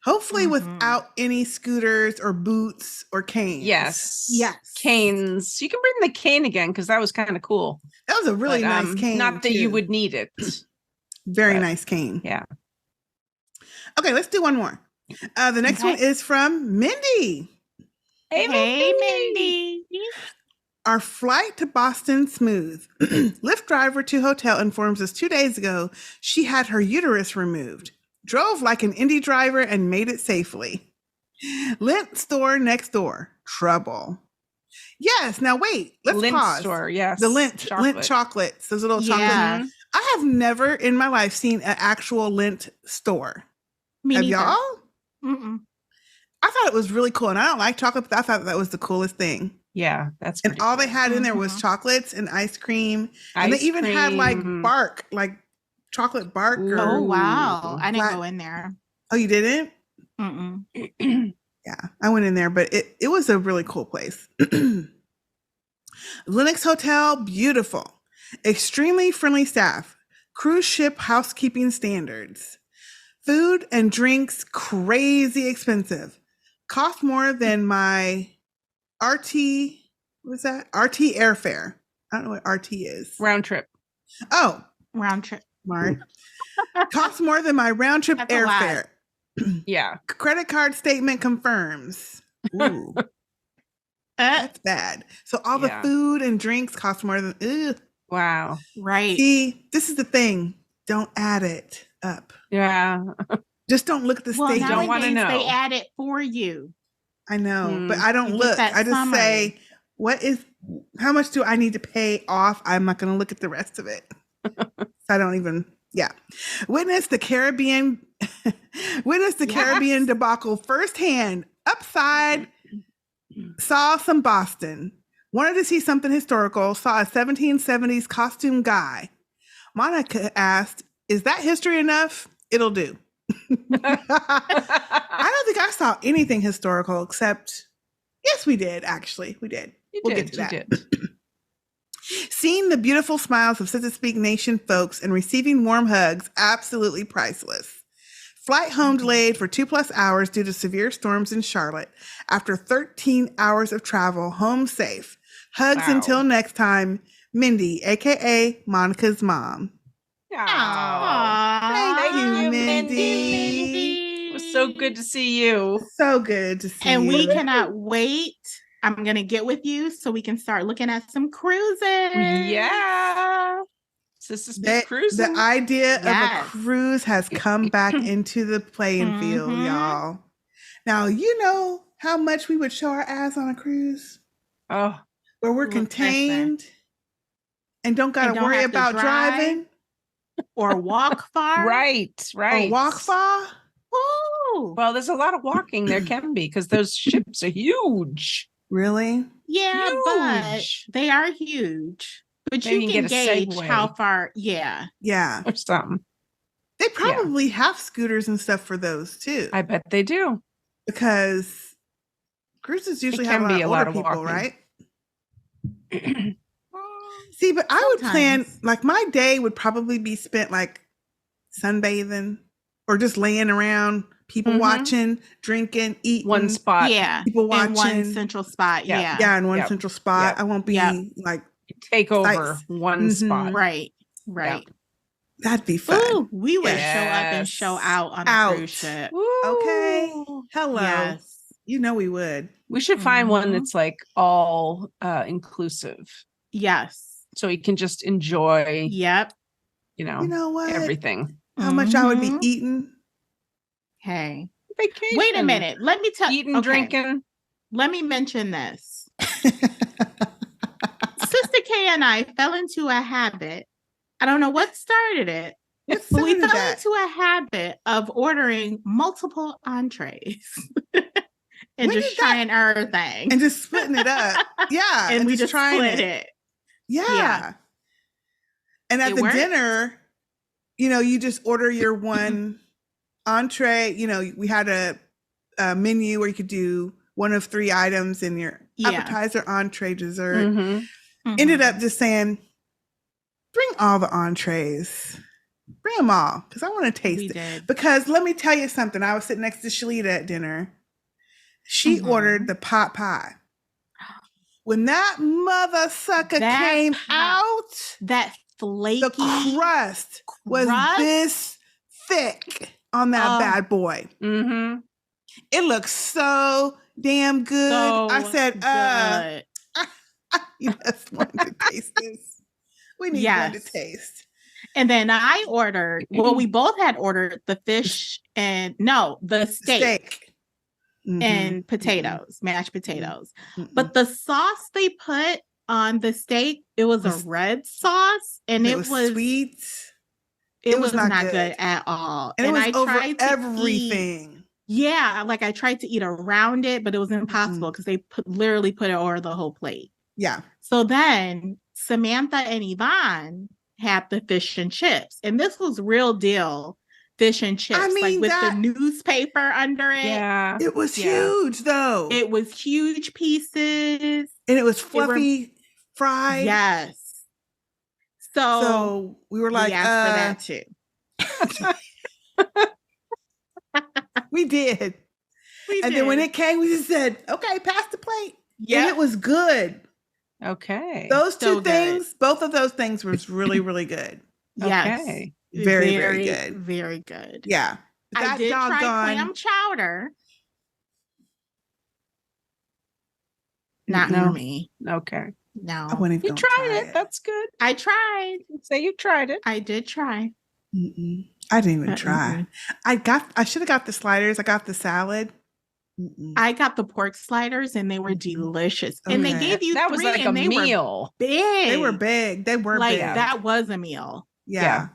Hopefully Mhm. without any scooters or boots or canes. Yes. Yes. Canes. You can bring the cane again because that was kind of cool. That was a really But, nice cane. Not that you too. would need it. Very but- nice cane. Yeah. Okay, let's do one more. The next Okay. one is from Mindy. Hey, Hey, Mindy. Mindy. Our flight to Boston smooth. Lyft driver to hotel informs us 2 days ago she had her uterus removed. Drove like an indie driver and made it safely. Lint store next door. Trouble. Yes. Now wait. Let's Lint pause. store, yes. The lint Chocolate. chocolates. Those little Yeah. chocolate. I have never in my life seen an actual lint store. Me Have neither. y'all? Mm-mm. I thought it was really cool, and I don't like chocolate, but I thought that was the coolest thing. Yeah, that's And pretty all cool. they had in there was Mhm. chocolates and ice cream, and they Ice even had like cream. bark, like chocolate bark. Ooh. Or Oh wow! I didn't Flat- go in there. oh, you didn't? Mm-mm. Yeah, I went in there, but it was a really cool place. Linux Hotel, beautiful, extremely friendly staff, cruise ship housekeeping standards, food and drinks crazy expensive, cost more than my RT. What's that? RT airfare. I don't know what RT is. Round trip. Oh, Round trip. Mark. Costs more than my round trip That's a lot. airfare. Yeah. Credit card statement confirms. Ooh, that's bad. So all Yeah. the food and drinks cost more than. Ugh. Wow. Right. See, this is the thing. Don't add it up. Yeah. Just don't look at the Well, statement. don't wanna nowadays they know. add it for you. I know, but Mm. I don't You get look. that I just summary. say, how much do I need to pay off? I'm not going to look at the rest of it. So I don't even, yeah. Witness the Caribbean Yes. debacle firsthand. Upside, saw some Boston. Wanted to see something historical, saw a 1770s costume guy. Monica asked, is that history enough? It'll do. I don't think I saw anything historical except, yes, we did, actually. We did. We'll get to that. did. Seeing the beautiful smiles of Sistah Speak Nation folks and receiving warm hugs, absolutely priceless. Flight home delayed for 2+ hours due to severe storms in Charlotte. After 13 hours of travel, home safe. Hugs Wow. until next time. Mindy, aka Monica's mom. Aw. Thank you, Mindy. Mindy. It was so good to see you. So good to see And you. we cannot wait. I'm gonna get with you so we can start looking at some cruises. Yeah. Sistah Speak cruising. The idea of a Yes. cruise has come back into the playing field, Mhm. y'all. Now, you know how much we would show our ass on a cruise Oh, where we're Listen. contained and don't got And to don't worry have to about drive. driving Or walk far. right. or walk far. Ooh. Well, there's a lot of walking there can be because those ships are huge. Really? Yeah, but Huge. they are huge. But Maybe you you can can get a gauge Segway. how far. Yeah. Yeah. Or something. They probably have scooters and stuff for those too. I bet they do. Because cruises usually have can be a a lot lot of of older people, walking. right? See, but I would plan, Sometimes. like my day would probably be spent like sunbathing or just laying around, people Mhm. watching, drinking, eating. One spot. Yeah. People In one watching. central spot. Yeah. Yeah. Yeah, in one Yep. central spot. Yep. I won't be Yep. like, Take over Sites. one Mhm. spot. Right. Right. that'd be fun. Ooh, we would Yes. show up and show out on a Out. cruise ship. Okay. Woo. Hello. Yes. You know we would. We should find one Mhm. that's like all inclusive. Yes. So you can just enjoy, Yep. You know what? everything. How much I would be Mhm. eating. Hey. Vacation. Wait a minute. Let me tell Eating, okay. drinking. Let me mention this. Sister K and I fell into a habit. I don't know what started it, What but we started fell that? into a habit of ordering multiple entrees and When just did that- trying everything. And just splitting it up. Yeah. And we just trying split it. Yeah. Yeah. And at It the worked. dinner, you just order your one entree. We had a menu where you could do one of 3 items in your Yeah. appetizer, entree, dessert. Mhm. Ended up just saying, bring all the entrees. Bring them all because I want to taste We it. did. Because let me tell you something. I was sitting next to Shalita at dinner. She Mhm. ordered the pot pie. When that mother sucker That came pie- out, That flaky the crust was crust? this thick on that Oh. bad boy. Mhm. It looks so damn good. so I said, good. You just wanted to taste this. We need one to Yes. taste. And then I ordered, well, we both had ordered the fish and the steak Mhm. and potatoes, mashed potatoes. Mhm. But the sauce they put on the steak, it was a red sauce, and it was sweet. It was not good at all. And it was I over tried to everything. like I tried to eat around it, but it was impossible because they literally put it over the whole plate. Yeah. So then Samantha and Yvonne had the fish and chips, and this was real deal fish and chips, like with the newspaper under it. Yeah. It was huge, though. It was huge pieces. And it was fluffy fried. Yes. So we were like, we asked for that too. We did. And then when it came, we just said, okay, pass the plate. Yeah. And it was good. Okay. Those two things, both of those things was really, really good. Yes. Okay. Very, very good. Very good. Yeah. I did try clam chowder. Not for me. Okay. No. You tried it. That's good. I tried. Say you tried it. I did try. I didn't even try. I should have got the sliders. I got the salad. I got the pork sliders and they were delicious. And they gave you that was like a meal. Big. They were big. They were like big. that was a meal. Yeah.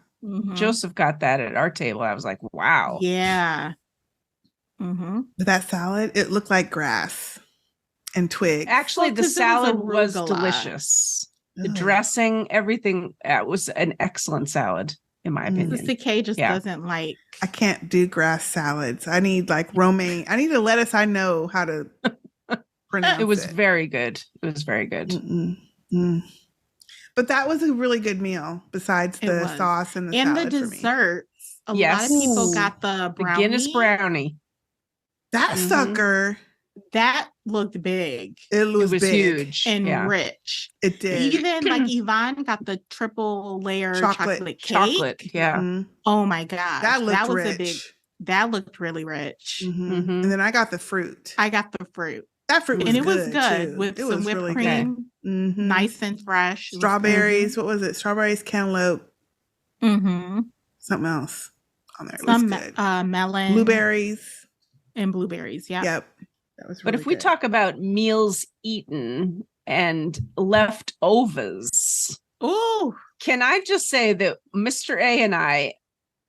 Joseph got that at our table. I was like, wow. Yeah. But that salad, it looked like grass and twigs. Actually, the salad was delicious. The dressing, everything, it was an excellent salad, in my opinion. Sistah K just doesn't like. I can't do grass salads. I need like romaine. I need a lettuce I know how to pronounce. It was very good. It was very good. But that was a really good meal. Besides the sauce and the salad the desserts. A lot of people got the brownie. Guinness brownie. That sucker. That looked big. It was big. Huge and rich. It did. Even like Yvonne got the triple layer chocolate cake. Yeah. Oh my god, that was rich. That looked really rich. And then I got the fruit. I got the fruit. That fruit was and it good, was good too. with it some was whipped really cream, nice and fresh. Strawberries. What was it? Strawberries, cantaloupe. Something else on there. It was good. Melon, blueberries, and blueberries. Yeah. Yep. That was. But if we talk about meals eaten and leftovers, can I just say that Mr. A and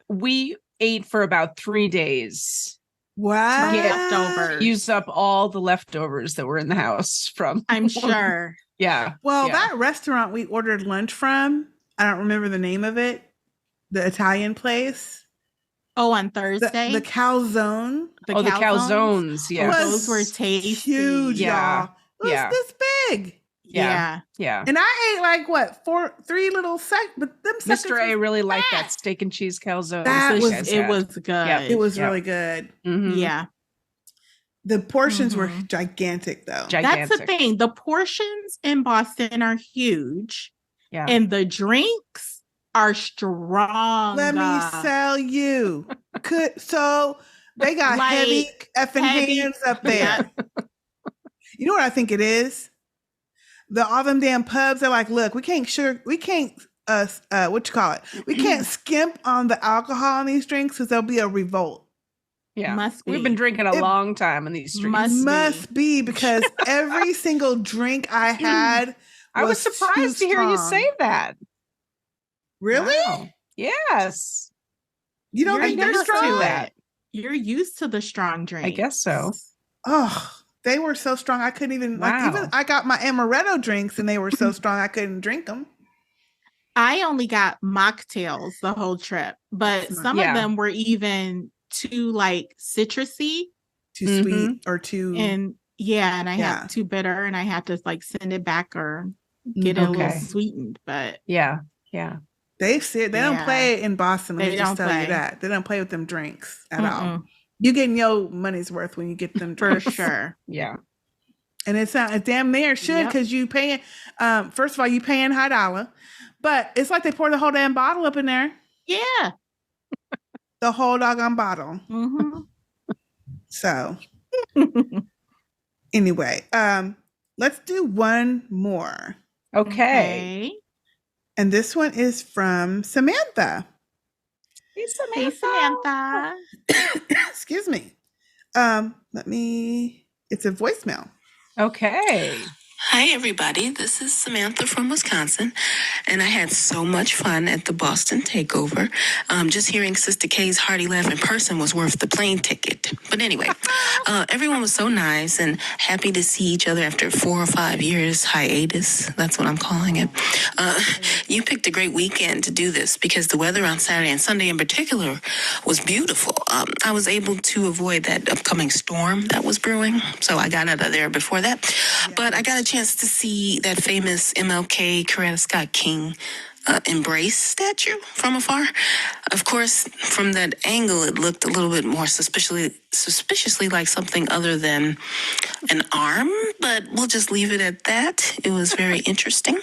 we ate for about 3 days. Wow. Leftovers. Used up all the leftovers that were in the house from. I'm sure. Yeah. Well, that restaurant we ordered lunch from, I don't remember the name of it. The Italian place. Oh, on Thursday? The calzone. The calzones. Yeah. Those were tasty. Huge, y'all. It was this big. Yeah. And I ate like 3 little but them Mr. A really liked that steak and cheese calzone. It was good. Yeah. It was really good. Yeah. The portions were gigantic, though. That's the thing. The portions in Boston are huge. Yeah. And the drinks are strong. Let me tell you. So they got heavy effing hands up there. You know what I think it is? All them damn pubs are like, look, we can't what you call it? We can't skimp on the alcohol in these drinks because there'll be a revolt. Yeah. Must be. We've been drinking a long time in these drinks. Must be because every single drink I had I was surprised to hear you say that. Really? Wow. Yes. You don't think they're strong? You're used to the strong drink. I guess so. Oh, they were so strong. I couldn't even I got my amaretto drinks and they were so strong I couldn't drink them. I only got mocktails the whole trip, but some of them were even too citrusy, too sweet or too and I had too bitter and I had to send it back or get it a little sweetened. But they don't play in Boston. Let me just tell you that. They don't play with them drinks at all. You're getting your money's worth when you get them drinks. For sure. Yeah. And it's damn near should because you paying first of all, you paying high dollar. But it's like they pour the whole damn bottle up in there. Yeah. The whole doggone bottle. So anyway, let's do one more. Okay. And this one is from Samantha. Hey, Hey, Samantha. Excuse me. It's a voicemail. Okay. Hi, everybody. This is Samantha from Wisconsin, and I had so much fun at the Boston Takeover. Just hearing Sister K's hearty laugh in person was worth the plane ticket. But anyway, everyone was so nice and happy to see each other after 4 or 5 years hiatus. That's what I'm calling it. You picked a great weekend to do this because the weather on Saturday and Sunday in particular was beautiful. I was able to avoid that upcoming storm that was brewing, so I got out of there before that. But I got a chance to see that famous MLK Coretta Scott King embrace statue from afar. Of course, from that angle, it looked a little bit more suspiciously like something other than an arm, but we'll just leave it at that. It was very interesting.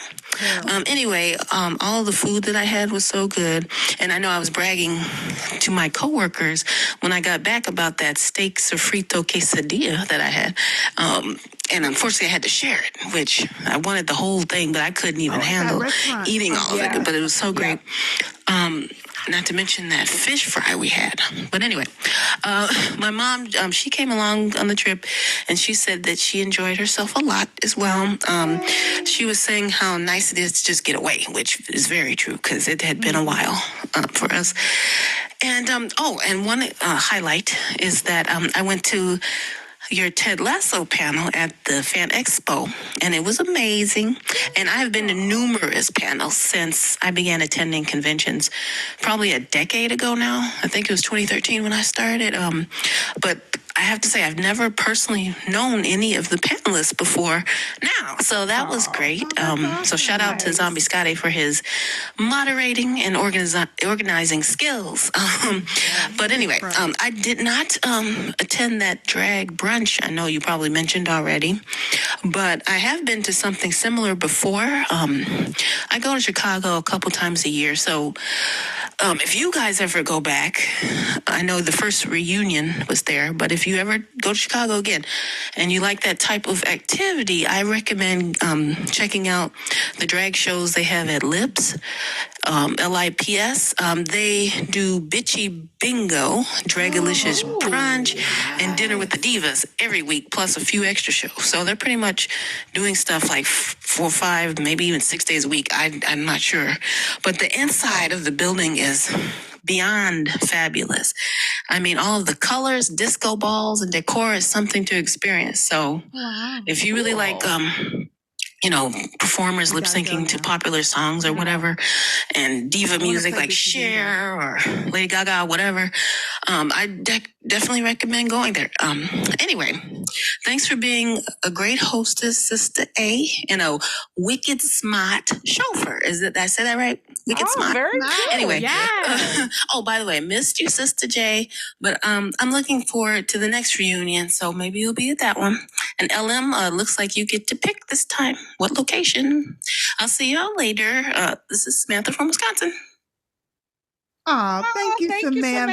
Anyway, all the food that I had was so good. And I know I was bragging to my coworkers when I got back about that steak sofrito quesadilla that I had. And unfortunately, I had to share it, which I wanted the whole thing, but I couldn't even handle eating all of it. But it was so great. Not to mention that fish fry we had. But anyway, my mom, she came along on the trip, and she said that she enjoyed herself a lot as well. She was saying how nice it is to just get away, which is very true, because it had been a while for us. And, and one highlight is that I went to your Ted Lasso panel at the Fan Expo, and it was amazing. And I've been to numerous panels since I began attending conventions, probably a decade ago now. I think it was 2013 when I started. But I have to say, I've never personally known any of the panelists before now. So that was great. So shout out to Zombie Scotty for his moderating and organizing skills. But anyway, I did not attend that drag brunch. I know you probably mentioned already, but I have been to something similar before. I go to Chicago a couple times a year. So if you guys ever go back, I know the first reunion was there, but if you ever go to Chicago again and you like that type of activity, I recommend checking out the drag shows they have at Lips, LIPS. They do Bitchy Bingo, Dragalicious Brunch, and Dinner with the Divas every week, plus a few extra shows. So they're pretty much doing stuff like 4, 5, maybe even 6 days a week. I'm not sure. But the inside of the building is beyond fabulous. I mean, all of the colors, disco balls, and decor is something to experience. So if you really like performers lip syncing to popular songs or whatever, and diva music like Cher or Lady Gaga, whatever, I definitely recommend going there. Anyway, thanks for being a great hostess, Sistah A, and a wicked smart chauffeur. Did I say that right? Wicked smart. Very good. Anyway, Yes. by the way, missed you, Sister J, but I'm looking forward to the next reunion, so maybe you'll be at that one. And LM, looks like you get to pick this time. What location? I'll see y'all later. This is Samantha from Wisconsin. Oh, thank you, Samantha.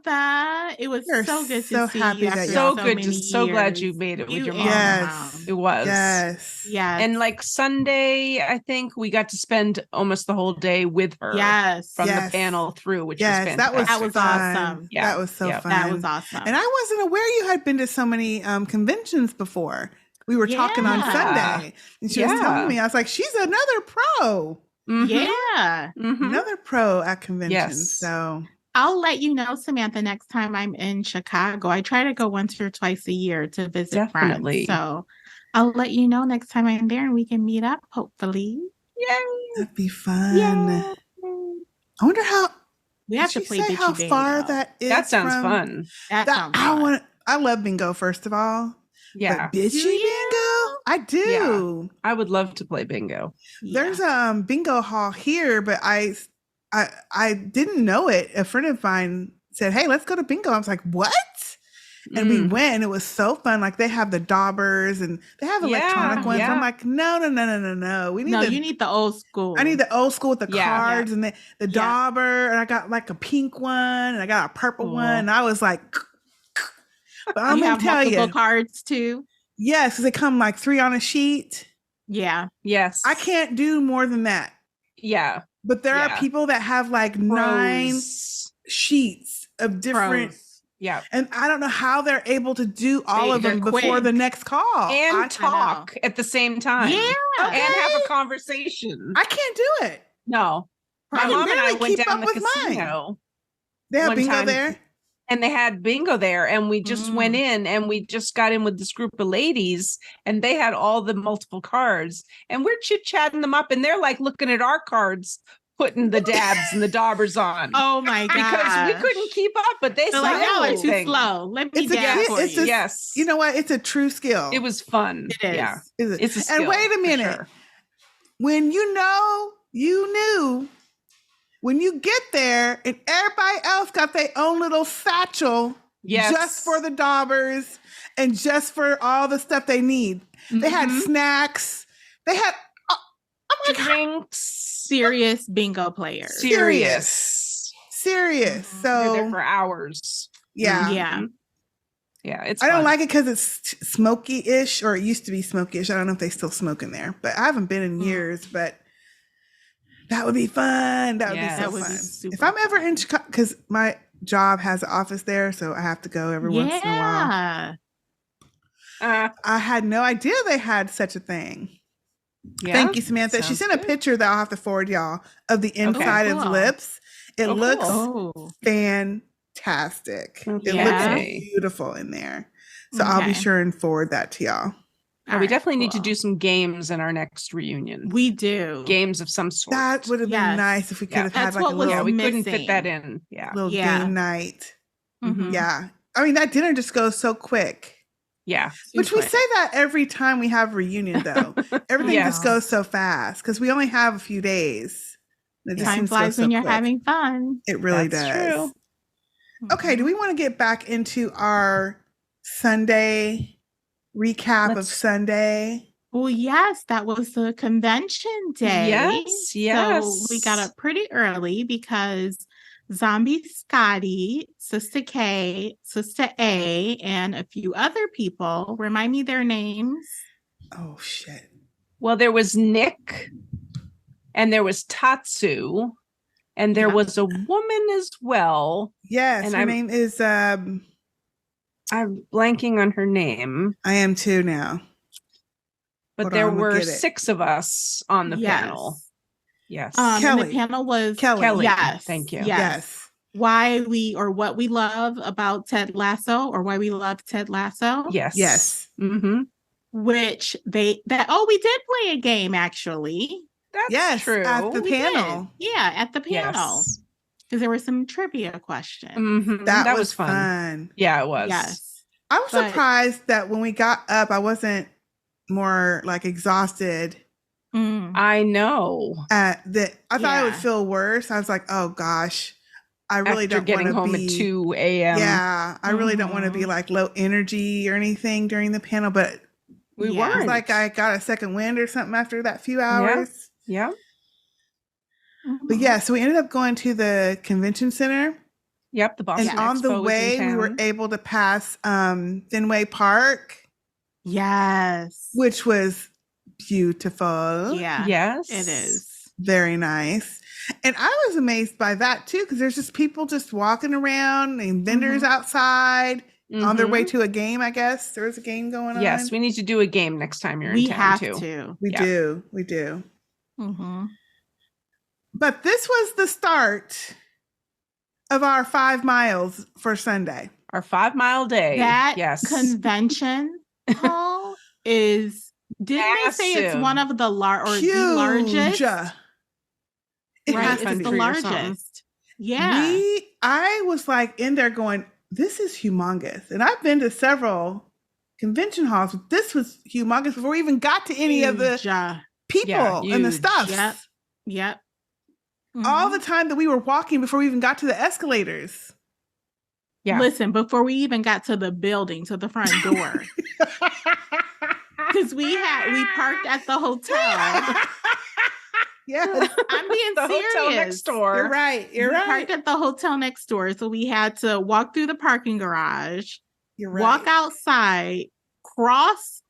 Samantha. It was We're so good so to see happy you. that after So y'all- good. many Just so glad you years. made it with You your and mom. Yes. It was. Yes. Yes. And like Sunday, I think we got to spend almost the whole day with her. Yes. From Yes. the panel through, which was Yes, fantastic. That was fun. awesome. Yeah. That was so Yeah. fun. That was awesome. And I wasn't aware you had been to so many conventions before. We were talking on Yeah. Sunday, and she was telling me, I was like, she's another pro. Mhm. Yeah. Mhm. Another pro at conventions. Yes. So I'll let you know, Samantha, next time I'm in Chicago. I try to go once or twice a year to visit Definitely. friends. So I'll let you know next time I'm there and we can meet up, hopefully. Yay. that'd be fun. Yeah. I wonder how We have did to she play say Bitchy how Bingo. far that is. That sounds from- fun. That sounds I fun. want. I love bingo. First of all, Yeah. but bitchy Do you? bingo, I do. I would love to play bingo. There's a bingo hall here, but I didn't know it. A friend of mine said, "Hey, let's go to bingo." I was like, "What?" And we went, and it was so fun. Like they have the daubers and they have electronic ones. yeah. I'm like, no. We need you need the old school. I need the old school with the Yeah. cards and the dauber. And I got like a pink one and I got a purple one. And I was like, but I'm You gonna have tell multiple you, cards too. Yes, because they come like 3 on a sheet. Yeah. Yes. I can't do more than that. Yeah. But there are Yeah. people that have like 9 Pros. sheets of different. Pros. Yeah. And I don't know how they're able to do all of them they're before quick. the next call. And talk at the same time. Yeah. Okay. And have a conversation. I can't do it. No. I My can mom and I barely went keep down up the with mine. casino. They have one bingo time. there. And they had bingo there, and we just went in, and we just got in with this group of ladies, and they had all the multiple cards, and we're chit-chatting them up, and they're like looking at our cards, putting the dabs and the daubers on. Oh my god! Because we couldn't keep up, but they They're saw like, y'all are too everything. slow. Let me It's a dab kid- for it's you. a- Yes. You know what? It's a true skill. It was fun. It is. Yeah. Is it? It's a skill. And wait a for minute. sure. When you know, you knew. When you get there and everybody else got their own little satchel Yes. just for the daubers and just for all the stuff they need. They had snacks. They had, I'm like, drinks. Serious bingo players. Serious. serious. They're there So, for hours. yeah. Yeah. Yeah, it's I don't fun. like it because it's smoky-ish, or it used to be smoky-ish. I don't know if they still smoke in there, but I haven't been in years, but that would be fun. That would Yeah. be so That would be fun. super If I'm ever in Chicago, because my job has an office there, so I have to go every once in a while. Yeah. I had no idea they had such a thing. Yeah? Thank you, Samantha. She Sounds sent a good. picture that I'll have to forward y'all of the inside of cool. lips. It Oh, looks cool. Oh. fantastic. It Yeah. looks beautiful in there. So I'll be Okay. sure and forward that to y'all. Yeah, we definitely need to do some games in our next reunion. We do. Games of some sort. That would have been Yes. nice if we could Yeah. have had That's like a what was yeah, little, we couldn't fit that missing. in. Yeah. little Yeah. game night. Mhm. Yeah. I mean, that dinner just goes so quick. Yeah. Which we Super. say that every time we have a reunion, though. Everything Yeah. just goes so fast because we only have a few days. It just Time seems to go flies so when you're quick. having fun. It really That's does. true. Okay, do we want to get back into our Sunday recap of Let's- Sunday? Well, yes, that was the convention day. Yes, yes. So we got up pretty early because Zombie Scotty, Sistah K, Sistah A, and a few other people, remind me their names. Oh shit! Well, there was Nick, and there was Tatsu, and there Yeah. was a woman as well. Yes, And her I'm- name is. I'm blanking on her name, I am too now. but Hold there on, we'll were get it. 6 of us on the Yes. panel. Yes. And Kelly. the panel was Kelly. Yes. Thank you. Yes. Yes. Why we or what we love about Ted Lasso, or why we love Ted Lasso. Yes. Yes. Mm-hmm. Which we did play a game actually. That's Yes, true. at the We did. panel. Yeah, at the panel. Yes. Because there were some trivia questions. Mhm. That was fun. Yeah, it was. Yes. I was But- surprised that when we got up, I wasn't more like exhausted. Mm. I know. That I thought I would Yeah. feel worse. I was like, oh gosh, I really After don't getting want to home be. at 2 a.m. Yeah, I really don't want to be Mhm. like low energy or anything during the panel, but We Yeah. it was weren't. like I got a second wind or something after that few hours. Yeah. But yeah, so we ended up going to the convention center, Yep. The Boston and on the Expo was way in we were town. able to pass Fenway Park, Yes. which was beautiful. Yeah. Yes. It is. Very nice. And I was amazed by that too, because there's just people just walking around and vendors outside on their way Mhm. to a game, I guess. There was a game going on. Yes, we need to do a game next time you're We in town have too. to. We Yeah. do. We do. Mhm. But this was the start of our 5 miles for Sunday. Our 5-mile day. That yes. convention hall is. Didn't they say it's Massive. one of the the largest? It Right, has it's to the be. country or something. largest. Yeah. I was like in there going, this is humongous. And I've been to several convention halls, but this was humongous before we even got to any of the Huge, people Yeah, and the huge. stuff. Yep. Yep. All Mhm. the time that we were walking before we even got to the escalators. Yeah. Listen, before we even got to the building, to the front door, because we parked at the hotel. Yes, I'm being The serious. hotel next door. you're right. You're We right. parked at the hotel next door, so we had to walk through the parking garage, You're right. walk outside, cross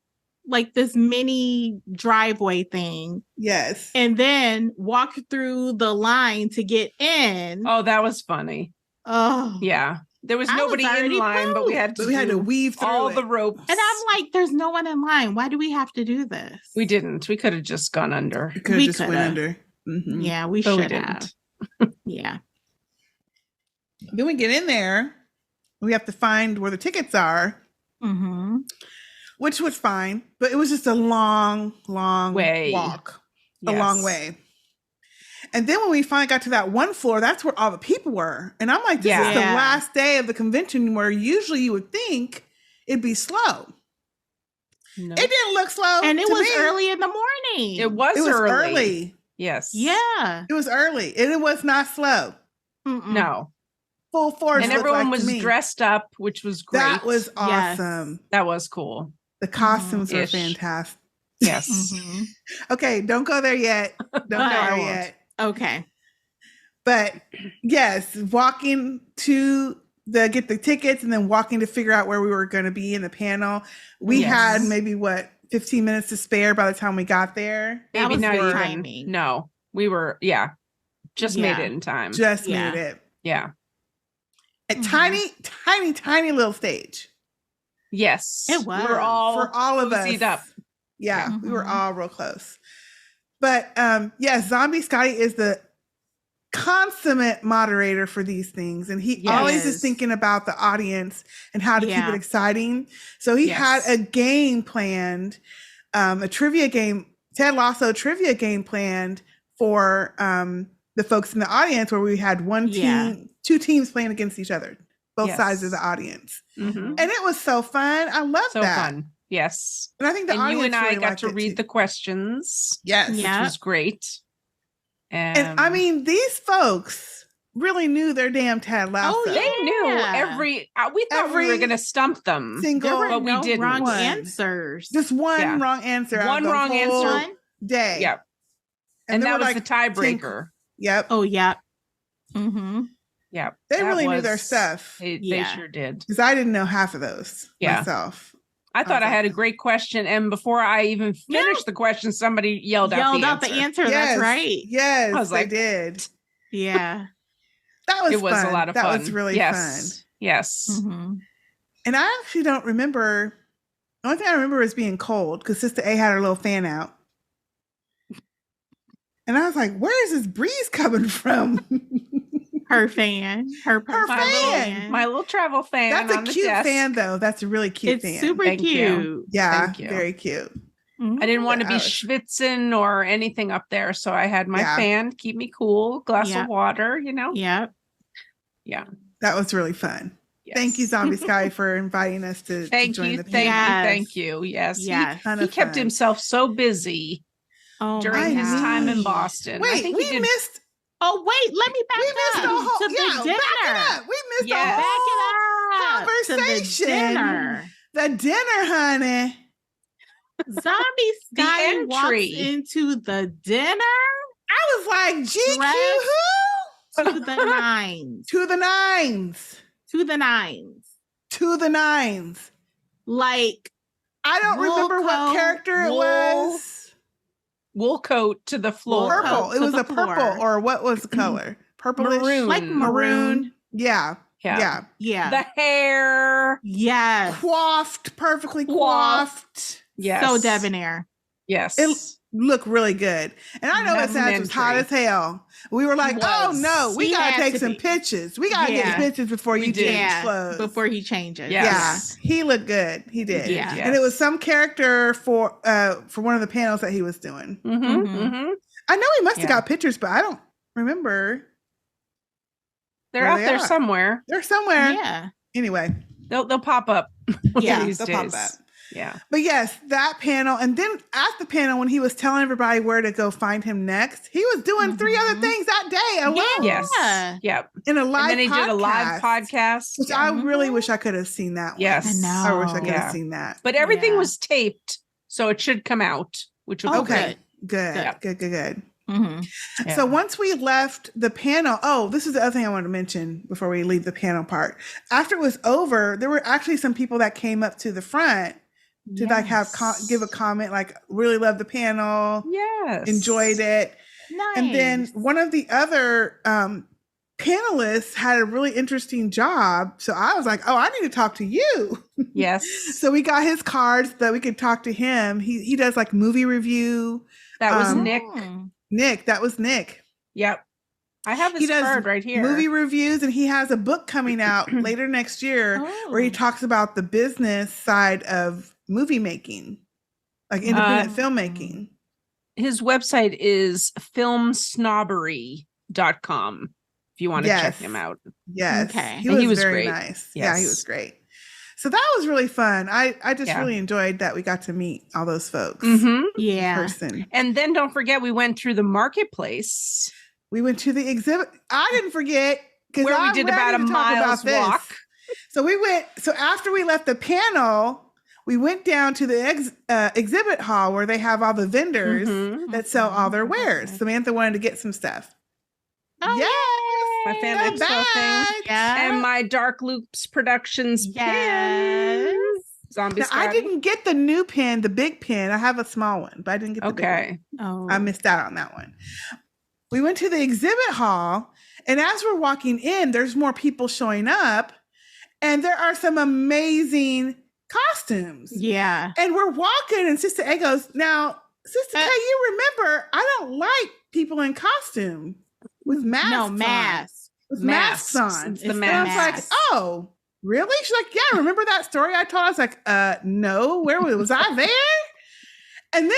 like this mini driveway thing Yes. and then walk through the line to get in. Oh, that was funny. Oh. Yeah. There was I was nobody in already line, but we had to, to weave through all it. the ropes. And I'm like, there's no one in line. Why do we have to do this? We didn't. We could have just gone under. We could have We just went coulda. under. Mhm. Yeah, we But we should have. didn't. Yeah. Then we get in there. We have to find where the tickets are, Mm-hmm. which was fine, but it was just a long Way. walk. A Yes. long way. And then when we finally got to that one floor, that's where all the people were. And I'm like, this is the Yeah. last day of the convention where usually you would think it'd be slow. No. It didn't look slow. And it to was me. early in the morning. It was early. early. Yes. Yeah. It was early. And it was not slow. Mm-mm. No. Full force. And looked everyone like to was me. dressed up, which was great. That was Yes. awesome. That was cool. The costumes were Ish. fantastic. Yes. Mhm. Okay, don't go there yet. Don't go I there won't. yet. Okay. But yes, walking to get the tickets and then walking to figure out where we were going to be in the panel. We Yes. had maybe 15 minutes to spare by the time we got there. That Maybe was not good even. timing. No. We were, just made Yeah. it in time. Just Yeah. made it. Yeah. A Mhm. tiny little stage Yes. It was. We were all for all of us. cozied up. Yeah, we were Mhm. all real close. But yes, Zombie Scotty is the consummate moderator for these things, and he always is Yes. thinking about the audience and how to keep Yeah. it exciting. So he had Yes. a game planned, a trivia game, Ted Lasso trivia game planned for the folks in the audience, where we had one team, Yeah. two teams playing against each other, both Yes. sides of the audience, Mhm. and it was so fun. I love So that, fun. Yes. and I think the And audience you and I really got liked to it read too. the questions, Yes, Yeah. which was great. and I mean, these folks really knew their damn Ted Lasso. Oh, they knew Yeah. every. We thought we were Every going to stump them. single There were But we no didn't. wrong One. answers. Just one Yeah. wrong answer. out of One the wrong whole answer. One? day. Yeah. And there that were was the like 10 tiebreaker. Yep. Oh, yeah. Mm-hmm. Yeah. They that really knew their was- stuff, They Yeah. sure did. because I didn't know half of those Yeah. myself. I thought I Okay. had a great question. And before I even finished the question, somebody yelled out the answer. That's right. Yes, I was they like, did. Yeah. That was It was fun. a lot of that fun. was really yes. fun. Yes. Mm-hmm. And I actually don't remember. The only thing I remember is being cold, because Sistah A had her little fan out. And I was like, where is this breeze coming from? Her fan. Her Her My fan. little, my little travel fan. That's on a the cute desk. fan, though. That's a really cute It's fan. super Thank you. cute. Yeah, Thank you. very cute. I didn't want to be Yeah, I was- schwitzing or anything up there. So I had my Yeah. fan, keep me cool, glass Yeah. of water, you know? Yep. Yeah. That was really fun. Thank you, Yes. Zombie Sky, for inviting us to Thank join you. the Thank panel. you. Yes. Thank you. Yes. Yes. Ton He of kept fun. himself so busy Oh, during my his time in gosh. Boston. I Wait, think we he did. missed. Oh, wait. Let me back We missed up the whole. to the Yeah, dinner. back it up. We missed Yes. the Back whole it up. To the conversation. dinner. The dinner, honey. Zombie The Sky walks entry. into the dinner I was like, GQ Dressed who? to the nines. To the nines. To the nines. To the nines. Like, I don't Wool remember what coat, character it wool. was. Wool coat to the floor. Wool coat. Purple. It to was the a purple, floor. or what was the color? Purplish. Maroon. like maroon. Yeah. Yeah. Yeah. Yeah. The hair. Yes. Coiffed, perfectly Coiffed. coiffed. Yes. So debonair. Yes. It looked really good. And I know that Saz was hot as hell. We were like, oh was. no, we He gotta had take to some be. pictures. We gotta get Yeah. pictures before We you did. change Yeah. clothes. Before he changes. Yes. Yeah, he looked good. He did. did, Yeah. yes. And it was some character for one of the panels that he was doing. Mm-hmm, Mhm. mm-hmm. I know he must have Yeah. got pictures, but I don't remember. They're Where out they there are. somewhere. They're somewhere. Yeah. Anyway, They'll pop up. Yeah, these they'll days. pop up. Yeah. But yes, that panel. And then at the panel, when he was telling everybody where to go find him next, he was doing 3 other Mhm. things that day alone Yes. Yeah. Yep. in a live And then he did a live podcast, podcast. which Yeah. I really wish I could have seen that one. Yes. I know. I wish I could Yeah. have seen that. But everything Yeah. was taped, so it should come out, which would Oh, be great. Okay. Good. Yeah. Good. Mm-hmm. Yeah. So once we left the panel, this is the other thing I want to mention before we leave the panel part. After it was over, there were actually some people that came up to the front to like give a comment, like really love the panel, Yes. enjoyed it. Nice. And then one of the other panelists had a really interesting job. So I was like, oh, I need to talk to you. Yes. So we got his cards so that we could talk to him. He does like movie review. That was Nick. Nick, that was Nick. Yep. I have his card right here. Movie reviews, and he has a book coming out later next year where he talks about the business side of movie making, like independent filmmaking. His website is filmsnobbery.com if you want to check him out. Yes. Okay. He was very great. nice. Yes. Yeah, he was great. So that was really fun. I just really enjoyed that we got to meet all those folks. Mm-hmm. Yeah. In person. And then don't forget, we went through the marketplace. We went to the exhibit. I didn't forget because where we did about a mile's walk. So after we left the panel, we went down to the exhibit hall where they have all the vendors that sell all their wares. Samantha wanted to get some stuff. Oh, yes. My fan expo thing. Yeah. And my Dark Loops Productions pin. Zombie now, I didn't get the new pin, the big pin. I have a small one, but I didn't get the big one. Oh. I missed out on that one. We went to the exhibit hall, and as we're walking in, there's more people showing up, and there are some amazing costumes. Yeah. And we're walking, and Sistah A goes, now, Sistah K, you remember, I don't like people in costume with masks masks. With masks on. It's the And I was like, oh, really? She's like, yeah, remember that story I told? I was like, no, where was I there? And then we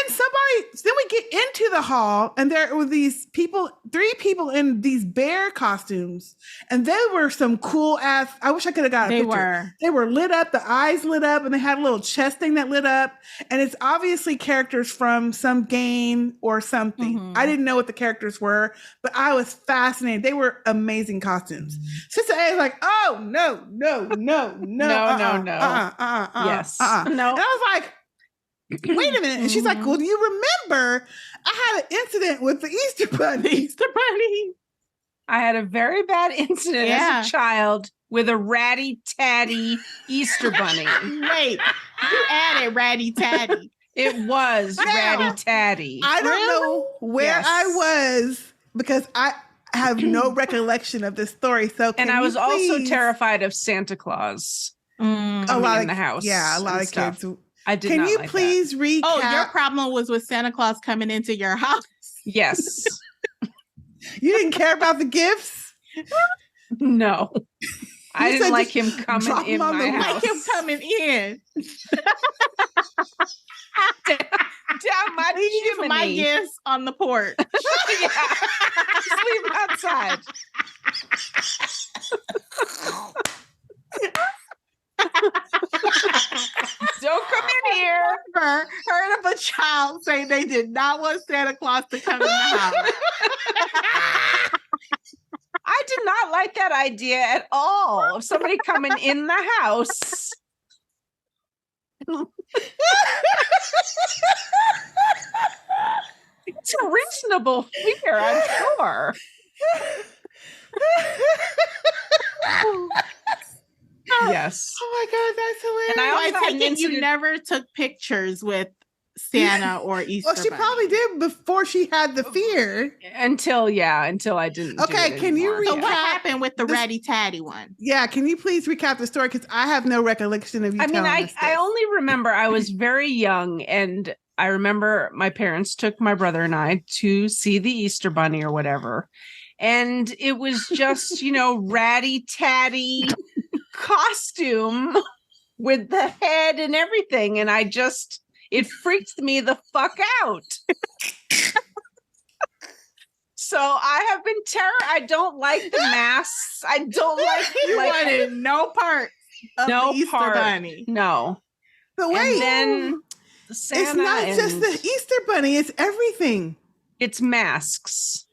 get into the hall, and there were these people, 3 people in these bear costumes, and they were some cool ass. I wish I could have got a picture. They were lit up, the eyes lit up, and they had a little chest thing that lit up. And it's obviously characters from some game or something. I didn't know what the characters were, but I was fascinated. They were amazing costumes. Sistah A is like, oh, no. No. Yes. No. No. And I was like, wait a minute. And she's like, well, do you remember I had an incident with the Easter Bunny? I had a very bad incident as a child with a ratty tatty Easter bunny. Wait, you added ratty tatty. It was ratty tatty. I don't know where I was because I have no recollection of this story. So I was also terrified of Santa Claus coming in the house. Yeah, a lot of kids. I did Can not you like please recap? Oh, your problem was with Santa Claus coming into your house. Yes. You didn't care about the gifts? No. I didn't like him coming in my house. Like him coming in. Down my chimney. My gifts on the porch. Yeah. Just leave them outside. Don't come in here. Heard of a child say they did not want Santa Claus to come in the house. I did not like that idea at all of somebody coming in the house. It's a reasonable fear, I'm sure. Yes. Oh my God, that's hilarious. And I also I take it you never took pictures with Santa or Easter Well, she Bunny. probably did before she had the fear. Until I didn't. Okay, can you So recap? what happened with the ratty tatty one? Yeah, can you please recap the story? Because I have no recollection of you telling us this. I only remember I was very young, and I remember my parents took my brother and I to see the Easter Bunny or whatever. And it was just, ratty tatty costume with the head and everything. And it freaked me the fuck out. So I have been I don't like the masks. I don't like You wanted no part of the Easter Bunny. No. But wait, and then Santa it's not just the Easter Bunny, it's everything. It's masks.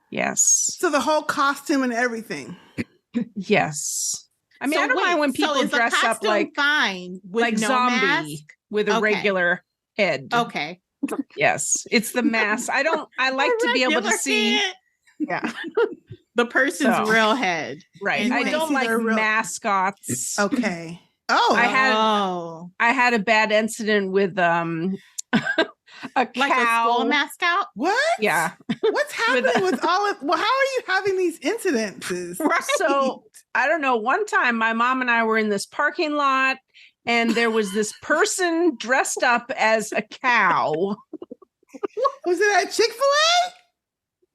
Yes. So the whole costume and everything. Yes. I mean, I don't mind when people dress up like fine with like no zombie mask? with a regular head. Okay. Yes. It's the mask. I like to be able to see. Head. Yeah. The person's real head. Right. You I wanna don't see like their real- mascots. Okay. Oh, I had a bad incident with a like a cow. school mascot. what? Yeah. What's happening with all of? Well, how are you having these incidences? Right. So I don't know. One time my mom and I were in this parking lot and there was this person dressed up as a cow. Was it at Chick-fil-A?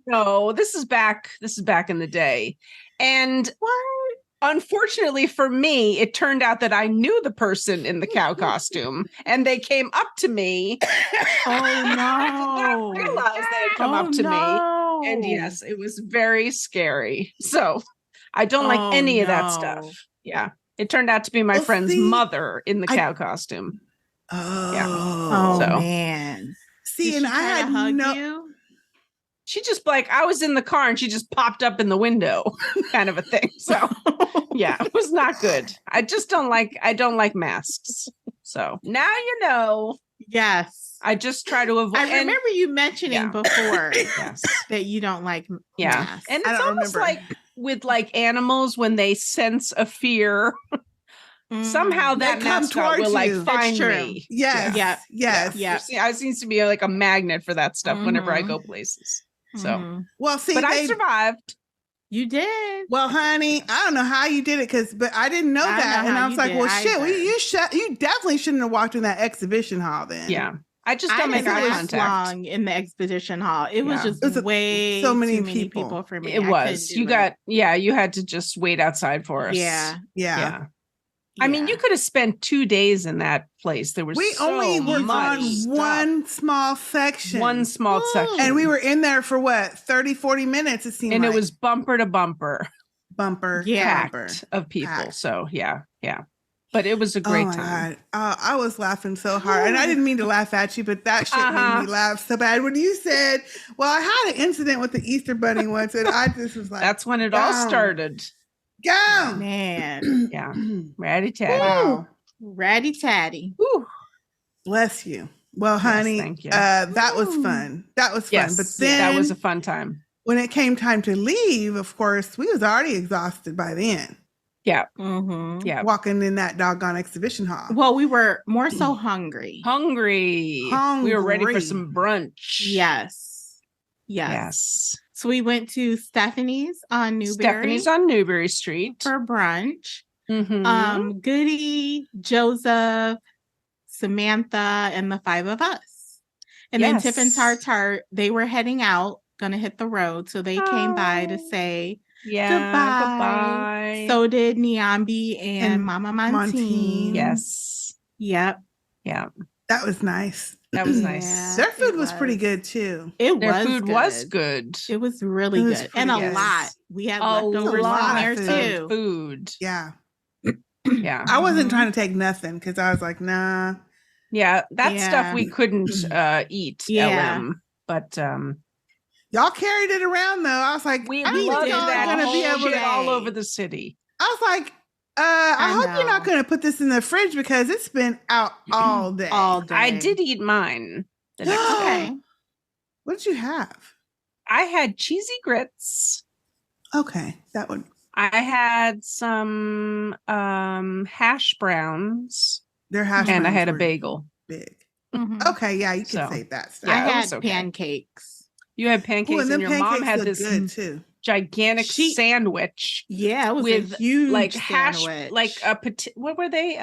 No, this is back in the day. And unfortunately for me, it turned out that I knew the person in the cow costume and they came up to me. Oh no. I did not realize they had come up to me. And yes, it was very scary. So I don't like any of that stuff. Yeah. It turned out to be my friend's mother in the cow costume. Oh, Yeah. Oh So- man. see, Did and she I try to had hug no. you? She just like, I was in the car and she just popped up in the window kind of a thing. So yeah, it was not good. I don't like masks. So now you know. Yes. I just try to avoid. I remember you mentioning before Yes. that you don't like Yeah. masks. And I it's don't almost remember. like with like animals when they sense a fear, somehow They that come mascot will towards like you. find That's true. me. Yes. Yeah. Yes. Yeah. I seems to be like a magnet for that stuff whenever I Mhm. go places. So, Mhm. Well, see, but I survived. You did. Well, honey, I don't know how you did it, but I didn't know I that, know and how I was you like, did well, shit, either. you definitely shouldn't have walked in that exhibition hall then. Yeah. I just I don't make didn't eye last contact. long in the exhibition hall. It was Yeah. just It was way so many too many people. people for me. It I was. couldn't do You had to just wait outside for us. Yeah. Yeah. I mean, Yeah. you could have spent 2 days in that place. There was We so only were much on stuff. one small section. One small Ooh. section. And we were in there for what, 30, 40 minutes, it seemed and like. it was bumper to bumper, bumper. Yeah. Bumper. packed of people. Packed. So yeah. But it was a great my time. God. I was laughing so hard. And I didn't mean to laugh at you, but that shit made me laugh so bad. When you said, well, I had an incident with the Easter Bunny once, and I just was like, That's when it all down. started. Go. Man. Yeah. Ratty tatty. Wow. Ratty tatty. Whew. Bless you. Well, honey, thank you. that was fun. That was fun. Yes. But then that was a fun time. when it came time to leave, of course, we was already exhausted by then. Yeah. Mm-hmm. Yeah. Walking in that doggone exhibition hall. Well, we were more so hungry. Hungry. We were ready for Hungry. some brunch. Yes. Yes. So we went to Stephanie's on Newberry Stephanie's on Newberry Street. for brunch. Mhm. Goody, Joseph, Samantha, and the 5 of us. And then Tip and Yes. Tartar, they were heading out, gonna hit the road. So they came by to Oh. say Yeah. goodbye. So did Niambi and And Mama Montine. Montine. yes. Yep. Yeah. That was nice. That was nice. Yeah, Their food it was pretty good too. It Their was food good. was good. It was really It was good. And a pretty good. lot. We had A leftovers lot in there of too. of food. Yeah. Yeah. I wasn't Mhm. trying to take nothing because I was like, nah. Yeah. That stuff Yeah. we couldn't eat, Yeah. LM. But Y'all carried it around though. I was like, we I don't think loved y'all are that gonna be whole able shit to. all over the city. I was like, I I hope you're not know. gonna put this in the fridge because it's been out all day. All day. I did eat mine the next day. Okay. What did you have? I had cheesy grits. Okay, that one. I had some hash browns Their hash and I browns had a were bagel. big. Mhm. Okay, yeah, you can So, save that stuff. yeah, I it had was okay. pancakes. You had Ooh, pancakes and and them your mom pancakes had look this good too. gigantic She- sandwich Yeah, it was with a huge like hash, sandwich. like a what were they?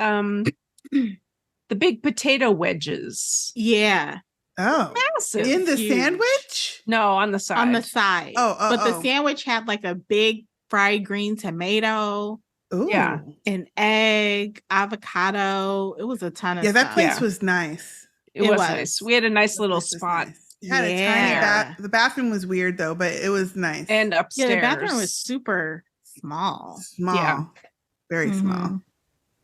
The big potato wedges. Yeah, Oh, Massive. in the huge. sandwich? No, on the side. on the side. Oh, but the sandwich had like a big fried green tomato, Ooh. Yeah. an egg, avocado. It was a ton of Yeah, that stuff. place Yeah. was nice. It it was was. nice. We had a nice That little place was spot. nice. It had a tiny Yeah. the bathroom was weird though, but it was nice. And Yeah, upstairs. the bathroom was super small. small. Yeah. Very small. Mhm.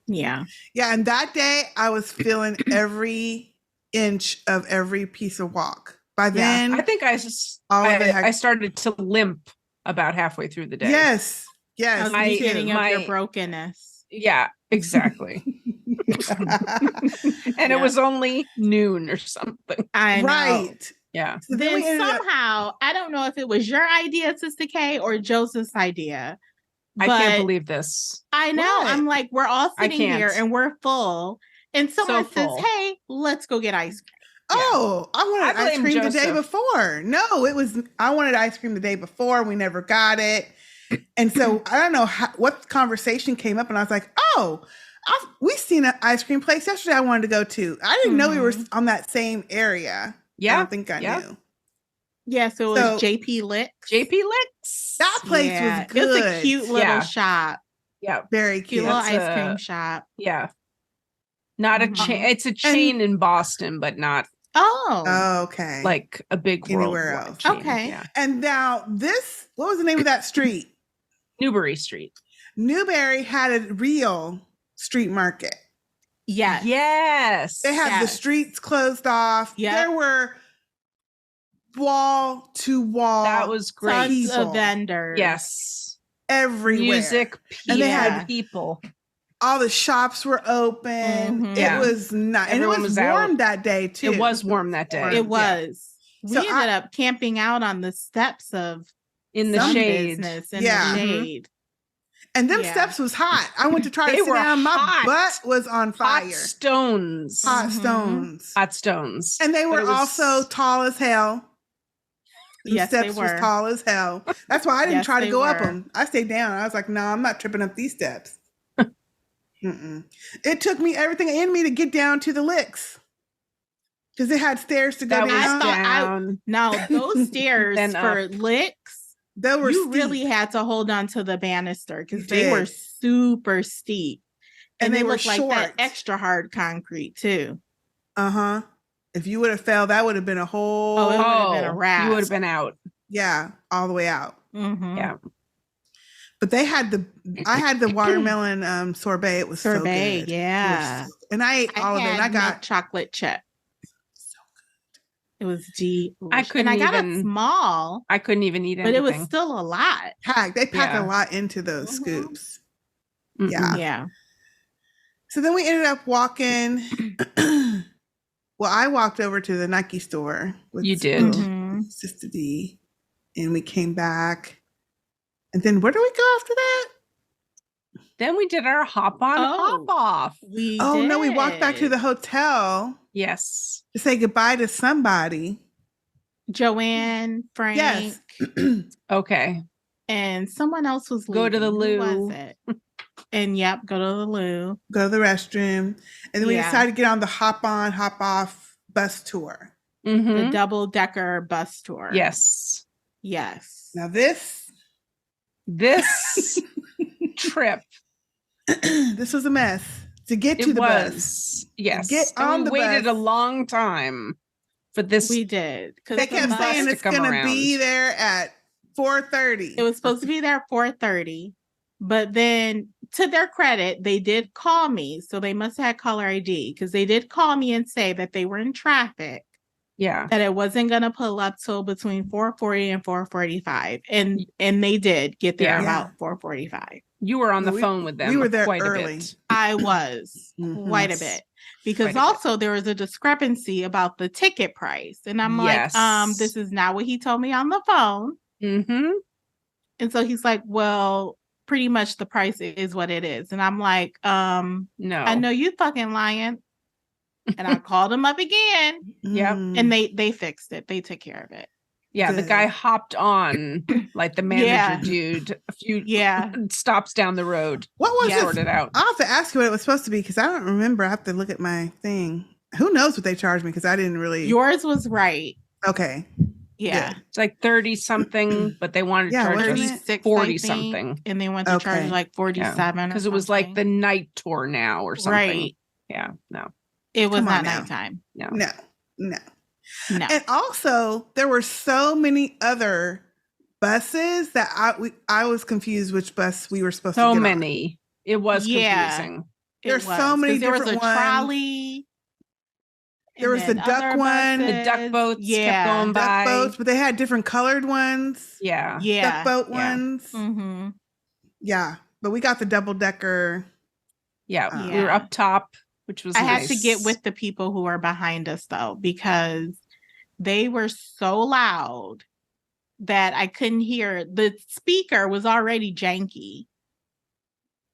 Yeah. Yeah, and that day I was feeling every inch of every piece of walk. By then, I think I just all of it had- I started to limp about halfway through the day. yes, I yes, was My- me beginning too. of your my- brokenness. Yeah, exactly. And Yeah. it was only noon or something. I know. right. Yeah. So Then we ended up- somehow, I don't know if it was your idea, Sister K, or Joseph's idea, I can't But believe this. I know. What? I'm like, we're all I sitting here can't. and we're full. And someone says, full. hey, let's go get ice cream. Oh, I wanted I ice blame cream the day Joseph. before. No, I wanted ice cream the day before. We never got it. And so I don't know what conversation came up. And I was like, oh, we seen an ice cream place yesterday I wanted to go to. I didn't know we were on that same area. Yeah. I don't think I knew. Yeah, so it was JP Licks. JP Licks. That place was good. It was a cute little shop. Yeah. Very Cute cute. little That's ice cream shop. Yeah. Not a chain. It's a chain in Boston, but not Okay. like a big Anywhere worldwide else. chain. Okay. Yeah. And now what was the name of that street? Newbury Street. Newbury had a real street market. Yes. Yes. They had the streets closed off. Yep. There were wall to wall. That was great. Tons of people vendors. Yes. everywhere. Music, people, And they had people. all the shops were open. Mhm. It Yeah. was not, and Everyone it was was warm out. that day too. It was warm that day. It was. We So ended up camping out on the steps of in the some shade. business in Yeah. the shade. And them Yeah. steps was hot. I went to try They to sit were down. My hot. butt was on fire. Hot stones. Hot Mhm. stones. Hot stones. And they But were it was- also tall as hell. The Yes, they steps was were. tall as hell. That's why I didn't Yes, try to they go up were. them. I stayed down. I was like, no, I'm not tripping up these steps. Mm-mm. It took me everything in me to get down to the licks because it had stairs to go That was down. down. Now those stairs Then for licks, They were you steep. really had to hold on to the banister because You they were did. super steep. And they were looked like that short. extra hard concrete too. Uh-huh. If you would have fell, that would have been a whole Oh, it would have been a wrap. You would have been out. yeah, all the way out. Mhm. Yeah. But they had I had the watermelon sorbet. It was so Sorbet, good. yeah. It was and I ate all of it. And I had got milk chocolate chip. so It was delicious. I couldn't and I got even- it small, I couldn't even eat but anything. it was still a lot. packed. They packed Yeah. a lot into those Mhm. scoops. Mm-mm. Yeah. Yeah. So then we ended up walking. Well, I walked over to the Nike store. With You did. Mhm. Sistah D, and we came back. And then where do we go after that? Then we did our hop on, hop off. We Oh no, we walked back to did. the hotel Yes. to say goodbye to somebody. Joanne, Frank, Yes. Okay. and someone else was Go to the leaving. Who loo. was it? And yep, go to the loo. Go to the restroom. And then we Yeah. decided to get on the hop on, hop off bus tour. The Mhm. double decker bus tour. Yes. Yes. Now this This trip, this was a mess to get to it the bus. was. Yes. Get And on we the waited a bus. long time for this. We did. Because They kept bus saying to it's come gonna be around. there at 4:30. it was supposed to be there at 4:30. But then to their credit, they did call me. So they must have had caller ID because they did call me and say that they were in traffic, Yeah. that it wasn't gonna pull up till between 4:40 and 4:45. And they did get there Yeah. about 4:45. You were on the We- phone with them. we were there quite early. a bit. I was Mhm. quite a Yes. bit. Because Quite a bit. also there was a discrepancy about the ticket price. And I'm Yes. like, this is not what he told me on the phone. Mm-hmm. And so he's like, well, pretty much the price is what it is. And I'm like, No. I know you fucking lying. And I called him up again Yep. Mm. and they fixed it. They took care of it. Yeah, the Good. guy hopped on like the manager Yeah. dude a few Yeah. stops down the road. What was Yeah. it? Sorted out. I'll have to ask you what it was supposed to be because I don't remember. I have to look at my thing. Who knows what they charged me because I didn't really. Yours was right. Okay. Yeah. It's like 30 something, but they wanted to Yeah, charge wasn't us it? 36, 40 I think, something. And they went to charge Okay. like 47 because it was like the night tour now or something. right. Yeah, no. It was Come not on now. nighttime. No. No. No. No. And also, there were so many other buses that I was confused which bus we were supposed to So get on. many. It was Yeah. confusing. It There's was, so many 'cause there was a different ones. trolley. There and was the then duck other one. The The duck buses. boats kept Yeah. going Duck by. boats, but they had different colored ones. Yeah. Yeah. Duck boat Yeah. ones. Mm-hmm. Yeah. But we got the double decker. Yeah. We were Yeah. up top, which was I nice. had to get with the people who were behind us though, because they were so loud that I couldn't hear. The speaker was already janky.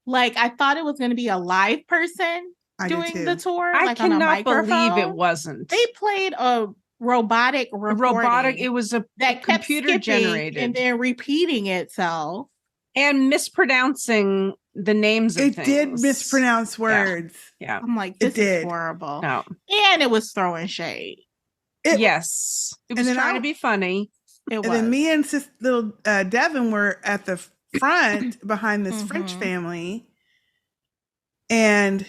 Like, I thought it was going to be a live person I did doing too. the tour. I like on a cannot believe it microphone. wasn't. They played a robotic A recording robotic, it was a that kept computer skipping generated and then repeating itself. and mispronouncing the names of It things. did mispronounce words. Yeah. I'm like, It this is did. horrible. No. And it was throwing shade. Yes. It and was then trying to be funny. It And was. then me and little Devin were at the front behind this French Mhm. family. And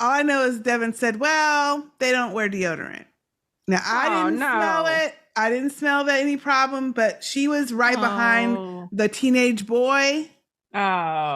all I know is Devin said, well, they don't wear deodorant. Now, I Oh, didn't no. smell it. I didn't smell that any problem, but she was right behind Oh. the teenage boy. Oh.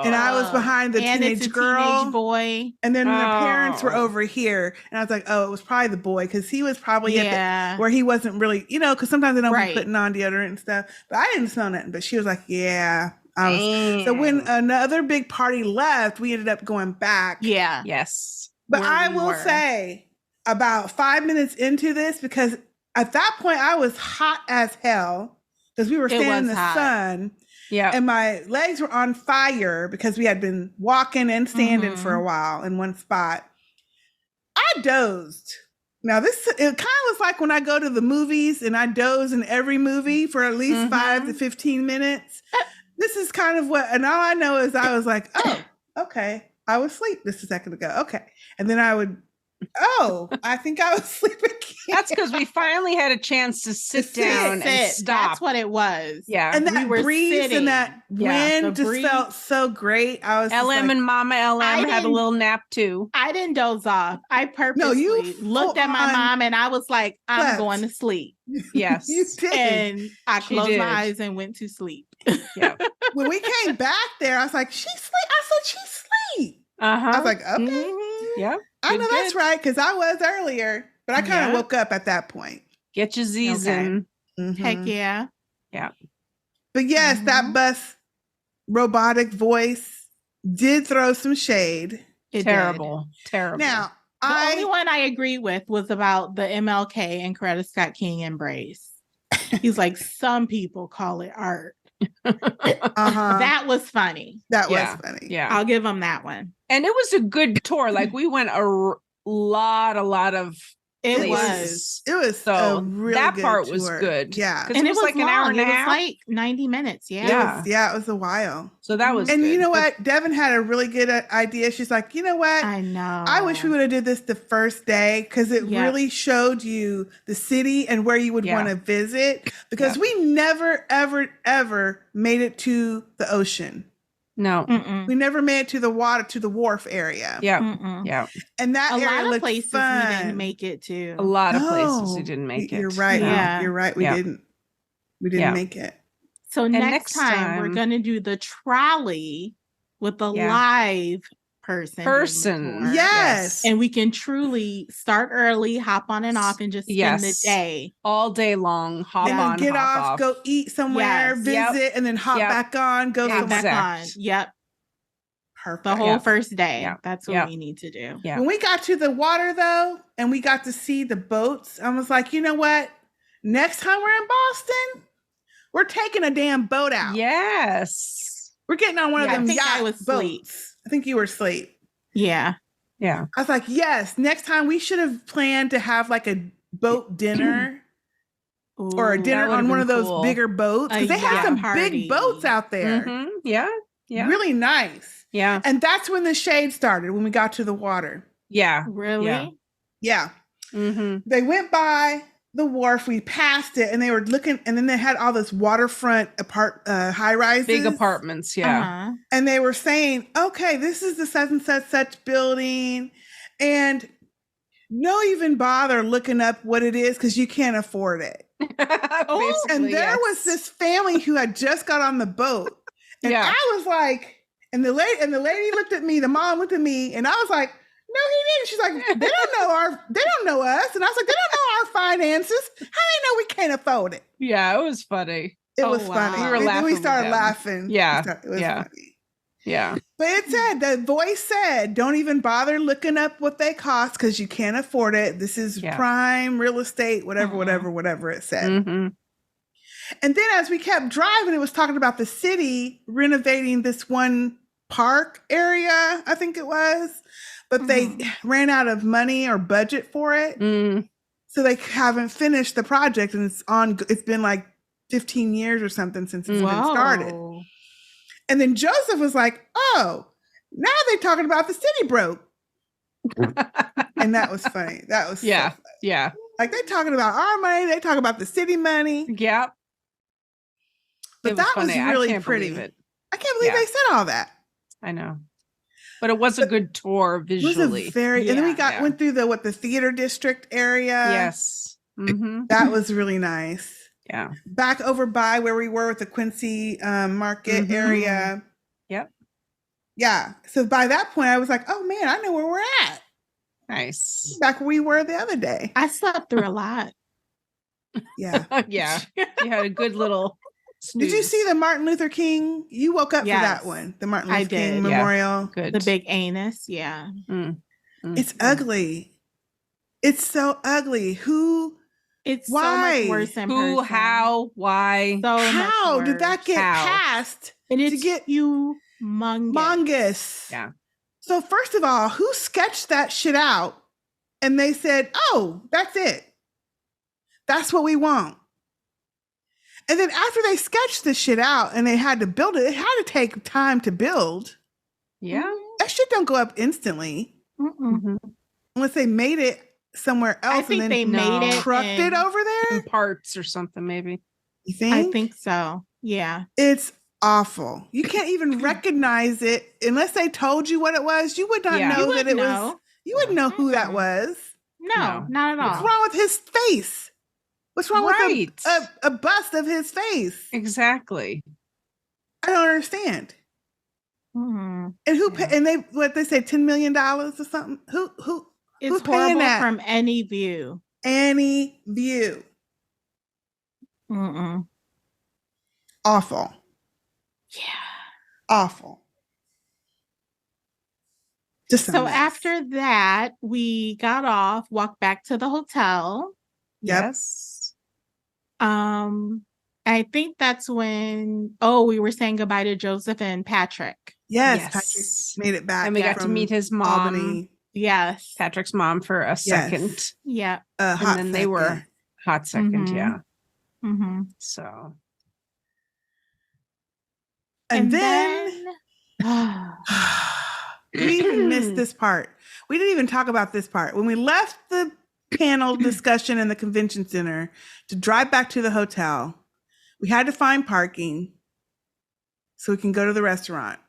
And I was behind the and teenage it's a girl. teenage boy. And then the parents were Oh. over here. And I was like, oh, it was probably the boy because he was probably at Yeah. the, where he wasn't really, because sometimes they don't Right. be putting on deodorant and stuff. But I didn't smell nothing. But she was like, yeah. So when another big party left, we ended up going back. Yeah. Yes. But where I we will were. say about 5 minutes into this, because at that point I was hot as hell because we were standing in was the hot. sun. Yeah. And my legs were on fire because we had been walking and standing for a while in one spot. I dozed. Now it kind of was like when I go to the movies and I doze in every movie for at least 5 to 15 minutes. This is kind of what, and all I know is I was like, oh, okay. I was asleep just a second ago. Okay. And then I would, I think I was asleep again. That's because we finally had a chance to sit down and stop. That's what it was. Yeah. And that we were breeze sitting. and that Yeah, wind the just breeze. felt so great. I was just LM like, and Mama LM I had a didn't- little nap too. I didn't doze off. I purposely looked at my full-on mom and I was like, I'm slept. going to sleep. Yes. you did. And I She closed did. my eyes and went to sleep. Yeah. When we came back there, I was like, she's asleep. I said, she's asleep. Uh-huh. I was like, okay. Mhm. Yeah. I Good, know that's good. right because I was earlier, but I kind of Yeah. woke up at that point. Get your Z's Okay. in. Heck Mhm. yeah. But yes, that Mhm. bus robotic voice did throw some shade. It Terrible. Terrible. Now, did. The only one I agree with was about the MLK and Coretta Scott King embrace. He's like, some people call it art. That was funny. that Yeah. was funny. Yeah. I'll give him that one. And it was a good tour. Like we went a lot of It places. was. It was So a really that good part was tour. good. Yeah. 'Cause And it was like an hour and a It was half. like 90 minutes. Yeah. Yeah. It was a while. So that was And good. you know But- what? Devin had a really good idea. She's like, you know what? I know. I wish we would have did this the first day because it Yeah. really showed you the city and where you would Yeah. want to visit because we never, ever, ever made it to the ocean. No. Mm-mm. We never made it to the water, to the wharf area. Yeah. Mm-mm. Yeah. And that A area lot of looked places fun. we didn't make it to. A lot of places No, we didn't make it. You're right. Yeah. You're right. We Yeah. didn't. We didn't Yeah. make it. So And next next time we're time- gonna do the trolley with the Yeah. live person. doing the tour. Yes. And we can truly start early, hop on and off, and just spend the Yes. day. All day long. Hop And on, then get hop off, go eat somewhere, Yes. Yep. visit, and then hop Yep. back on, go Yeah, Hop somewhere. back on. Exact. Yep. Perfect. The whole Yeah. first day. Yeah. That's what Yeah. we need to do. Yeah. When we got to the water though, and we got to see the boats, I was like, you know what? Next time we're in Boston, we're taking a damn boat out. Yes. We're getting on one Yeah, of I them think I yacht was asleep. boats. I think you were asleep. Yeah. Yeah. I was like, yes, next time we should have planned to have like a boat dinner or a Ooh, dinner that would've on one been of those cool. bigger boats. A Because they have yacht some party. big boats out there. Mhm. Yeah. Yeah. Really nice. Yeah. And that's when the shade started, when we got to the water. Yeah. Really? Yeah. Yeah. Mm-hmm. They went by the wharf, we passed it, and they were looking, and then they had all this waterfront high rises. Big apartments. Yeah. Uh-huh. And they were saying, okay, this is the such and such building. And no even bother looking up what it is because you can't afford it. Basically, And there yes. was this family who had just got on the boat. And Yeah. I was like, and the lady looked at me, the mom looked at me, and I was like, no, he didn't. She's like, they don't know us. And I was like, they don't know our finances. How do they know we can't afford it? Yeah, it was funny. It Oh, was wow. funny. We were And then laughing we with started them. laughing. Yeah, It was yeah. funny. Yeah. But it said, the voice said, don't even bother looking up what they cost because you can't afford it. This is Yeah. prime real estate, whatever, Mhm. whatever it said. hmm And then as we kept driving, it was talking about the city renovating this one park area, I think it was, but they ran out of money or budget for it. So they haven't finished the project, and it's been like 15 years or something since it's been started. And then Joseph was like, oh, now they're talking about the city broke. And that was funny. That was so funny. Yeah. Like they're talking about our money, they talk about the city money. Yeah. But that was really pretty. I can't believe they said all that. I know. But it was a good tour visually. And then we went through the theater district area. Yes. That was really nice. Yeah. Back over by where we were with the Quincy market area. Yep. Yeah. So by that point, I was like, oh man, I know where we're at. Nice. Back where we were the other day. I slept through a lot. Yeah. Yeah. You had a good little snooze. Did you see the Martin Luther King? You woke up for that one. The Martin Luther King Memorial. Good. The big anus. Yeah. It's ugly. It's so ugly. It's why? So much worse in person. How? Why? So how much did that get passed? And it's to get humongous. Yeah. So first of all, who sketched that shit out? And they said, oh, that's it. That's what we want. And then after they sketched this shit out and they had to build it had to take time to build. Yeah. That shit don't go up instantly. Unless they made it somewhere else. I think and then they made it. Trucked it over there? In parts or something, maybe. You think? I think so. Yeah. It's awful. You can't even recognize it unless they told you what it was. You would not know that it was. You wouldn't know who that was. No, not at all. What's wrong with his face? What's wrong with a bust of his face? Exactly. I don't understand. And who and they say $10 million or something? Who's it's paying horrible that? from any view. Any view. Awful. Yeah. Awful. Just so after that, we got off, walked back to the hotel. Yes. I think that's when we were saying goodbye to Joseph and Patrick. Yes. Patrick made it back. And we got to meet his mom. Albany. Yes. Patrick's mom for a second. Yeah. And then they were hot second. Yeah. So. And then we even missed this part. We didn't even talk about this part. When we left the panel discussion in the convention center to drive back to the hotel, we had to find parking so we can go to the restaurant.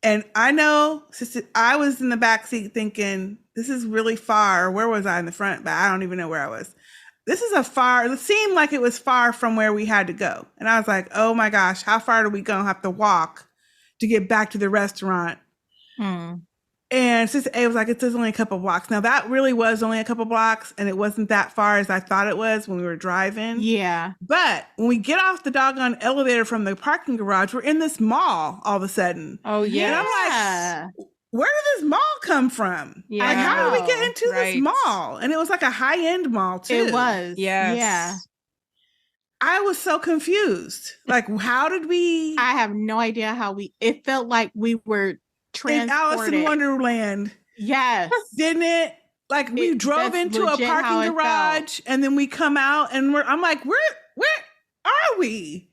And I know, I was in the back seat thinking, this is really far. Where was I in the front? But I don't even know where I was. It seemed like it was far from where we had to go. And I was like, oh my gosh, how far are we going to have to walk to get back to the restaurant? And Sistah A was like, it's only a couple blocks. Now that really was only a couple blocks, and it wasn't that far as I thought it was when we were driving. Yeah. But when we get off the doggone elevator from the parking garage, we're in this mall all of a sudden. Oh, yeah. And I'm like, where did this mall come from? Yeah. Like, how did we get into this mall? And it was like a high-end mall, too. It was. Yes. Yeah. I was so confused. Like, how did we... I have no idea how it felt like we were transported. In Alice in Wonderland. Yes. Didn't it? Like, we drove into a parking garage, and then we come out, and I'm like, where are we?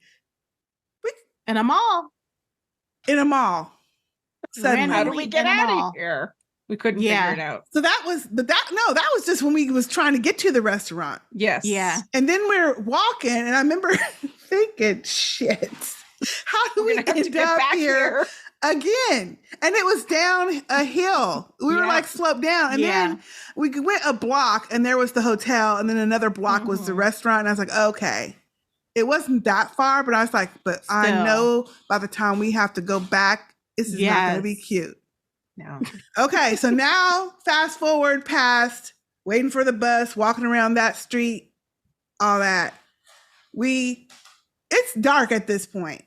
In a mall. In a mall. Suddenly. How do we get out of here? We couldn't figure it out. So that was just when we was trying to get to the restaurant. Yes. Yeah. And then we're walking, and I remember thinking, shit, how do we end up here again? And it was down a hill. We were like sloped down. And then we went a block, and there was the hotel, and then another block was the restaurant. And I was like, okay. It wasn't that far, but I was like, I know by the time we have to go back, this is not going to be cute. No. Okay, so now fast forward past waiting for the bus, walking around that street, all that. It's dark at this point.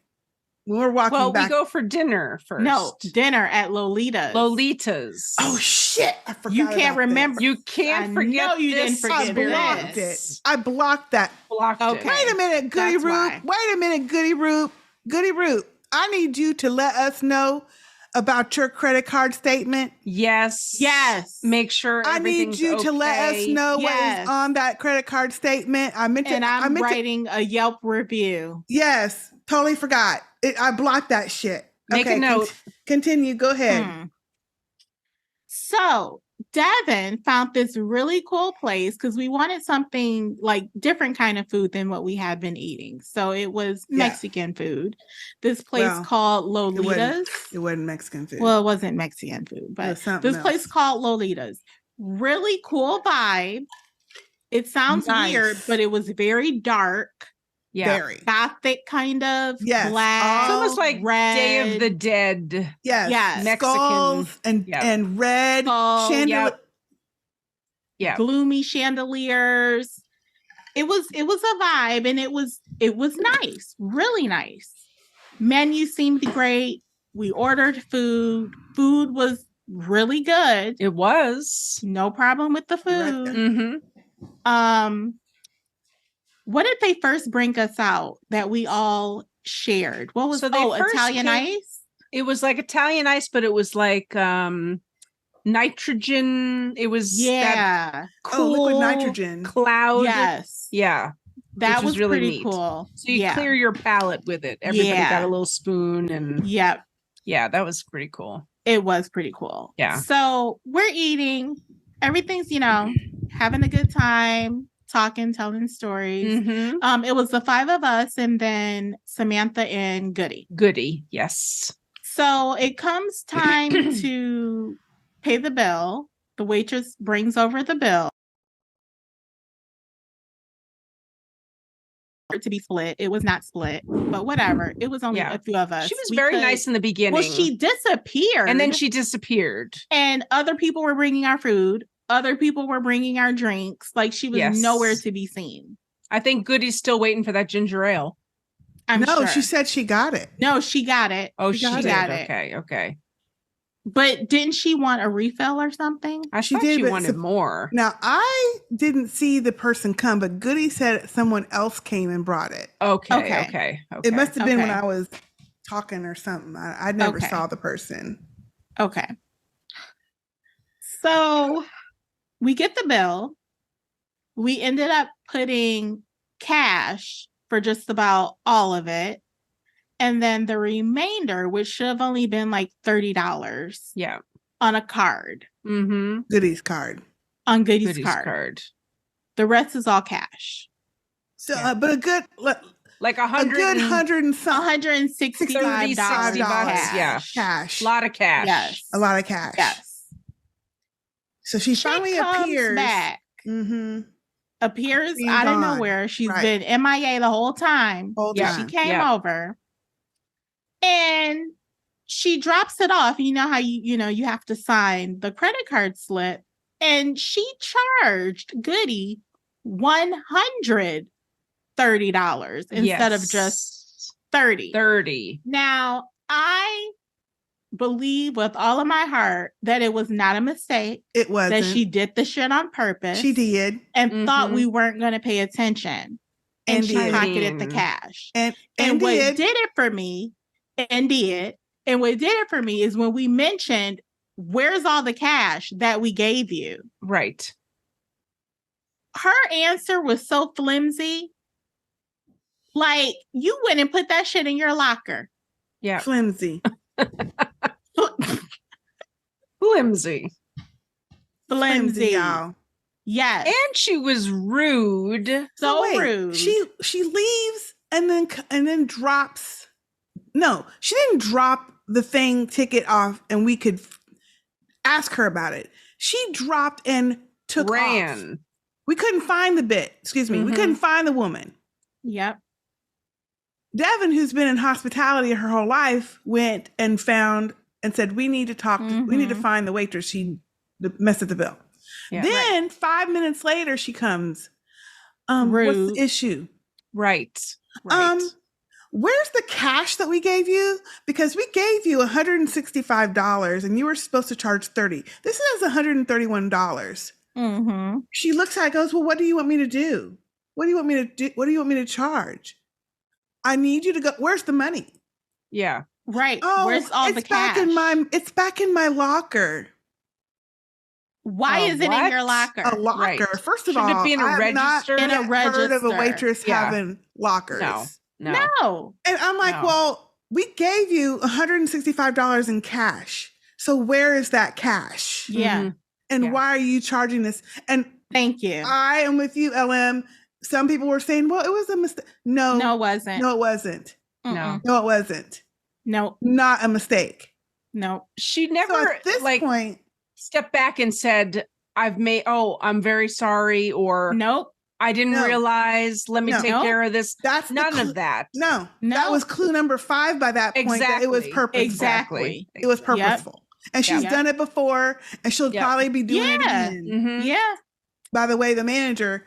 When we're walking Well, back. we go for dinner first. No, dinner at Lolita's. Lolita's. Oh shit! I forgot. You can't about remember. this. You can't I forget know you didn't this forget I blocked this. it. I blocked that. Blocked Okay. Wait a minute, Goody That's Root. why. Wait a minute, Goody Root. Goody Root. I need you to let us know about your credit card statement. Yes. Yes. Make sure I need everything's you to let us okay. know what Yes. is on that credit card statement. I meant to. And I I'm meant to. writing a Yelp review. Yes, totally forgot. I blocked that shit. Make a note. Continue. Go ahead. So Devin found this really cool place because we wanted something like different kind of food than what we had been eating. So it was Yeah. Mexican food. This place Well, called Lolita's. It wasn't Mexican food. Well, it wasn't Mexican food, It but was something this place else. called Lolita's. Really cool vibe. It sounds Nice. weird, but it was very dark, Yeah. Very. gothic kind of, Yes. black. It's almost like red. Day of the Dead. Yes. Yes. Mexican. Skulls and red Skulls, chandelier. Yep. Yeah. gloomy chandeliers. It was a vibe, and it was nice, really nice. Menu seemed great. We ordered food. Food was really good. It was. No problem with the food. Mm-hmm. What did they first bring us out that we all shared? What was So they first Italian came- ice? It was like Italian ice, but it was like nitrogen. It was that Yeah. cool liquid nitrogen. cloud. Yes. Yeah. That which was was really pretty neat. cool. So you yeah. clear your palate with it. Everybody Yeah. got a little spoon, and Yep. yeah, that was pretty cool. It was pretty cool. Yeah. So we're eating. Everything's, having a good time, talking, telling stories. Mm-hmm. It was the 5 of us and then Samantha and Goody. Goody. Yes. So it comes time to pay the bill. The waitress brings over the bill. To be split. It was not split, but whatever. It was only Yeah. a few of us. She was We very could- nice in the beginning. Well, she disappeared. and then she disappeared. and other people were bringing our food. Other people were bringing our drinks. Like she was Yes. nowhere to be seen. I think Goody's still waiting for that ginger ale. I'm No, sure. she said she got it. No, she got it. Oh, She she got got it. Okay. Okay. But didn't she want a refill or something? I She thought did, she but wanted more. Now, I didn't see the person come, but Goody said someone else came and brought it. Okay. Okay. Okay. It must have been when Okay. I was talking or something. I never Okay. saw the person. Okay. So we get the bill. We ended up putting cash for just about all of it. And then the remainder, which should have only been like $30 Yeah. on a card, Mm-hmm. Goody's card. on Goody's Goody's card. card. The rest is all cash. So, Yeah. but a good Like a good 100 and some $165 $60 cash. yeah. cash. A lot of cash. Yes. A lot of cash. Yes. So she She finally comes appears. back. Mm-hmm. Appears Being out of gone. nowhere. She's Right. been MIA the whole time. Whole Yeah. She time. came Yeah. over and she drops it off. You know how you have to sign the credit card slip, and she charged Goody $130 instead of just 30. 30. Now, I believe with all of my heart that it was not a mistake, It wasn't. that she did the shit on purpose. She did. and thought Mhm. we weren't going to pay attention. And And she did. pocketed the Mm. cash. And And what did. did it for me, and did, and what did it for me is when we mentioned, where's all the cash that we gave you? Right. Her answer was so flimsy. Like, you went and put that shit in your locker. Yeah. Flimsy. Flimsy. Flimsy. y'all. Yes. And she was rude. so Wait, rude. She leaves and then drops. No, she didn't drop the ticket off, and we could ask her about it. She dropped and took off. Ran. We couldn't find the bit. Excuse me. We Mhm. couldn't find the woman. Yep. Devin, who's been in hospitality her whole life, went and found and said, "We need to talk. We need to Mhm. find the waitress. She messed up the bill." Yeah. Then 5 minutes later, she comes. What's Rude. the issue? Right. Right. where's the cash that we gave you? Because we gave you $165 and you were supposed to charge $30. This is $131. Mm-hmm. She looks at it, goes, well, what do you want me to do? What do you want me to do? What do you want me to charge? I need you to go. Where's the money? Yeah. Right. Oh, Where's all the it's back cash? it's back in my locker. Why is it in what? your locker? A locker. Right. First of Shouldn't all, it be in a I have not register? In a yet heard of a register. waitress Yeah. having lockers. No. No. And I'm like, No. well, we gave you $165 in cash. So where is that cash? Yeah. Mhm. And Yeah. why are you charging this? And Thank you. I am with you, LM. Some people were saying, well, it was a mistake. No, No, it wasn't. no, it wasn't. Mm-mm. No, it wasn't. No. Not a mistake. No. She So never at this like point, stepped back and said, I'm very sorry, or Nope. I didn't No. realize, let me No. take Nope. care of this. that's the None of that. No, No. that was clue number 5 by that point. That it was Exactly. purposeful. Exactly. It was purposeful. And she's Yep. done it before, and she'll Yep. probably be doing it Yeah. again. Mhm. Yeah. By the way, the manager,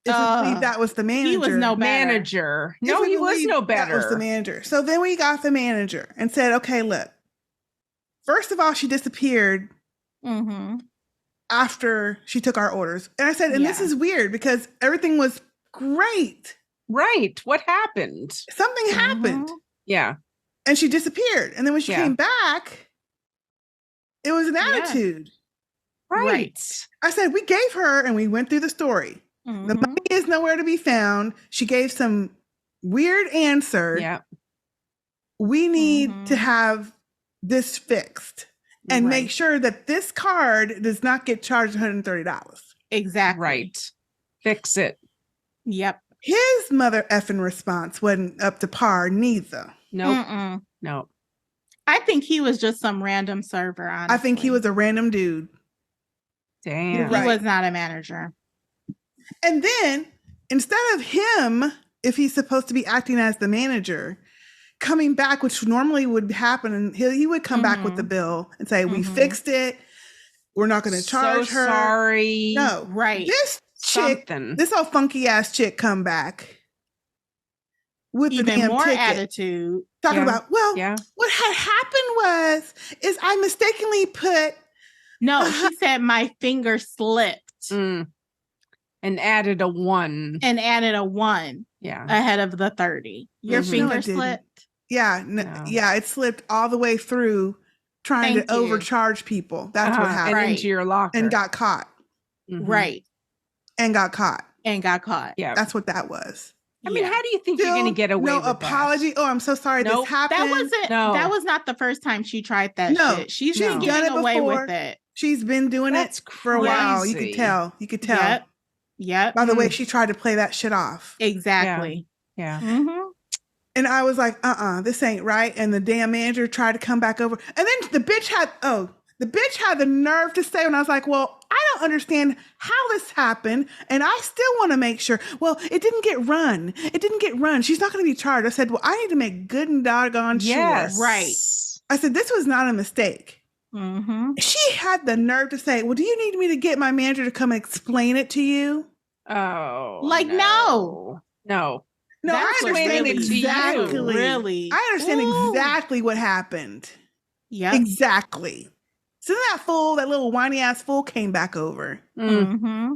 if we believe that was the manager. He was no better. Manager. if No, we he was believe no That was the better. manager. So then we got the manager and said, okay, look, first of all, she disappeared Mm-hmm. after she took our orders. And I said, and this Yeah. is weird because everything was great. Right. What happened? Something happened Yeah. and she disappeared. And then when she Yeah. came back, it was an Yeah. attitude. Right. I said, we gave her, and we went through the story. The Mhm. money is nowhere to be found. She gave some weird answer. Yeah. We need Mhm. to have this fixed and make Right. sure that this card does not get charged $130. Exactly. Right. Fix it. Yep. His mother effing response wasn't up to par neither. Nope. Mm-mm. No. I think he was just some random server. Honestly. I think he was a random dude. Damn. He right. was not a manager. And then instead of him, if he's supposed to be acting as the manager, coming back, which normally would happen, and he would come back with the bill and say, we Mhm. fixed it. We're not going to charge so her. Sorry. No. Right. This chick, Something. this old funky ass chick come back with the Even damn more ticket. attitude. Talking Yeah. about, well, Yeah. what had happened is I mistakenly put, No, she said my finger slipped Mm. And added a 1. and added a 1 Yeah. ahead of the 30. Your Mhm. No, finger it didn't. slipped. No. yeah, it slipped all the way through trying Thank to you. overcharge people. That's what And happened. Right. into your locker. And got caught. Mhm. Right. And got caught. And got caught. Yeah. That's what that was. I mean, Yeah. how do you think you're going to Still get away no with apology. Oh, I'm so sorry Nope. this happened. That wasn't No. that was not the first time she tried that No. shit. She's No. been She's done getting it away before. with it. She's been doing That's it for a while. You could crazy. tell. You could tell. Yep. Yep. By the way, Mm. she tried to play that shit off. Exactly. Yeah. Mm-hmm. And I was like, this ain't right. And the damn manager tried to come back over. And then the bitch had the nerve to say, when I was like, well, I don't understand how this happened. And I still want to make sure. Well, it didn't get run. It didn't get run. She's not going to be charged. I said, well, I need to make good and doggone Yes. sure. Right. I said, this was not a mistake. Mm-hmm. She had the nerve to say, well, do you need me to get my manager to come explain it to you? Oh. Like, No. No, That's I understand explaining it to you. exactly. Really. I understand Ooh. exactly what happened. Yep. Exactly. So that little whiny ass fool came back over. Mm. Mm-hmm.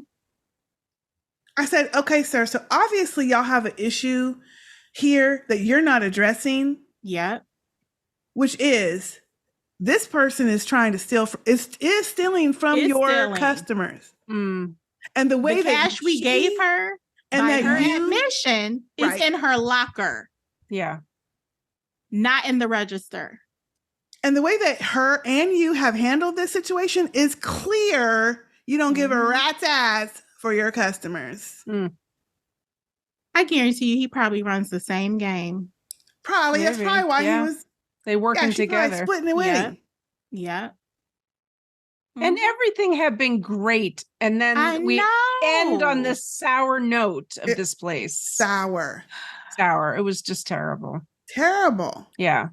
I said, okay, sir. So obviously y'all have an issue here that you're not addressing, Yep. which is this person is trying to steal is stealing from Is your stealing. customers. Mm. And the way The that cash we she- gave her and by that her you admission is Right. in her locker, Yeah. not in the register. and the way that her and you have handled this situation is clear. You don't give a Mhm. rat's ass for your customers. I guarantee you he probably runs the same game. Probably. That's Maybe, probably why yeah. he was They working she's probably together. splitting it with Yeah. him. Yep. And Mhm. everything had been great. And then I we end on know. this sour note of It- this place. Sour. Sour. It was just terrible. Terrible. Yeah.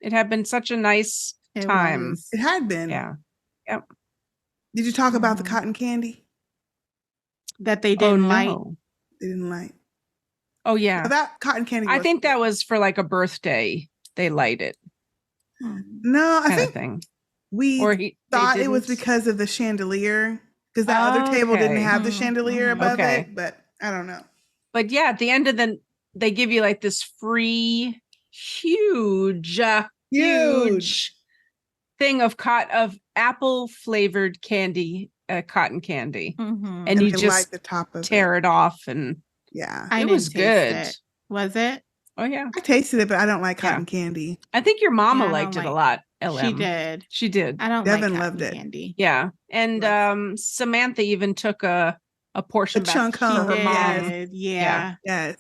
It had been such a nice It time. was. It had been. Yeah. Did you talk about the Mhm. cotton candy? That they Oh, didn't like. no. They didn't like. Oh yeah. So that cotton candy. I was think good. that was for like a birthday. They light it No, I kind of think thing. we Or they thought it was didn't? because of the chandelier, because that other table didn't Okay. have the Mhm, chandelier mhm. above Okay. it. But I don't know. But yeah, at the end of they give you like this free, huge thing of apple flavored candy, cotton candy, Mhm. and you they just like the top of tear it off, and Yeah, I it didn't was taste good. it. Was it? Oh yeah, I tasted it, but I don't like Yeah. cotton candy. I think your mama Yeah, I liked don't it a like- lot. She LM, did. she did. I don't Devin like loved cotton it. candy. Yeah, and Likes Samantha even took a portion A back chunk for home. her mom Did, yeah. Yes,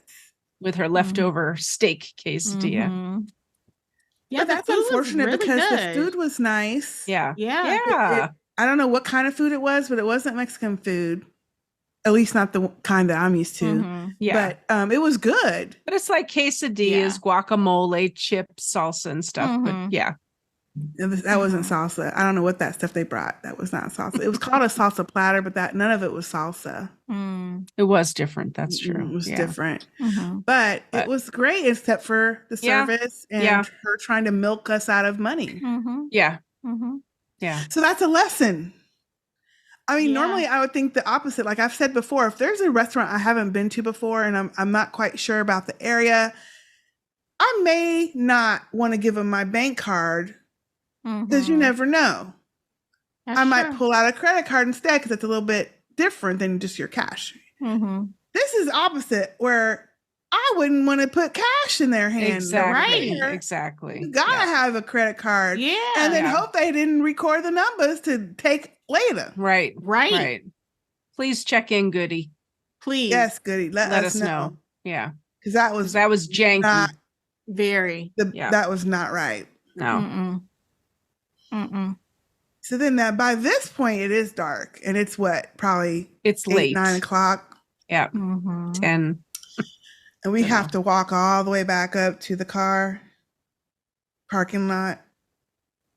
with her leftover steak quesadilla. Mhm. Yeah, but the that's food was unfortunate really because the good. food was nice. Yeah, Yeah. yeah. I don't know what kind of food it was, but it wasn't Mexican food. At least not the kind that I'm used to. Mhm. Yeah. But it was good. But it's like quesadillas, guacamole, chips, salsa, and stuff. But Mhm. yeah, That wasn't salsa. I don't know what that stuff they brought. That was not salsa. It was called a salsa platter, but none of it was salsa. Mm. it was different. That's true. It was Yeah. different. Mhm. But But- it was great, except for the Yeah. service and Yeah. her trying to milk us out of money. Mhm. Yeah. Mhm. Yeah. So that's a lesson. I mean, Yeah. normally I would think the opposite. Like I've said before, if there's a restaurant I haven't been to before and I'm not quite sure about the area, I may not want to give them my bank card because you Mhm. never know. That's I might true. pull out a credit card instead because it's a little bit different than just your cash. Mhm. This is opposite where I wouldn't want to put cash in their hand. Exactly. Right. Exactly. You gotta Yeah. have a credit card. Yeah. And then Yeah. hope they didn't record the numbers to take later. Right. Right. Right. Please check in, Goody. Please. Yes, Goody. Let us know. Yeah. Because that Because was that was janky. not Very. Yeah. that was not right. No. Mm-mm. Mm-mm. So then by this point it is dark and it's what, probably It's 8, late. 9 o'clock. Yeah. Mhm. 10. And we Yeah. have to walk all the way back up to the car parking lot.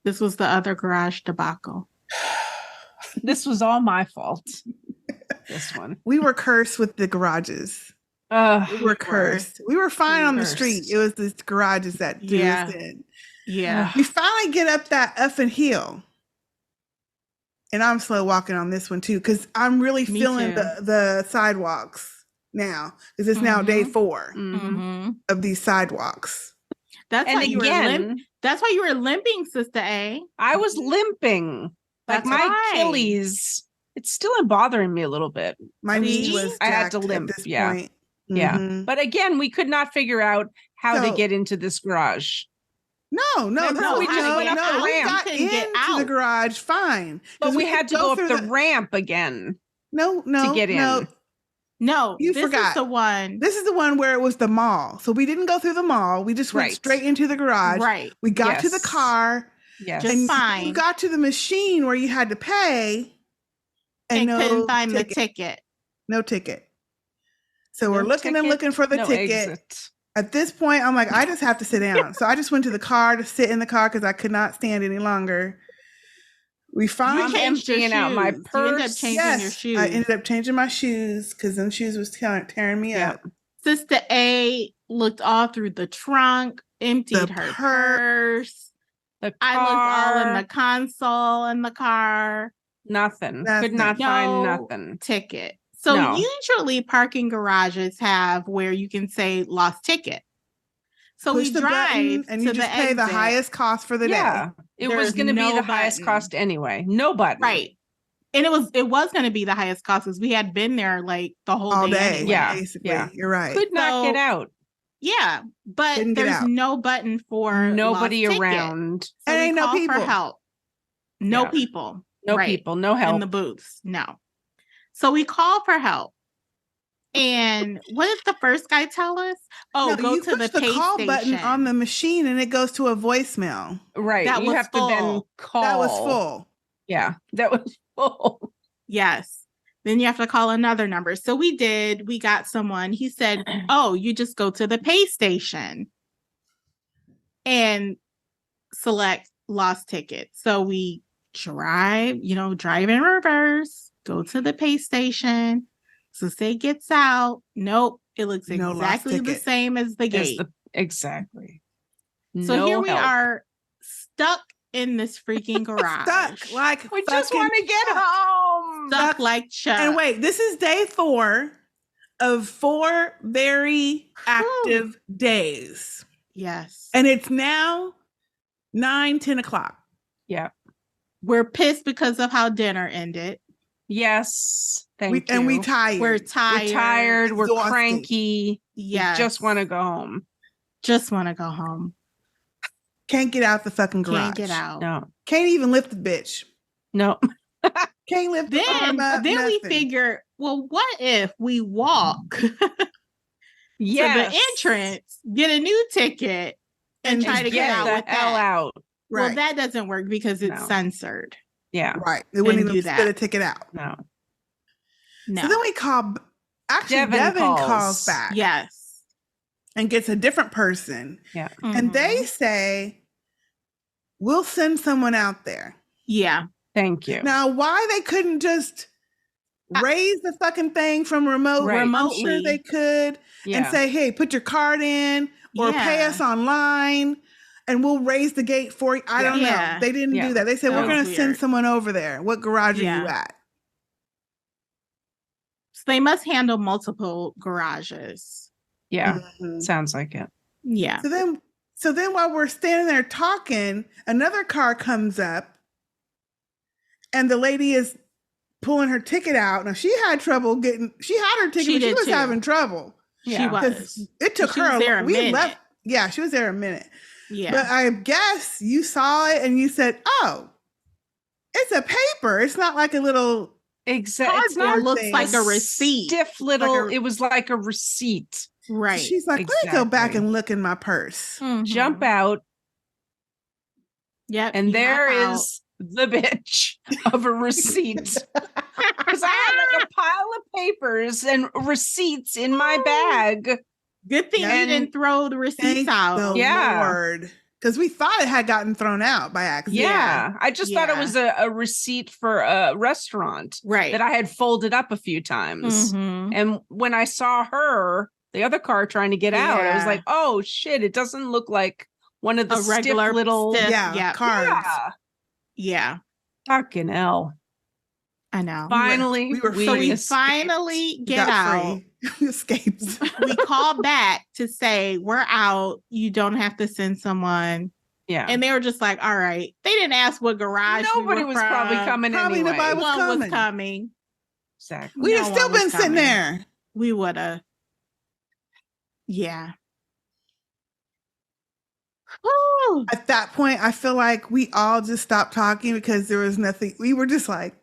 This was the other garage debacle. This was all my fault. This one. We were cursed with the garages. We We were cursed. We were fine on the Cursed. street. It was the garages that threw us in. Yeah. We finally get up that effing hill. And I'm slow walking on this one too, because I'm really Me feeling too. the sidewalks now. Because it's now day Mhm. 4 Mhm. Mhm. of these sidewalks. That's And why you were again, That's why you were limping, Sistah A. I was limping. Like That's my why. Achilles, it's still bothering me a little bit. My See? knee was I had to jacked limp, at this yeah. point. Yeah. Mhm. But again, we could not figure out how to So- get into this garage. No, Remember, no, we just no, went up the no. We ramp. got We couldn't get into the out. garage fine. But 'Cause we had to didn't go up through the ramp again No, to get in. no. No, You this forgot. is the one. This is the one where it was the mall. So we didn't go through the mall. We just went Right. straight into the garage. Right. We got to the Yes. car. Yes. Just And fine. you got to the machine where you had to pay And no couldn't find ticket. the ticket. No ticket. So we're No looking and ticket, looking for the no ticket. exit. At this point, I'm like, I just have to sit down. So I just went to the car to sit in the car because I could not stand any longer. We You finally changed your emptying out my shoes. You ended up purse. changing your Yes, shoes. I ended up changing my shoes because them shoes was tearing me Yeah. up. Sistah A looked all through the trunk, emptied The her purse. purse. The I looked all in car, the console in the car. nothing. Could Nothing. not find No nothing. ticket. So No. usually parking garages have where you can say lost ticket. So Push we the drive button and you to just the pay the exit. highest cost for the Yeah. It was There's going to be no the highest button. cost anyway. No button. Right. And it was going to be the highest cost because we had been there like the whole all day. day. Anyway. Yeah, Basically, yeah. you're right. Could not get So- out. Yeah. But Couldn't get there's out. no button for Nobody lost ticket. around. So And we ain't no call for people. help. No Yeah. people. No Right. people. No help. In the booths. No. So we call for help. And what did the first guy tell us? Oh, No, go you to the push pay call station. button on the machine and it goes to a voicemail. Right. That you was have to then full. call. That was full. Yeah. That was full. Yes. Then you have to call another number. So we did. We got someone. He said, oh, you just go to the pay station and select lost ticket. So we drive in reverse, go to the pay station, So say gets out. Nope. It looks No lost exactly the ticket. same as the As gate. exactly. So No here we help. are stuck in this freaking garage. Stuck like We just fucking want to get Chuck. home. Stuck like Chuck. And wait, this is day 4 of 4 very active days. Yes. And it's now 9-10 o'clock. Yeah. We're pissed because of how dinner ended. Yes. Thank you. And we tired. We're tired. We're tired. We're exhausted. cranky. Yes. We just want to go home. Just want to go home. Can't get out the fucking garage. Can't get out. No. Can't even lift the bitch. No. Can't lift the arm up. Then we nothing. figure, well, what if we walk to Yes. the entrance, get a new ticket, and try to get out the with hell that? out. Right. Well, that doesn't work because it's No. censored. Yeah. Right. They wouldn't Couldn't even do spit that. a ticket out. No. No. So then we call, actually, Devin calls back Yes. and gets a different person. Yeah. And they Mhm. say, we'll send someone out there. Yeah. Thank you. Now, why they couldn't just raise the fucking thing from remote? Right. I'm sure Remotely. they could and Yeah. say, hey, put your card in or pay Yeah. us online and we'll raise the gate for you. I don't know. Yeah. They didn't Yeah. do that. They said, That we're was going to send weird. someone over there. What garage are Yeah. you at? So they must handle multiple garages. Yeah. Mhm. Sounds like it. Yeah. So then while we're standing there talking, another car comes up and the lady is pulling her ticket out. Now she had trouble getting, she had her ticket, She but she did was too. having trouble. She Yeah. was. It took She her was there a we minute. left. Yeah, she was there a minute. Yeah. But I guess you saw it and you said, oh, it's a paper. It's not like a little Exactly. It's cardboard not looks thing. like a receipt. stiff little. Like a- it was like a receipt. Right. She's like, let me go back Exactly. and look in my purse. Mhm. Jump out, Yep. and you there hop out. is the bitch of a receipt. Because I had like a pile of papers and receipts in my bag. Good thing Yeah. you didn't throw the receipts Thank out. the Yeah. Lord. Because we thought it had gotten thrown out by accident. Yeah. I just thought it Yeah. was a receipt for a restaurant Right. that I had folded up a few times. Mhm. And when I saw her, the other car trying to get out, I was Yeah. like, oh shit, it doesn't look like one of the A regular stiff little. stiff- Yeah, Yeah. cards. Yeah. Yeah. Fucking hell. I know. Finally, we were So we escaped. finally get Got out. free. We escaped. We call back to say we're out. You don't have to send someone. Yeah. And they were just like, all right. They didn't ask what garage. Nobody was probably coming Probably anyway. nobody No one coming. was coming. Exactly. We'd No have still one was been sitting coming. there. We would have. Yeah. Whew. At that point, I feel like we all just stopped talking because there was nothing. We were just like,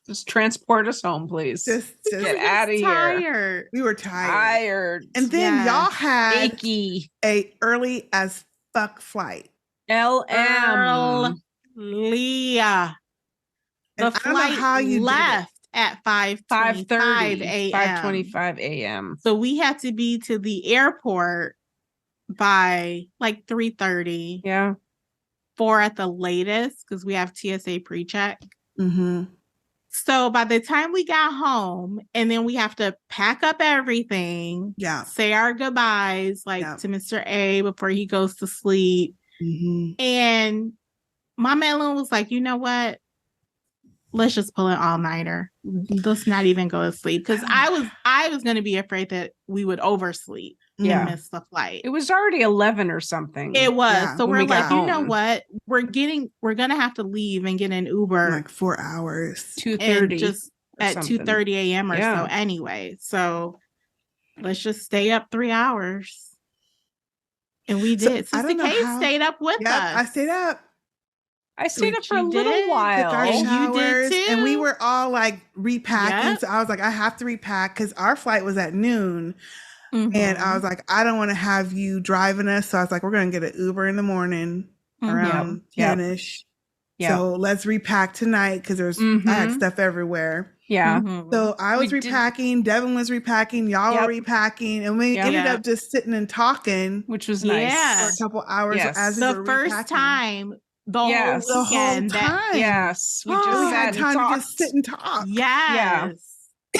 Just transport us home, please. just Get We outta was here. tired. we were tired. Tired. And then Yes. y'all had achy. a early as fuck flight. LM. Leah. The And I don't know flight how you did it. left at 5:25 5:30 a.m. 5:25 a.m. So we had to be to the airport by like 3:30, Yeah. 4 at the latest, because we have TSA pre-check. Mm-hmm. So by the time we got home, and then we have to pack up everything, Yeah. say our goodbyes, like Yeah. to Mr. A before he goes to sleep. Mm-hmm. And Mama Ellen was like, you know what? Let's just pull an all-nighter. Let's not even go to sleep. Because I was gonna be afraid that we would oversleep Yeah. and miss the flight. It was already 11 or something. It was. Yeah, So when we're we got like, you know home. what? We're gonna have to leave and get an Uber Like 4 hours. 2:30. and just or at something. 2:30 a.m. or Yeah. so anyway. So let's just stay up 3 hours. And we So, did. I Sister don't know Kate how- stayed up with Yep, us. I stayed up. I stayed up for a You little did? Took our And you while. did showers, and we too? were all like repacking. Yep. So I was like, I have to repack because our flight was at noon. And I Mhm. was like, I don't want to have you driving us. So I was like, we're going to get an Uber in the morning Mhm. around Yep. 10-ish. Yeah. So let's repack tonight because I had Mhm. stuff everywhere. Yeah. Mhm. So I was We did- repacking, Devin was repacking, y'all Yep. were repacking, and we Yep. ended Yep. up just sitting and talking Which was Yeah. for nice. a couple hours Yes. as we the were first repacking. time the Yes. whole The whole weekend time. Yes. We we just had sat and time to talked. just sit and talk. Yes.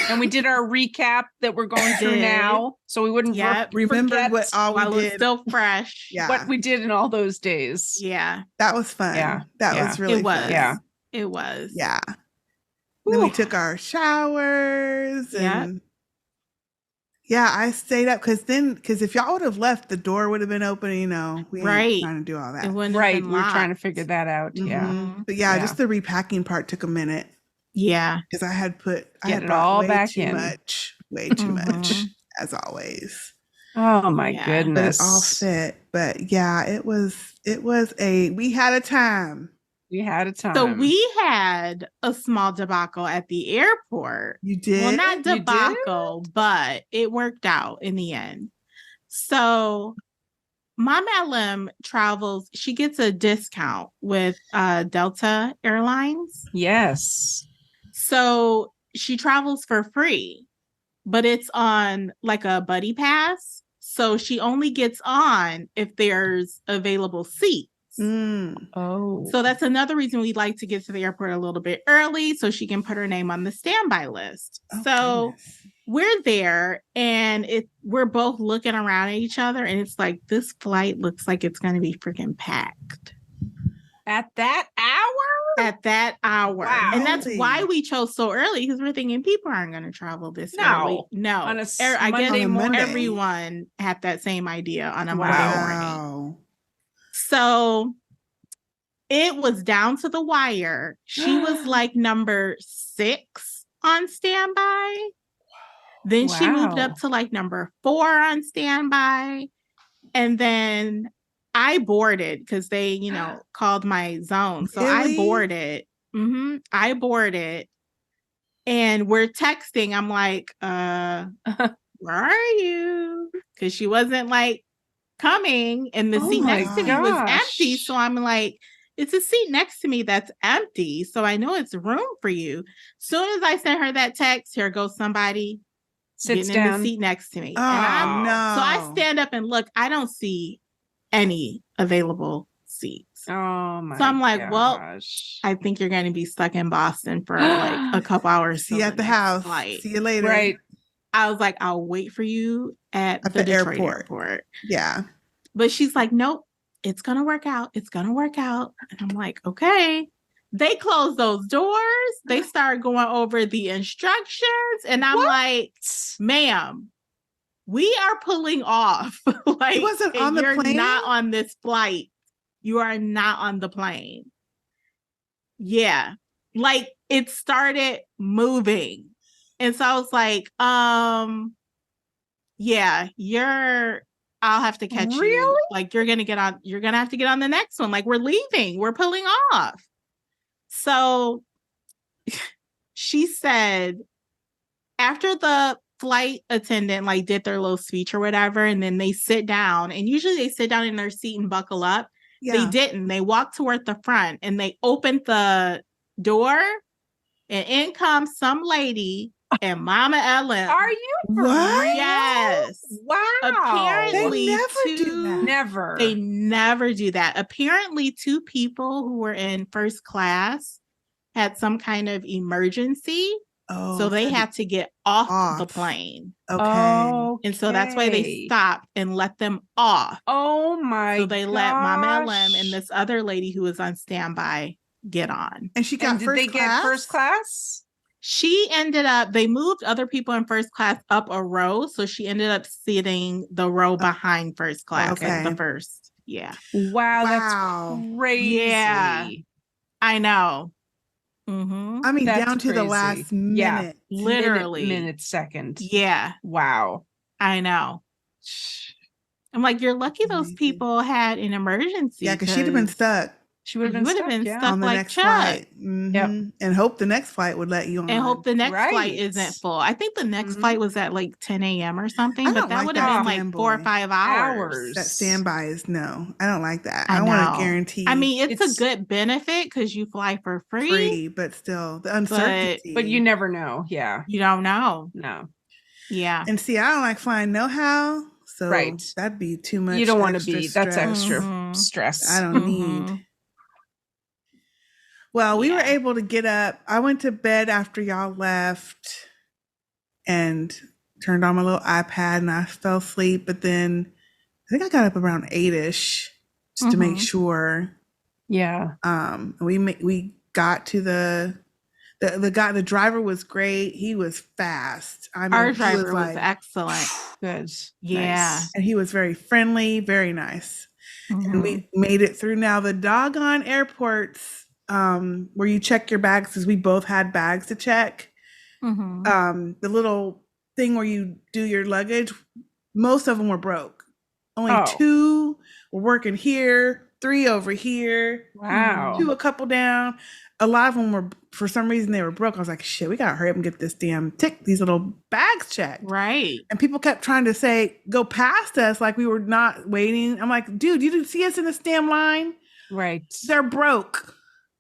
And we did our recap that we're going through Did. now. So we wouldn't Yep. Remembered forget what all While we it's did. still fresh. Yeah. what we did in all those days. Yeah. That was fun. Yeah. That Yeah. was really It was. fun. Yeah. It was. Yeah. Then we Whew. took our showers Yep. and yeah, I stayed up because if y'all would have left, the door would have been open. You know, we Right. ain't trying to do all that. It wouldn't have Right. been We were trying to locked. figure that out. Yeah. Mhm. But yeah, Yeah. just the repacking part took a minute Yeah. because I had Get it brought all way back too in. much, way too much, Mhm. as always. Oh my Yeah. But it goodness. all fit. But yeah, we had a time. We had a time. So we had a small debacle at the airport. You did? Well, not You did? debacle, but it worked out in the end. So Mom Ellen travels, she gets a discount with Delta Airlines. Yes. So she travels for free, but it's on like a buddy pass. So she only gets on if there's available seats. Oh. So that's another reason we'd like to get to the airport a little bit early so she can put her name on the standby list. Oh, So goodness. we're there and we're both looking around at each other and it's like, this flight looks like it's going to be freaking packed At that hour? at that hour. Wow. And that's Really? why we chose so early because we're thinking people aren't going to travel this No. early. No. On a I guess Monday On a morning. Monday. everyone had that same idea on a Wow. Monday morning. Wow. So it was down to the wire. She was like number 6 on standby. Then she moved Wow. up to like number 4 on standby. And then I boarded because they, called my zone. So I Really? boarded. I boarded. And we're texting. I'm like, where are you? Because she wasn't like coming and the Oh seat my next to me was gosh. empty. So I'm like, it's a seat next to me that's empty. So I know it's room for you. Soon as I sent her that text, here goes somebody Sits getting in down. the seat next to me. Oh, And no. so I stand up and look, I don't see any available seats. Oh my So I'm like, well, gosh. I think you're going to be stuck in Boston for like a couple hours. See till you at the next house. flight. See you later. Right. I was like, I'll wait for you at the Detroit airport. Yeah. But she's like, nope, it's going to work out. It's going to work out. And I'm like, okay. They close those doors. They start going over the instructions. And I'm like, ma'am, we are pulling off. Like, It wasn't on the you're plane? not on this flight. You are not on the plane. Yeah. Like it started moving. And so I was like, yeah, I'll have to catch you. Really? Like you're gonna have to get on the next one. Like we're leaving. We're pulling off. So she said after the flight attendant like did their little speech or whatever, and then they sit down, and usually they sit down in their seat and buckle up. Yeah. They didn't. They walked toward the front and they opened the door, and in comes some lady and Mama Ellen. Are you for What? real? Yes. Wow. Apparently, They never do that. Never. They never do that. Apparently, 2 people who were in first class had some kind of emergency. Oh, So they had to get off the off. plane. Okay. And so that's why they stopped and let them off. Oh my So they let Mama Ellen gosh. and this other lady who was on standby get on. And she got And did first they class? get first class? She ended up, they moved other people in first class up a row. So she ended up sitting the row behind first class, Okay. like the first. Yeah. Wow, Wow. that's crazy. Yeah. I know. Mm-hmm. I mean, That's down to the crazy. last Yeah. minute. Literally. Minute, second. Yeah, Wow. I know. I'm like, you're lucky those Amazing. people had an emergency. Yeah, because she'd have been stuck She would have You been would have stuck, been yeah. stuck. on the like next Chuck. flight. Mhm. And hope the next flight would let you on. And hope the next flight Right. isn't full. I think the next Mhm. flight was at like 10 a.m. or something, I but don't that like would that have been like standby. 4 or 5 hours. That standby is no. I don't like that. I I want know. to guarantee. I mean, it's It's- a good benefit because you fly for free, free, but still the uncertainty. But you never know. Yeah. you don't know. No. Yeah. And see, I don't like flying no how. So Right. that'd be too much. You don't want to extra be. That's stress. extra Mhm. stress. I don't Mhm. need. Well, we were Yeah. able to get up. I went to bed after y'all left. and turned on my little iPad and I fell asleep. But then I think I got up around 8ish just to make sure. Yeah. We got to the guy. The driver was great. He was fast. I mean, Our he driver was like, excellent. Good. Yeah. Nice. and he was very friendly, very nice. Mhm. And we made it through. Now the doggone airports, where you check your bags, because we both had bags to check. Mhm. The little thing where you do your luggage, most of them were broke. Only Oh. 2 were working here, 3 over here, Wow. 2 a couple down. A lot of them were, for some reason, they were broke. I was like, shit, we gotta hurry up and get this damn these little bags checked. Right. And people kept trying to say, go past us like we were not waiting. I'm like, dude, you didn't see us in this damn line? Right. They're broke.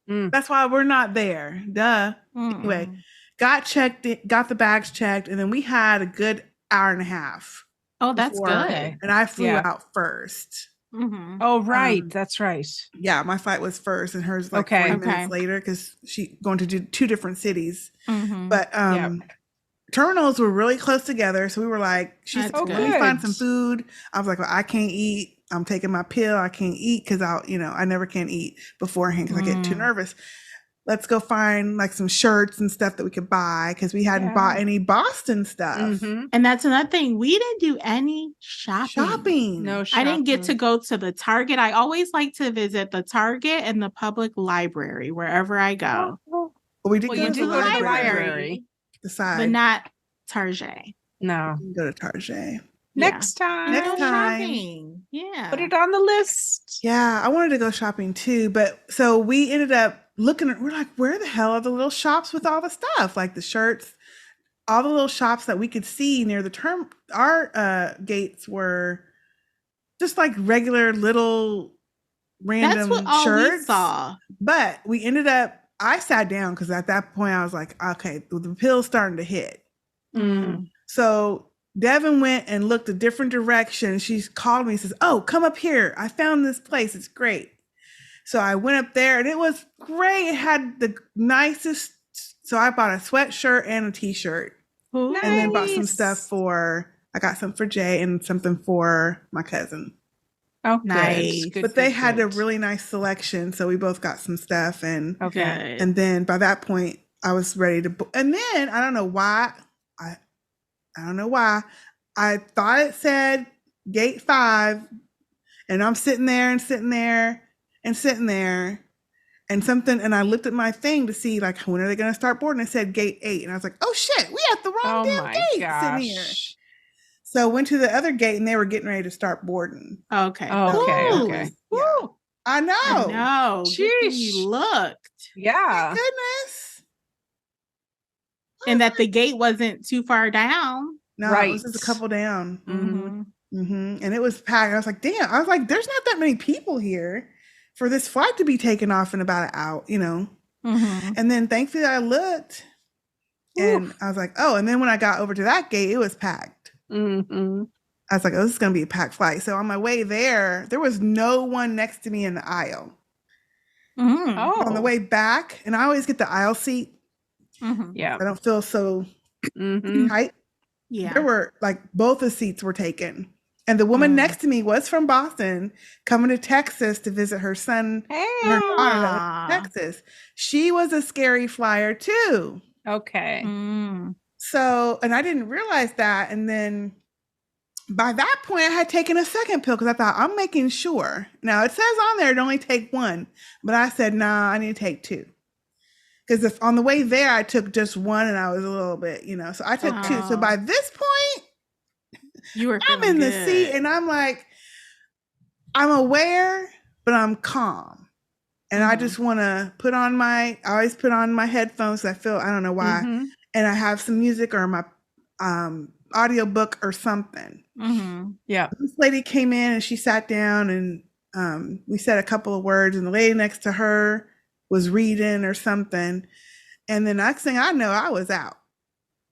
Mm. That's why we're not there. Duh. Anyway, got the bags checked, and then we had a good hour and a half. Oh, that's before- good. Okay. And I flew Yeah. out first. Mhm. Oh, right. Um, That's right. Yeah, my flight was first, and hers like Okay. 40 minutes Okay. later because she going to do 2 different cities. Mhm. But terminals were really close together, so we were like, she said, That's let me good. find some food. I was like, well, I can't eat. I'm taking my pill. I can't eat because I never can eat beforehand because I get too nervous. Let's go find like some shirts and stuff that we could buy because we hadn't bought any Boston stuff. Mhm. And that's another thing. We didn't do any shopping. No I shopping. didn't get to go to the Target. I always like to visit the Target and the public library wherever I go. Oh, But we did well, go you to did the go to the library. library. The side. But not Target. No. We can go to Target. Next time. Next Go time. shopping. Yeah. Put it on the list. Yeah, I wanted to go shopping too, but so we ended up we're like, where the hell are the little shops with all the stuff? Like the shirts, all the little shops that we could see near the our gates were just like regular little random That's what all shirts. we saw. But we ended up, I sat down because at that point I was like, okay, the pill's starting to hit. Mm. So Devin went and looked a different direction. She called me and says, oh, come up here. I found this place. It's great. So I went up there and it was great. It had the nicest. So I bought a sweatshirt and a t-shirt. Ooh. And then bought some Nice. stuff I got some for Jay and something for my cousin. Oh, good. Nice. Good, But they good, had a good. really nice selection. So we both got some stuff. And Okay. Good. and then by that point I was ready to and then I don't know why I thought it said gate 5 and I'm sitting there and I looked at my thing to see like when are they going to start boarding. It said gate 8 and I was like, oh shit, we at the wrong Oh damn my gate sitting here. gosh. So went to the other gate and they were getting ready to start boarding. Okay. Oh, okay, Ooh. okay. Yeah. I know. I know. Good thing Sheesh. you looked. Yeah. Goodness. And that the gate wasn't too far down. No, it was just a Right. couple down. Mhm. And it was packed. I was like, damn. I was like, there's not that many people here for this flight to be taken off in about an hour, Mhm. And then thankfully I looked and I was like, oh, and then when I got over to that gate, it was packed. Mhm. I was like, oh, this is going to be a packed flight. So on my way there was no one next to me in the aisle. Mhm. Oh. On the way back, and I always get the aisle seat. Mhm. Yeah. I don't feel so Mhm. tight. Yeah. There were like both the seats were taken. And the woman next to me was from Boston, coming to Texas to visit her son Hey. and her daughter that was Ah. in Texas. She was a scary flyer too. Okay. Mm. So, and I didn't realize that. And then by that point, I had taken a second pill because I thought I'm making sure. Now it says on there to only take 1, but I said, nah, I need to take 2. Because if on the way there, I took just 1 and I was a little bit, so I took 2. So Oh. by this point, You were I'm feeling in the good. seat and I'm like, I'm aware, but I'm calm. And I just want to I always put on my headphones. I don't know why. Mhm. And I have some music or my audiobook or something. Mhm. Yeah. This lady came in and she sat down and we said a couple of words and the lady next to her was reading or something. And the next thing I know, I was out.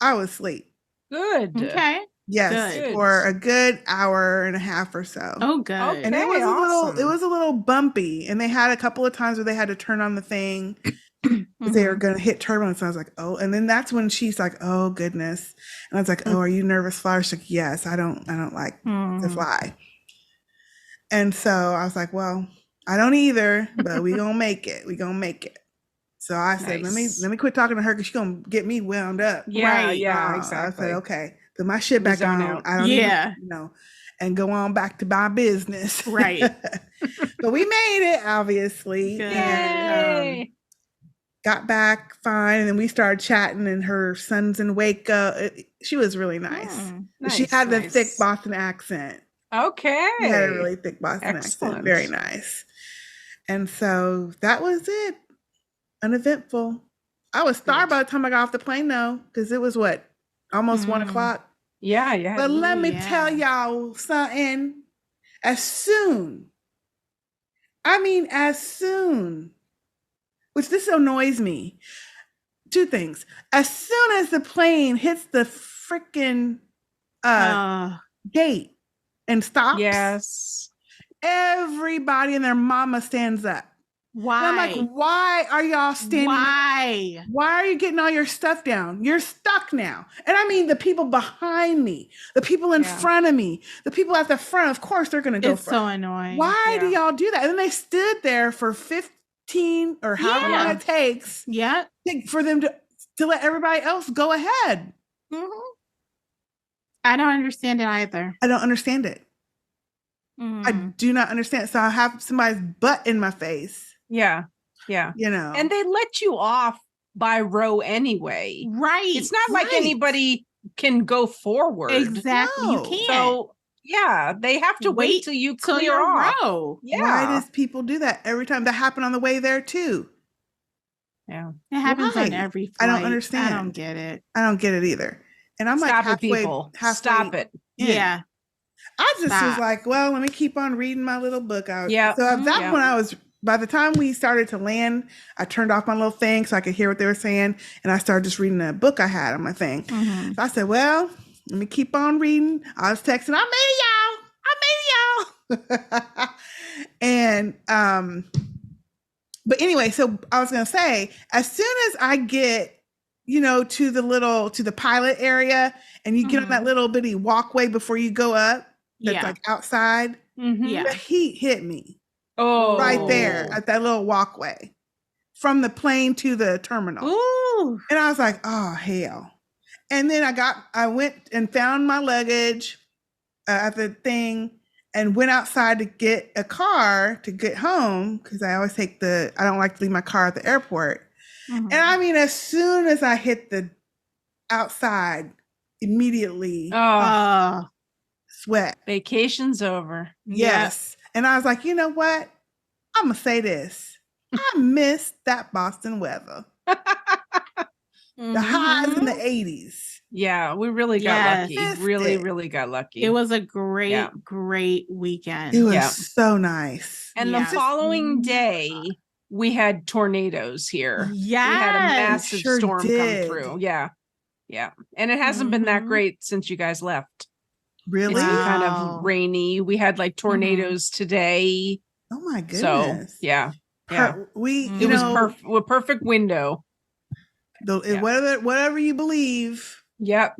I was asleep. Good. Okay. Yes, Good. for a good hour and a half or so. Oh, good. Okay. And it awesome. was a little bumpy. And they had a couple of times where they had to turn on the thing They were going to hit turbulence. I was like, oh, and then that's when she's like, oh goodness. And I was like, oh, are you nervous to fly? She's like, yes, I don't like to fly. And so I was like, well, I don't either, but we gonna make it. We gonna make it. So I said, let me quit talking to her because she's gonna get me wound up. Yeah, yeah, exactly. I said, okay, put my shit back zone on. out. I don't even, and go on back to my business. Right. But we made it, obviously. Good. And got back fine, and then we started chatting, and her son's in Waco. She was really nice. She had the thick Boston accent. Okay. She had a really thick Boston accent. Very nice. And so that was it. Uneventful. I was starved by the time I got off the plane, though, because it was almost 1 o'clock. Yeah, yeah. But let me tell y'all something. As soon, which this annoys me. Two things. As soon as the plane hits the freaking gate and stops, yes, everybody and their mama stands up. Why? And I'm like, why are y'all standing? Why? Why are you getting all your stuff down? You're stuck now. And I mean, the people behind me, the people in front of me, the people at the front, of course, they're going to go It's so annoying. Why do y'all do that? And then they stood there for 15 or however long it takes for them to let everybody else go ahead. I don't understand it either. I don't understand it. I do not understand. So I have somebody's butt in my face. Yeah. Yeah. You know. And they let you off by row anyway. Right. It's not like anybody can go forward. Exactly. No. You can't. So yeah, they have to wait till you clear off. Row. Yeah. Why does people do that every time? That happened on the way there too. Yeah. It happens on every flight. I don't understand. I don't get it. I don't get it either. And I'm Stop like it, people. Stop it. Yeah. I just was like, well, let me keep on reading my little book out. Yeah. So that one by the time we started to land, I turned off my little thing so I could hear what they were saying. And I started just reading a book I had on my thing. So I said, well, let me keep on reading. I was texting, I made it, y'all. And, but anyway, so I was going to say, as soon as I get, to the pilot area and you get on that little bitty walkway before you go up, that's like outside, the heat hit me. Oh, right there at that little walkway from the plane to the terminal. Ooh. And I was like, oh, hell. And then I went and found my luggage at the thing and went outside to get a car to get home. Cause I always I don't like to leave my car at the airport. And I mean, as soon as I hit the outside, immediately sweat. Vacation's over. Yes. And I was like, you know what? I'm going to say this. I missed that Boston weather. The highs in the 80s. Yeah, we really got lucky. Really got lucky. It was a great weekend. It was so nice. And the following day, we had tornadoes here. Yeah. We had a massive storm come through. Yeah. Yeah. And it hasn't been that great since you guys left. Really? It's been kind of rainy. We had like tornadoes today. Oh my goodness. So yeah. It was a perfect window. Whatever you believe. Yep.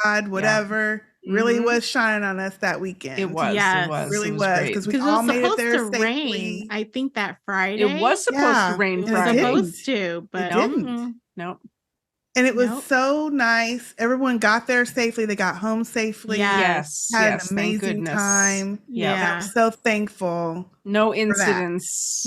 God, whatever. Really was shining on us that weekend. It was. Yes. It was. Really was. Because we all made it there safely. Rain, I think that Friday. It was supposed to rain Friday. It was supposed to, but it didn't. Nope. And it was so nice. Everyone got there safely. They got home safely. Yes. Had an amazing time. Yeah. I'm so thankful. No incidents.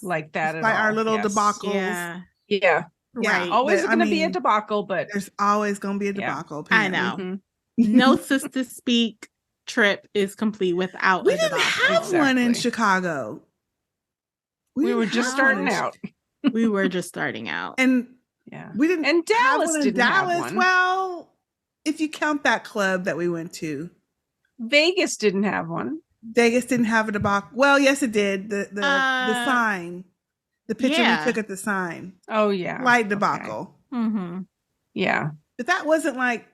Like that at all. By our little debacles. Yeah. Right. Always going to be a debacle, but there's always going to be a debacle. Apparently. I know. No Sistah Speak trip is complete without we didn't have one in Chicago. We were just starting out. We were just starting out. And we didn't. And Dallas have one didn't have one. Well, if you count that club that we went to, Vegas didn't have one. Vegas didn't have a debacle. Well, yes, it did. The sign, the picture we took at the sign. Oh yeah, light debacle. Yeah, but that wasn't like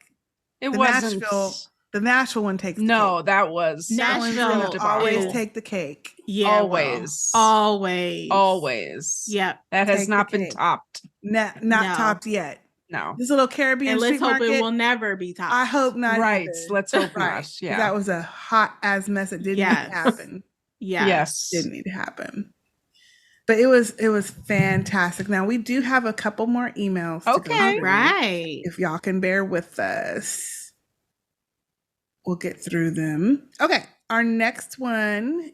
it the wasn't Nashville The Nashville one takes the No, cake. that was That one's Nashville gonna debacle. always take the cake. Yeah, Always. Always. Always. Yep. That has Take the not been cake. topped. Not No. topped yet. No. This little Caribbean And let's street hope market. it will never be topped. I hope not. Right. Either. Let's hope Right. not. 'Cause Yeah. that was a hot ass mess. It didn't need to happen. Yes. Didn't need to happen. But it was fantastic. Now we do have a couple more emails. To go Okay. through. Right. If y'all can bear with us, we'll get through them. Okay. Our next one.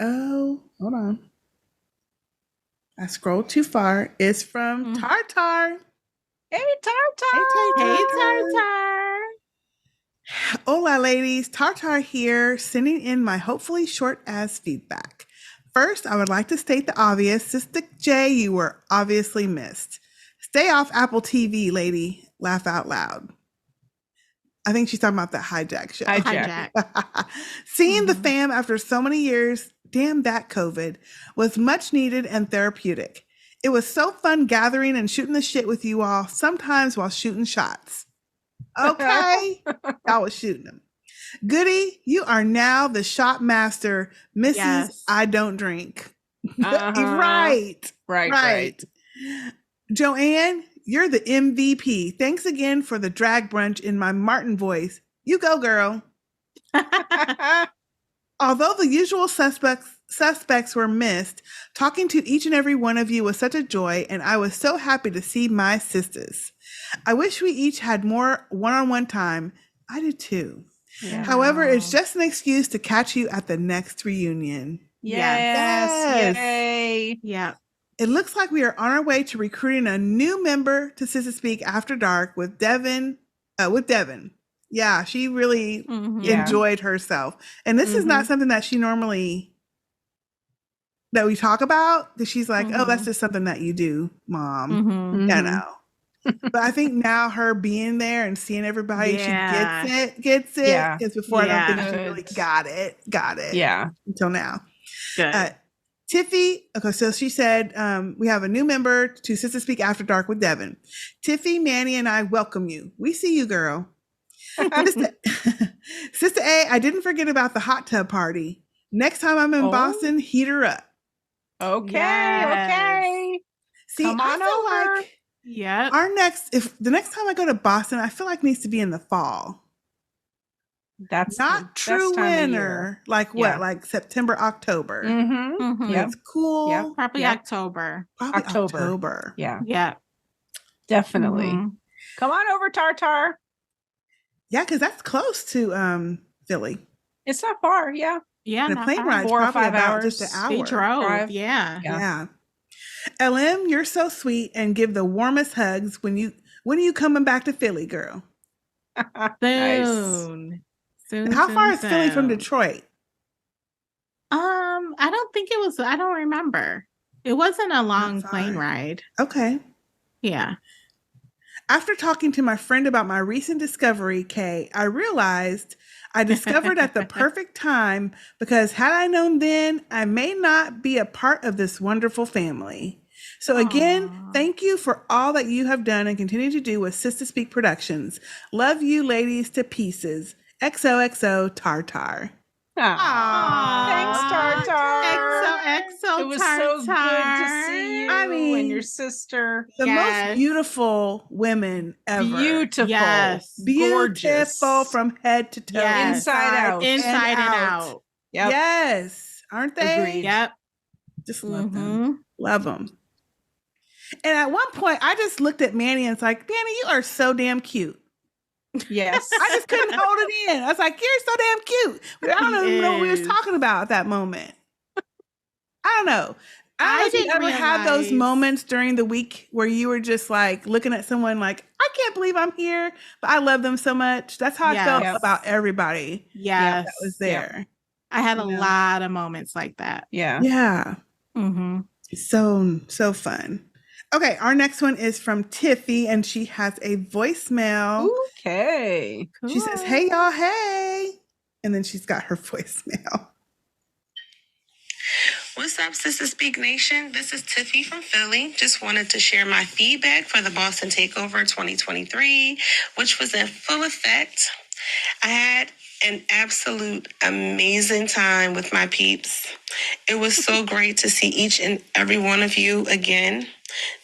Oh, hold on. I scrolled too far. Is from Tartar. Hey, Tartar. Hey, Tartar. Hola, ladies. Tartar here, sending in my hopefully short ass feedback. First, I would like to state the obvious. Sistah J, you were obviously missed. Stay off Apple TV, lady. Laugh out loud. I think she's talking about that hijack show. Hijack. Seeing the fam after so many years, damn that COVID, was much needed and therapeutic. It was so fun gathering and shooting the shit with you all, sometimes while shooting shots. Okay. I was shooting them. Goody, you are now the shot master, Mrs. Yes. I don't drink. Uh-huh. Right. Joanne, you're the MVP. Thanks again for the drag brunch in my Martin voice. You go, girl. Although the usual suspects were missed, talking to each and every one of you was such a joy, and I was so happy to see my sisters. I wish we each had more one-on-one time. I do too. Yeah. However, it's just an excuse to catch you at the next reunion. Yes. Yes. Yay. Yeah. It looks like we are on our way to recruiting a new member to Sistah Speak After Dark with Devin. Yeah, she really enjoyed herself. And this is not something that she normally, that we talk about. Because she's like, oh, that's just something that you do, Mom. You know. But I think now her being there and seeing everybody, she gets it. Yeah. Because before I don't think she really got it. Yeah. Until now. Good. Tiffy, okay, so she said, we have a new member to Sistah Speak After Dark with Devin. Tiffy, Manny, and I welcome you. We see you, girl. Sistah A, I didn't forget about the hot tub party. Next time I'm in Boston, heat her up. Okay. Okay. See, Come on I feel over. like if the next time I go to Boston, I feel like it needs to be in the fall. That's not true winter. Like what? Like September, October. Yeah. It's cool. Yeah. Probably October. Probably October. Yeah. Yeah. Definitely. Come on over, Tartar. Yeah, because that's close to Philly. It's not far. Yeah. Yeah. The plane ride's 4 or probably 5 about hours. just an hour. They drove. Drive. Yeah. LM, you're so sweet and give the warmest hugs. When are you coming back to Philly, girl? Soon. How far is Philly from Detroit? I don't think it was. I don't remember. It wasn't a long plane ride. Okay. Yeah. After talking to my friend about my recent discovery, Kay, I realized I discovered at the perfect time because had I known then, I may not be a part of this wonderful family. So again, thank you for all that you have done and continue to do with Sistah Speak Productions. Love you ladies to pieces. XOXO Tartar. Thanks, Tartar. XOXO It was so good to see you and your sister. The most beautiful women ever. Beautiful. Yes. Beautiful from head to toe. Yes. Inside out. Inside and out. Yep. Yes. Aren't they? Agreed. Yep. Just love them. Love them. And at one point, I just looked at Manny and it's like, Manny, you are so damn cute. Yes. I just couldn't hold it in. I was like, you're so damn cute. I don't even know what we was talking about at that moment. I don't know. I don't know if you ever had those moments during the week where you were just like looking at someone like, I can't believe I'm here, but I love them so much. That's how I felt about everybody. Yes. That was there. I had a lot of moments like that. Yeah. Yeah. So fun. Okay, our next one is from Tiffy, and she has a voicemail. Okay. Cool. She says, hey, y'all, hey. And then she's got her voicemail. What's up, Sistah Speak Nation? This is Tiffy from Philly. Just wanted to share my feedback for the Boston Takeover 2023, which was in full effect. I had an absolute amazing time with my peeps. It was so great to see each and every one of you again.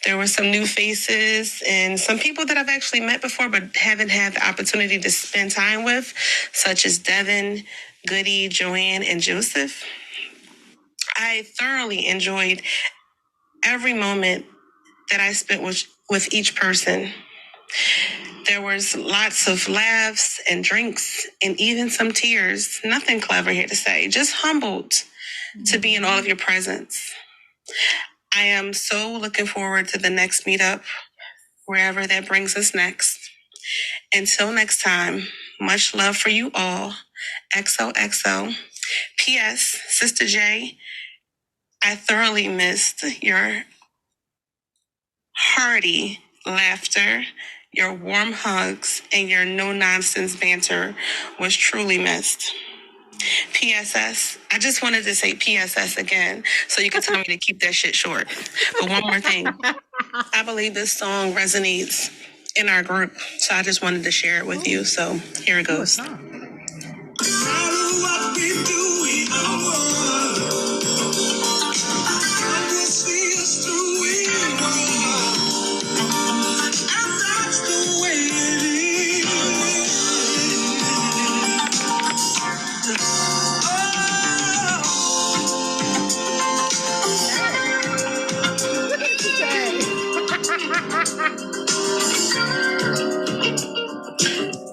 There were some new faces and some people that I've actually met before but haven't had the opportunity to spend time with, such as Devin, Goody, Joanne, and Joseph. I thoroughly enjoyed every moment that I spent with each person. There was lots of laughs and drinks and even some tears. Nothing clever here to say, just humbled to be in all of your presence. I am so looking forward to the next meetup, wherever that brings us next. Until next time, much love for you all. XOXO. P.S. Sister J, I thoroughly missed your hearty laughter, your warm hugs, and your no-nonsense banter was truly missed. PSS, I just wanted to say PSS again, so you can tell me to keep that shit short. But one more thing, I believe this song resonates in our group, so I just wanted to share it with you. So here it goes. Song. What we do in our world, God will see us through it all. And that's the way it is.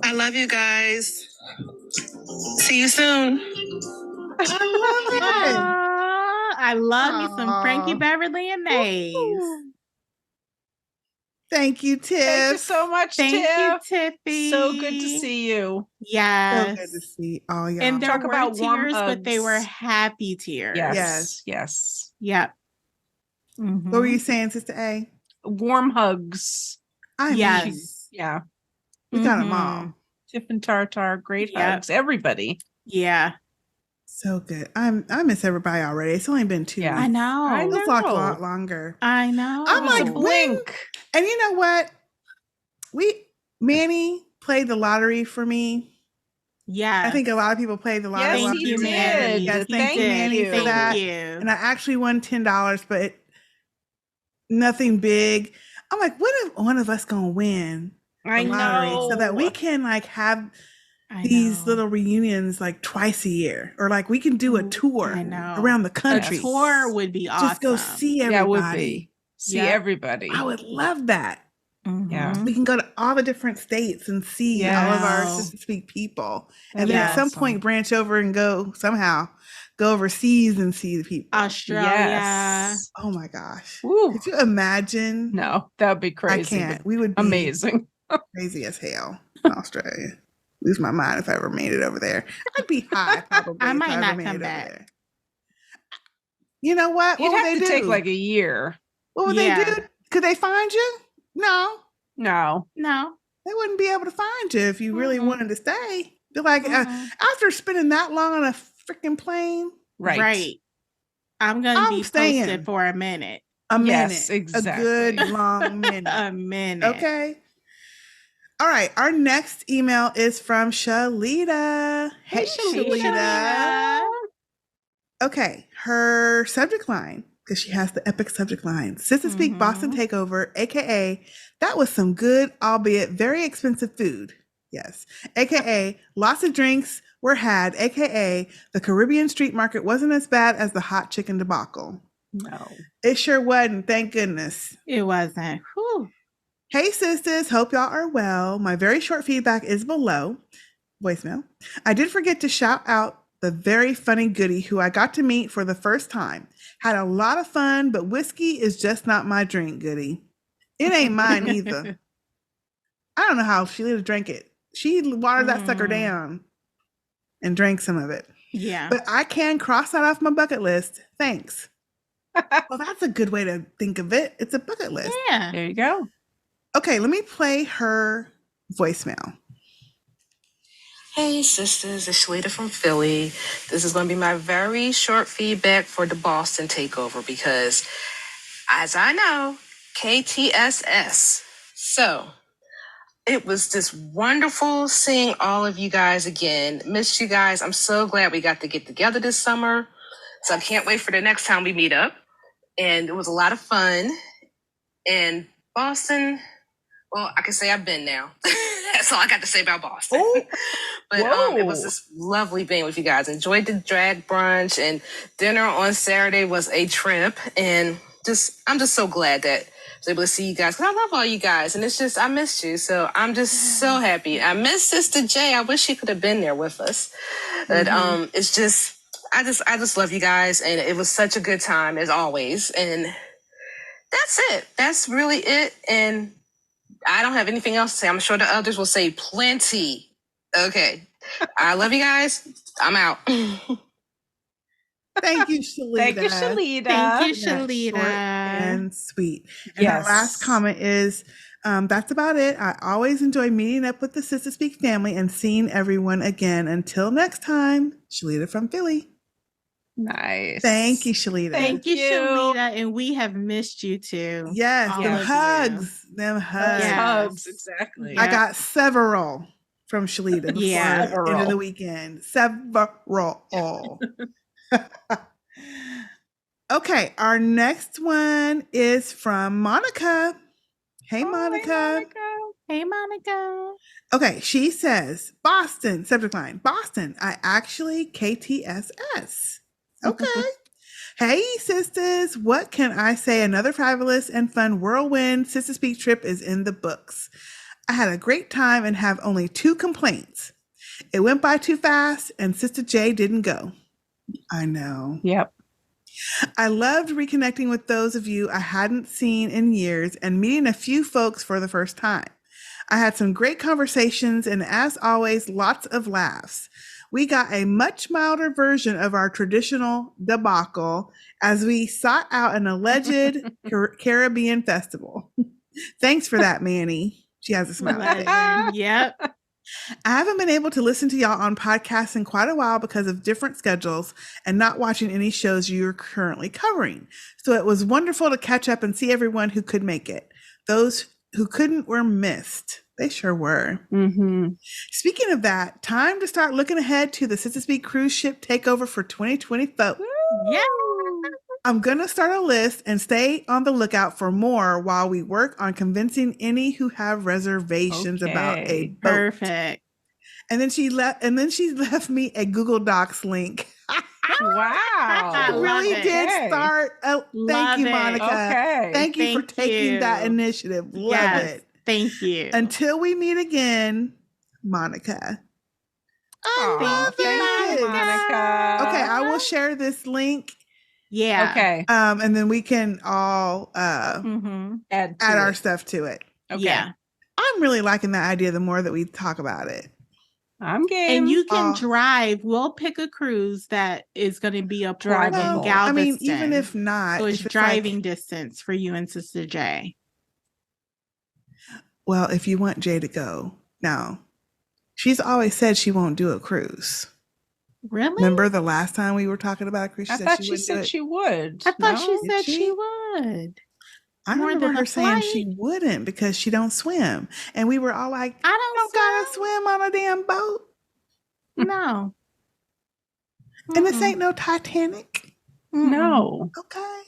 I love you guys. See you soon. I love me some Frankie Aw. Beverly and Maze. Thank you, Tiff. Thank you so much, Thank you, Tiff. Tiffy. So good to see you. So Yes. good to see all y'all. And there Talk were about warm tears, but they were hugs. happy tears. Yes. Yes. Yep. What were you saying, Sister A? Warm hugs. I mean, Yes. Yeah. we got them Mhm. all. Tiff and Tartar, great Yep. hugs. Everybody. Yeah. So good. I miss everybody already. It's only been 2 Yeah. weeks. I know. I It know. feels like a lot longer. I know. I'm It was like, a when- blink. And you know what? Manny played the lottery for me. yeah. I think a lot of people played the lottery. Yes, Thank he you, did. Manny. Yes, He thank you, did. Manny, for Thank that. you. And I actually won $10, but nothing big. I'm like, when is one of us gonna win I the lottery know. so that we can like have I these know. little reunions like twice a year, or like we can do a Ooh, tour I know. around the A country. tour would be awesome. Just go see That would everybody. be. See Yep. everybody. I would love that. Yeah. Mhm. We can go to all the different states and see Yes. all of our Sistah Speak people, and That'd then be at some awesome. point branch over and go overseas and see the people. Australia. Yes. Oh my gosh! Woo. Could you imagine? No, that would be crazy. I can't. but We would be amazing. crazy as hell in Australia. Lose my mind if I ever made it over there. I'd be high probably. I if might ever not made come it over back. there. You know what? You'd What would have they to do? take like a year. What would Yeah. they do? Could they find you? No, No. No. they wouldn't be able to find you if you really Mm-mm. wanted to stay. They're like, Mm-mm. after spending that long on a freaking plane, Right. I'm gonna I'm be staying. posted for a minute. a Yes, minute, a good exactly. long minute. A minute. Okay. All right. Our next email is from Shalita. Hey, Shalita. Okay. Her subject line, because she has the epic subject line, Sistah Speak Boston Takeover, aka that was some good, albeit very expensive food. Yes. AKA lots of drinks were had, aka the Caribbean street market wasn't as bad as the hot chicken debacle. No. It sure wasn't, thank goodness. It wasn't. Whew. Hey sisters, hope y'all are well. My very short feedback is below. Voicemail. I did forget to shout out the very funny Goody who I got to meet for the first time. Had a lot of fun, but whiskey is just not my drink, Goody. It ain't mine either. I don't know how Sheila drank it. She watered that sucker down and drank some of it. Yeah. But I can cross that off my bucket list. Thanks. Well, that's a good way to think of it. It's a bucket list. Yeah. There you go. Okay, let me play her voicemail. Hey sisters, it's Shalita from Philly. This is going to be my very short feedback for the Boston Takeover because, as I know, KTSS. So, It was just wonderful seeing all of you guys again. Missed you guys. I'm so glad we got to get together this summer. So I can't wait for the next time we meet up. And it was a lot of fun. And Boston, well, I can say I've been now. That's all I got to say about Boston. Oh, But it was just lovely being with you guys. Enjoyed the drag brunch, and dinner on Saturday was a trip. And I'm just so glad that I was able to see you guys, because I love all you guys, and it's just I missed you. So I'm just so happy. I miss Sister J. I wish she could have been there with us. But it's just I just love you guys, and it was such a good time as always. And that's it. That's really it. And I don't have anything else to say. I'm sure the others will say plenty. Okay. I love you guys. I'm out. thank you, Shalita. Thank you, Shalita. Thank you, Yeah, Shalita. short and sweet. And our Yes. last comment is, that's about it. I always enjoy meeting up with the Sistah Speak family and seeing everyone again. Until next time, Shalita from Philly. Nice. Thank you, Shalita. Thank you, you. Shalita. And we have missed you too. Yes, All them of you. hugs. Them hugs. Yes. Hugs, exactly. Yeah. I got several from Shalita before Yeah. the end of the weekend. Several. Okay, our next one is from Monica. Hey, Monica. Hey, Monica. Okay, she says, Boston, subject line, Boston, I actually KTSS. Okay. Hey, sisters, what can I say? Another fabulous and fun whirlwind Sistah Speak trip is in the books. I had a great time and have only 2 complaints. It went by too fast and Sister J didn't go. I know. Yep. I loved reconnecting with those of you I hadn't seen in years and meeting a few folks for the first time. I had some great conversations and, as always, lots of laughs. We got a much milder version of our traditional debacle as we sought out an alleged Caribbean festival. Thanks for that, Manny. She has a smile. Yep. I haven't been able to listen to y'all on podcasts in quite a while because of different schedules and not watching any shows you're currently covering. So it was wonderful to catch up and see everyone who could make it. Those who couldn't were missed. They sure were. Mm-hmm. Speaking of that, time to start looking ahead to the Sistah Speak cruise ship takeover for 2024. Yeah. I'm going to start a list and stay on the lookout for more while we work on convincing any who have reservations about a Okay. boat. Perfect. And then she left me a Google Docs link. Wow. I love really it. did Okay. start. Oh, Love thank you, it. Monica. Okay. Thank you for Thank taking that you. initiative. Love Yes. it. Thank you. Until we meet again, Monica. I Thank you, love it. Monica. Okay, I will share this link, Yeah. Okay. and then we can all Mm-hmm. Add add our it. stuff to it. Okay. Yeah. I'm really liking that idea the more that we talk about it. I'm game. And you can Oh. drive. We'll pick a cruise that is going to be a port in Drivable. No, I mean, Galveston. even if not, so it's if it's driving like, distance for you and Sister J. well, if you want Jay to go, now, she's always said she won't do a cruise. Really? Remember the last time we were talking about a cruise? I She thought said she wouldn't do said it. she would. I thought she No? Did said she? she would. I more remember than her a saying flight? she wouldn't because she don't swim, and we were all like, I "You don't gotta swim on a damn boat, No. and this Mm-mm. ain't no Titanic." Mm-mm. No. Okay,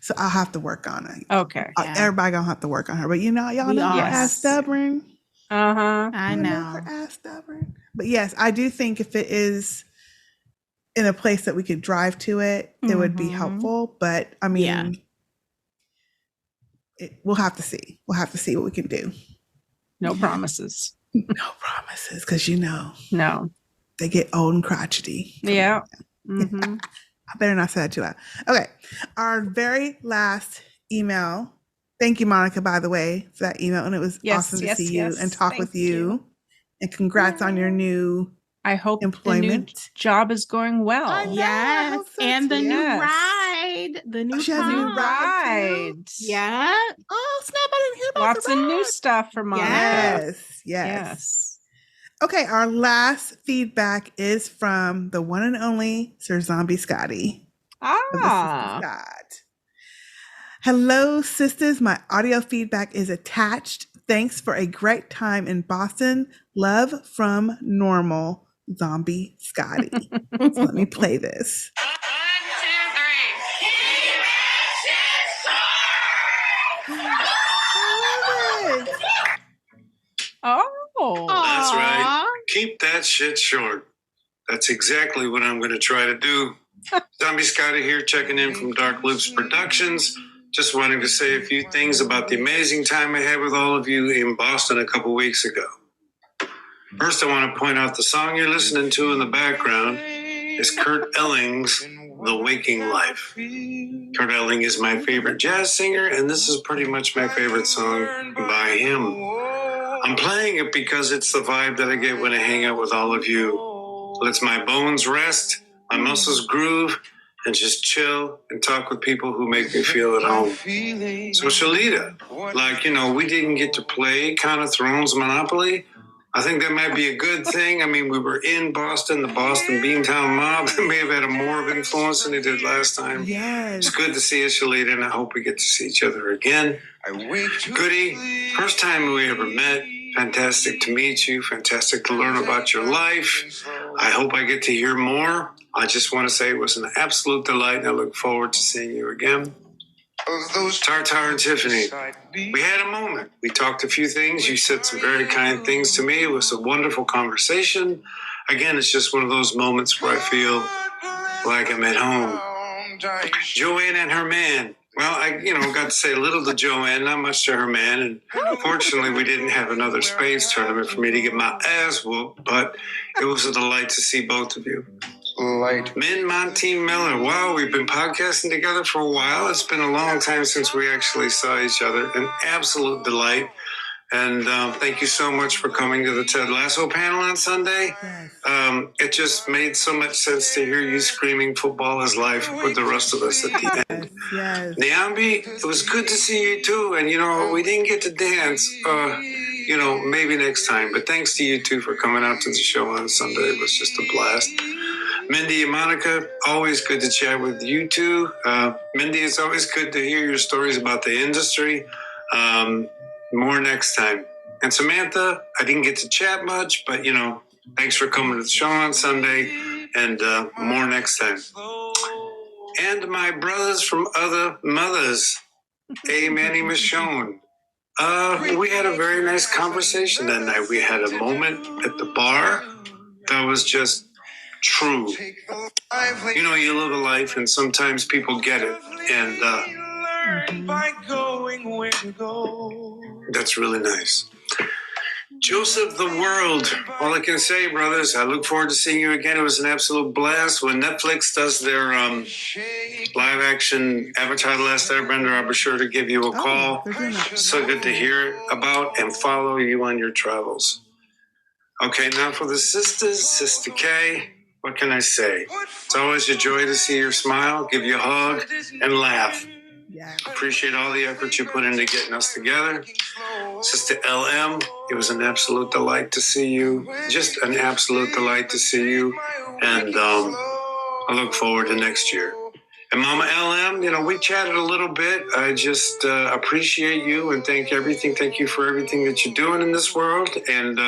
so I'll have to work on it. Okay. Yeah. Everybody gonna have to work on her, but y'all We know all her have ass to. stubborn. Uh-huh. I You know. her ass stubborn. But yes, I do think if it is in a place that we could drive to it, it would be Mhm. helpful. But I mean, Yeah. we'll have to see. We'll have to see what we can do. No promises. No promises, because No. they get old and crotchety. Yeah. Mm-hmm. I better not say that too loud. Okay. Our very last email. Thank you, Monica, by the way, for that email. And it was Yes, awesome to yes, see you yes. and talk Thank with you. you. And congrats on your new I hope the new employment. job is going well. I know. Yes. hope so And the too. new Yes. ride. The new she has a new car. ride, Right. Yeah. Oh, snap. I didn't hear about Lots the of new ride. stuff for Monica. Yes. Yes. Okay. Our last feedback is from the one and only Sir Zombie Scotty. Of the Sisters Ah. God. Hello, sisters. My audio feedback is attached. Thanks for a great time in Boston. Love from Normal, Zombie Scotty. So let me play this. 1, 2, 3. I love it. Oh. That's right. Aw. Keep that shit short. That's exactly what I'm going to try to do. Zombie Scotty here, checking in from Dark Loops Productions. Just wanting to say a few things about the amazing time I had with all of you in Boston a couple weeks ago. First, I want to point out the song you're listening to in the background is Kurt Elling's The Waking Life. Kurt Elling is my favorite jazz singer, and this is pretty much my favorite song by him. I'm playing it because it's the vibe that I get when I hang out with all of you. Lets my bones rest, my muscles groove, and just chill and talk with people who make me feel at home. So Shalita, we didn't get to play Count of Thrones Monopoly. I think that might be a good thing. I mean, we were in Boston, the Boston Beantown mob. They may have had more of influence than they did last time. Yes. It's good to see you, Shalita, and I hope we get to see each other again. Goody, first time we ever met. Fantastic to meet you. Fantastic to learn about your life. I hope I get to hear more. I just want to say it was an absolute delight, and I look forward to seeing you again. Tartar and Tiffany, we had a moment. We talked a few things. You said some very kind things to me. It was a wonderful conversation. Again, it's just one of those moments where I feel like I'm at home. Joanne and her man. Well, I got to say a little to Joanne, not much to her man. And fortunately, we didn't have another spades tournament for me to get my ass whooped. But it was a delight to see both of you. Min Montein Miller. Wow, we've been podcasting together for a while. It's been a long time since we actually saw each other. An absolute delight. And thank you so much for coming to the Ted Lasso panel on Sunday. Yes. It just made so much sense to hear you screaming football is life with the rest of us at the end. Yes. Niambi, it was good to see you too. And, we didn't get to dance, maybe next time. But thanks to you two for coming out to the show on Sunday. It was just a blast. Mindy and Monica, always good to chat with you two. Mindy, it's always good to hear your stories about the industry. More next time. And Samantha, I didn't get to chat much, but, thanks for coming to the show on Sunday, and more next time. And my brothers from other mothers, A. Manny Michonne. We had a very nice conversation that night. We had a moment at the bar that was just true. You live a life, and sometimes people get it, and that's really nice. Joseph the World. All I can say, brothers, I look forward to seeing you again. It was an absolute blast. When Netflix does their live action Avatar The Last Airbender, I'll be sure to give you a call. So good to hear about and follow you on your travels. Okay, now for the sisters, Sistah K. What can I say? It's always a joy to see your smile, give you a hug, and laugh. Yes. Appreciate all the effort you put into getting us together. Sister LM, it was an absolute delight to see you. Just an absolute delight to see you. And I look forward to next year. And Mama LM, we chatted a little bit. I just appreciate you and thank you for everything that you're doing in this world. And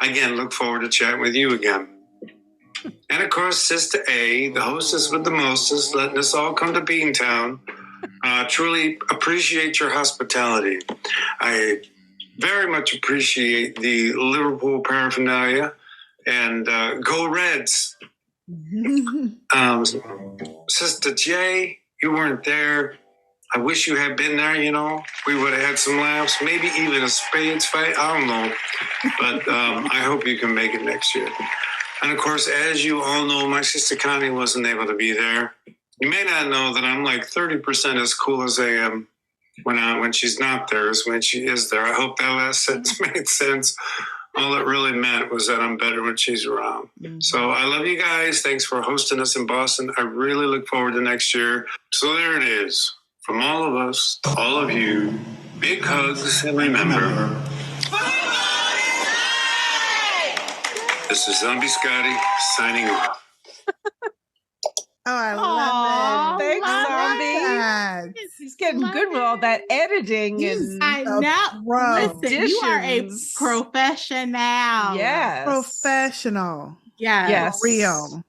again, look forward to chatting with you again. And of course, Sistah A, the hostess with the mostest, letting us all come to Beantown. Truly appreciate your hospitality. I very much appreciate the Liverpool paraphernalia, and go Reds. Sister J, you weren't there. I wish you had been there, We would have had some laughs, maybe even a spades fight. I don't know. But I hope you can make it next year. And of course, as you all know, my sister Connie wasn't able to be there. You may not know that I'm like 30% as cool as I am when she's not there as when she is there. I hope that last sentence made sense. All it really meant was that I'm better when she's around. Mm-hmm. So I love you guys. Thanks for hosting us in Boston. I really look forward to next year. So there it is. From all of us to all of you, big hugs, and remember, this is Zombie Scotty signing off. Oh, I love it. Thanks, I like Zombie. that. He's getting good with all that editing He's and I a know. pro. Listen, you are a Additions. professional. yes. Professional. Yes. For real.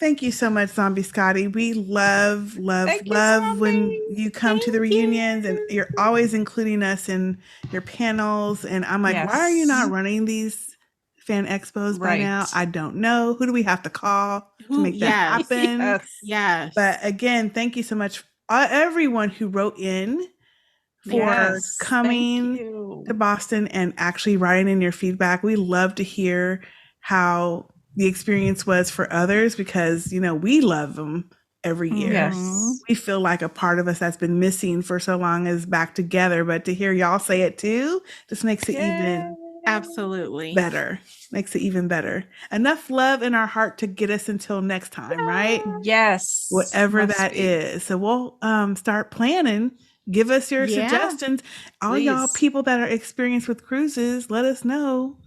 Thank you so much, Zombie Scotty. We love Thank you, when Zombie. you come to the Thank reunions, and you. you're always including us in your panels. And I'm like, why are you Yes. not running these fan expos by now? Right. I don't know. Who do we have to call to make that happen? Yes. Yes. But again, thank you so much, everyone who wrote in for Yes. Thank coming you. to Boston and actually writing in your feedback. We love to hear how the experience was for others, because we love them every year. Yes. We feel like a part of us that's been missing for so long is back together, but to hear y'all say it too just makes it even Absolutely. better. Makes it even better. Enough love in our heart to get us until next time, right? Yes. Whatever Must that be. is. So we'll start planning. Give us your Yeah. suggestions. All y'all Please. people that are experienced with cruises, let us know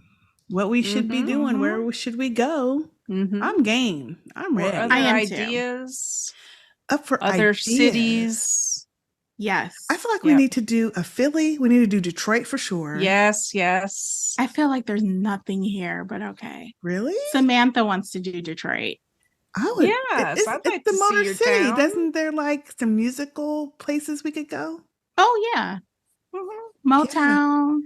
what we should be doing. Where should we go? Mhm. I'm game. I'm Or ready. other I am too. ideas. Up for Other ideas. cities. Yes. I feel like we Yep. need to do a Philly. We need to do Detroit for sure. Yes. Yes. I feel like there's nothing here, but okay. Really? Samantha wants to do Detroit. I would. Yes, It's, I'd it's like the to see Motor your City. town. Doesn't there like some musical places we could go? Oh yeah. Motown.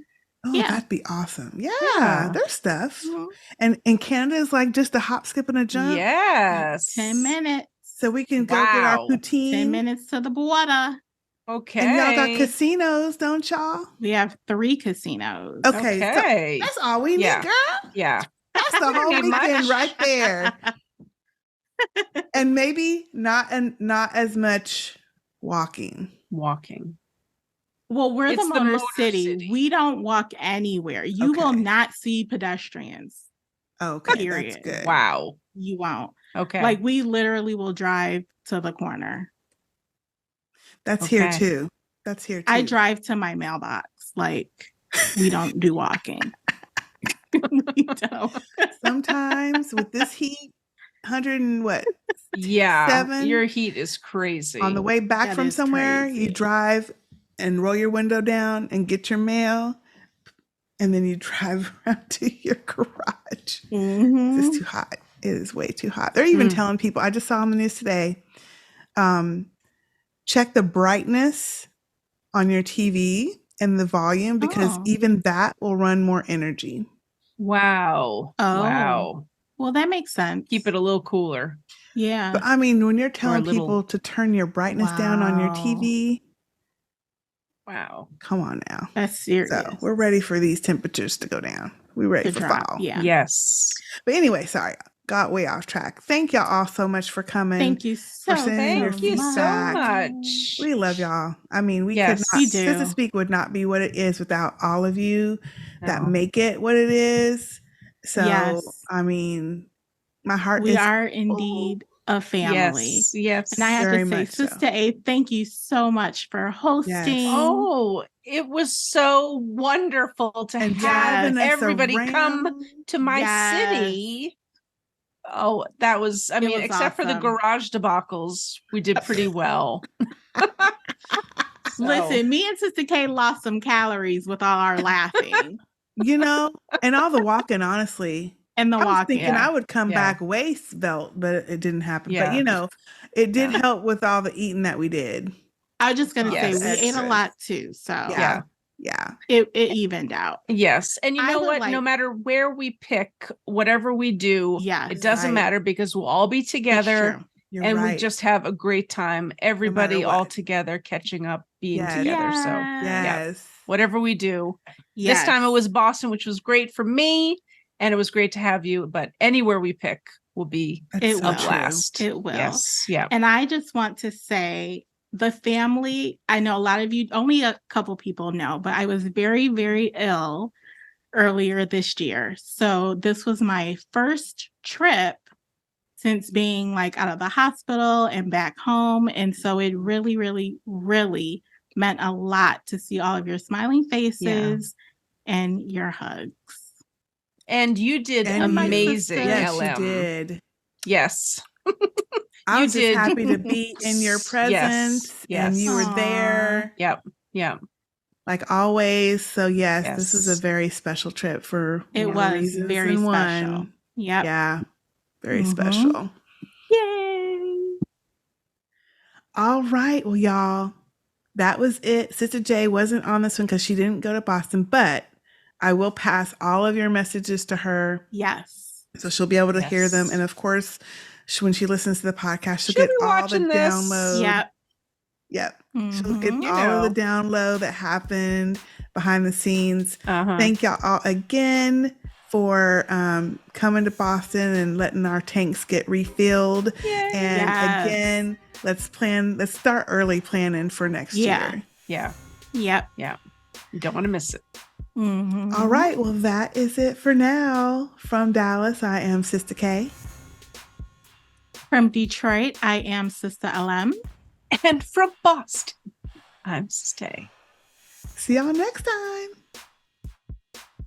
Oh, Yeah. that'd be awesome. Yeah, Yeah. there's stuff. Mhm. And Canada is like just a hop, skip, and a jump. Yes. 10 minutes. So we can go get our Wow. poutine. 10 minutes to the border. Okay. And y'all got casinos, don't y'all? We have 3 casinos. Okay, Okay. so that's all we need, Yeah. girl. Yeah. That's the whole Need weekend much. right there. And maybe not as much walking. Walking. Well, we're It's the the Motor Motor City. City. We don't walk anywhere. You will Okay. not see pedestrians. Okay, Period. that's good. Wow. You won't. Okay. Like we literally will drive to the corner. That's here Okay. too. That's here too. I drive to my mailbox. Like we don't do walking. We don't. Sometimes with this heat, 100 and what? Yeah. 7? Your heat is crazy. On the way back That from is somewhere, crazy. you drive and roll your window down and get your mail, and then you drive around to your garage. Mhm. It's too hot. It is way too hot. They're even Mm. telling people, I just saw on the news today, check the brightness on your TV and the volume, because Oh. even that will run more energy. Wow. Oh. Wow. Well, that makes sense. Keep it a little cooler. Yeah. But I mean, when you're telling little- people to turn your brightness down on your Wow. TV, Wow. come on now. That's serious. So we're ready for these temperatures to go down. We're ready to for drop. fall. Yeah. Yes. But anyway, sorry, got way off track. Thank y'all all so much for coming. Thank you so, sending your Thank you so feedback. much. We love y'all. I mean, we Yes. could We not. do. Sistah Speak would not be what it is without all of you that No. make it what it is. So, Yes. I mean, my heart We is are indeed a family. Yes. Yes. And I have Very to say, much so. Sistah A, thank you so much for hosting. Oh, it was so wonderful to and have driving us everybody come around. to my Yes. city. Oh, that was, I It mean, was except for the awesome. garage debacles, we did pretty well. So, Listen, me and Sister K lost some calories with all our laughing And all the walking, honestly. and the I was walking. thinking Yeah. I would come Yeah. back waist belt, but it didn't happen. Yeah. But it did Yeah. help with all the eating that we did. I was just going to Yes. say, we ate a Extras. lot too. So Yeah. Yeah. it evened out. yes. And you I know would what? No like- matter where we pick, whatever we do, Yes. it doesn't Right. matter because we'll all be It's together. true. You're And right. we just have a great time. Everybody all what. together, catching up, being Yes. together. So Yes. whatever we do, Yes. this time it was Boston, which was great for me, and it was great to have you. But anywhere we pick will be That's It so will. a true. blast. It will. Yes. Yeah. And I just want to say, the family, I know a lot of you, only a couple people know, but I was very, very ill earlier this year. So this was my first trip since being like out of the hospital and back home. And so it really, really, really meant a lot to see all of your smiling faces and your hugs. And you did And my amazing, sister. Yes, LM. you did. Yes. I You was just did. happy to be in your presence, and you were Aw. there Yep. Yep. like always. So yes, this was a Yes. very special trip for It more was reasons very than special. one. Yep. Yeah, very Mhm. special. Yay. All right, well, y'all, that was it. Sister J wasn't on this one because she didn't go to Boston, but I will pass all of your messages to her, Yes. so she'll be able to hear them. Yes. And of course, when she listens to the podcast, she'll She'll get be all the watching this. download. Yep. Yep. She'll get Mhm. You all of know. the download that happened behind the scenes. Uh-huh. Thank y'all all again for coming to Boston and letting our tanks get refilled. Yay. And Yes. again, let's start early planning for next Yeah. year. Yeah. Yep. Yeah. You don't want to miss it. Mhm. All right. Well, that is it for now. From Dallas, I am Sistah K. From Detroit, I am Sistah LM. And from Boston, I'm Sistah A. See y'all next time.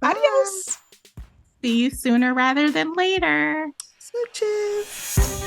Bye. Adios. See you sooner rather than later. Smooches.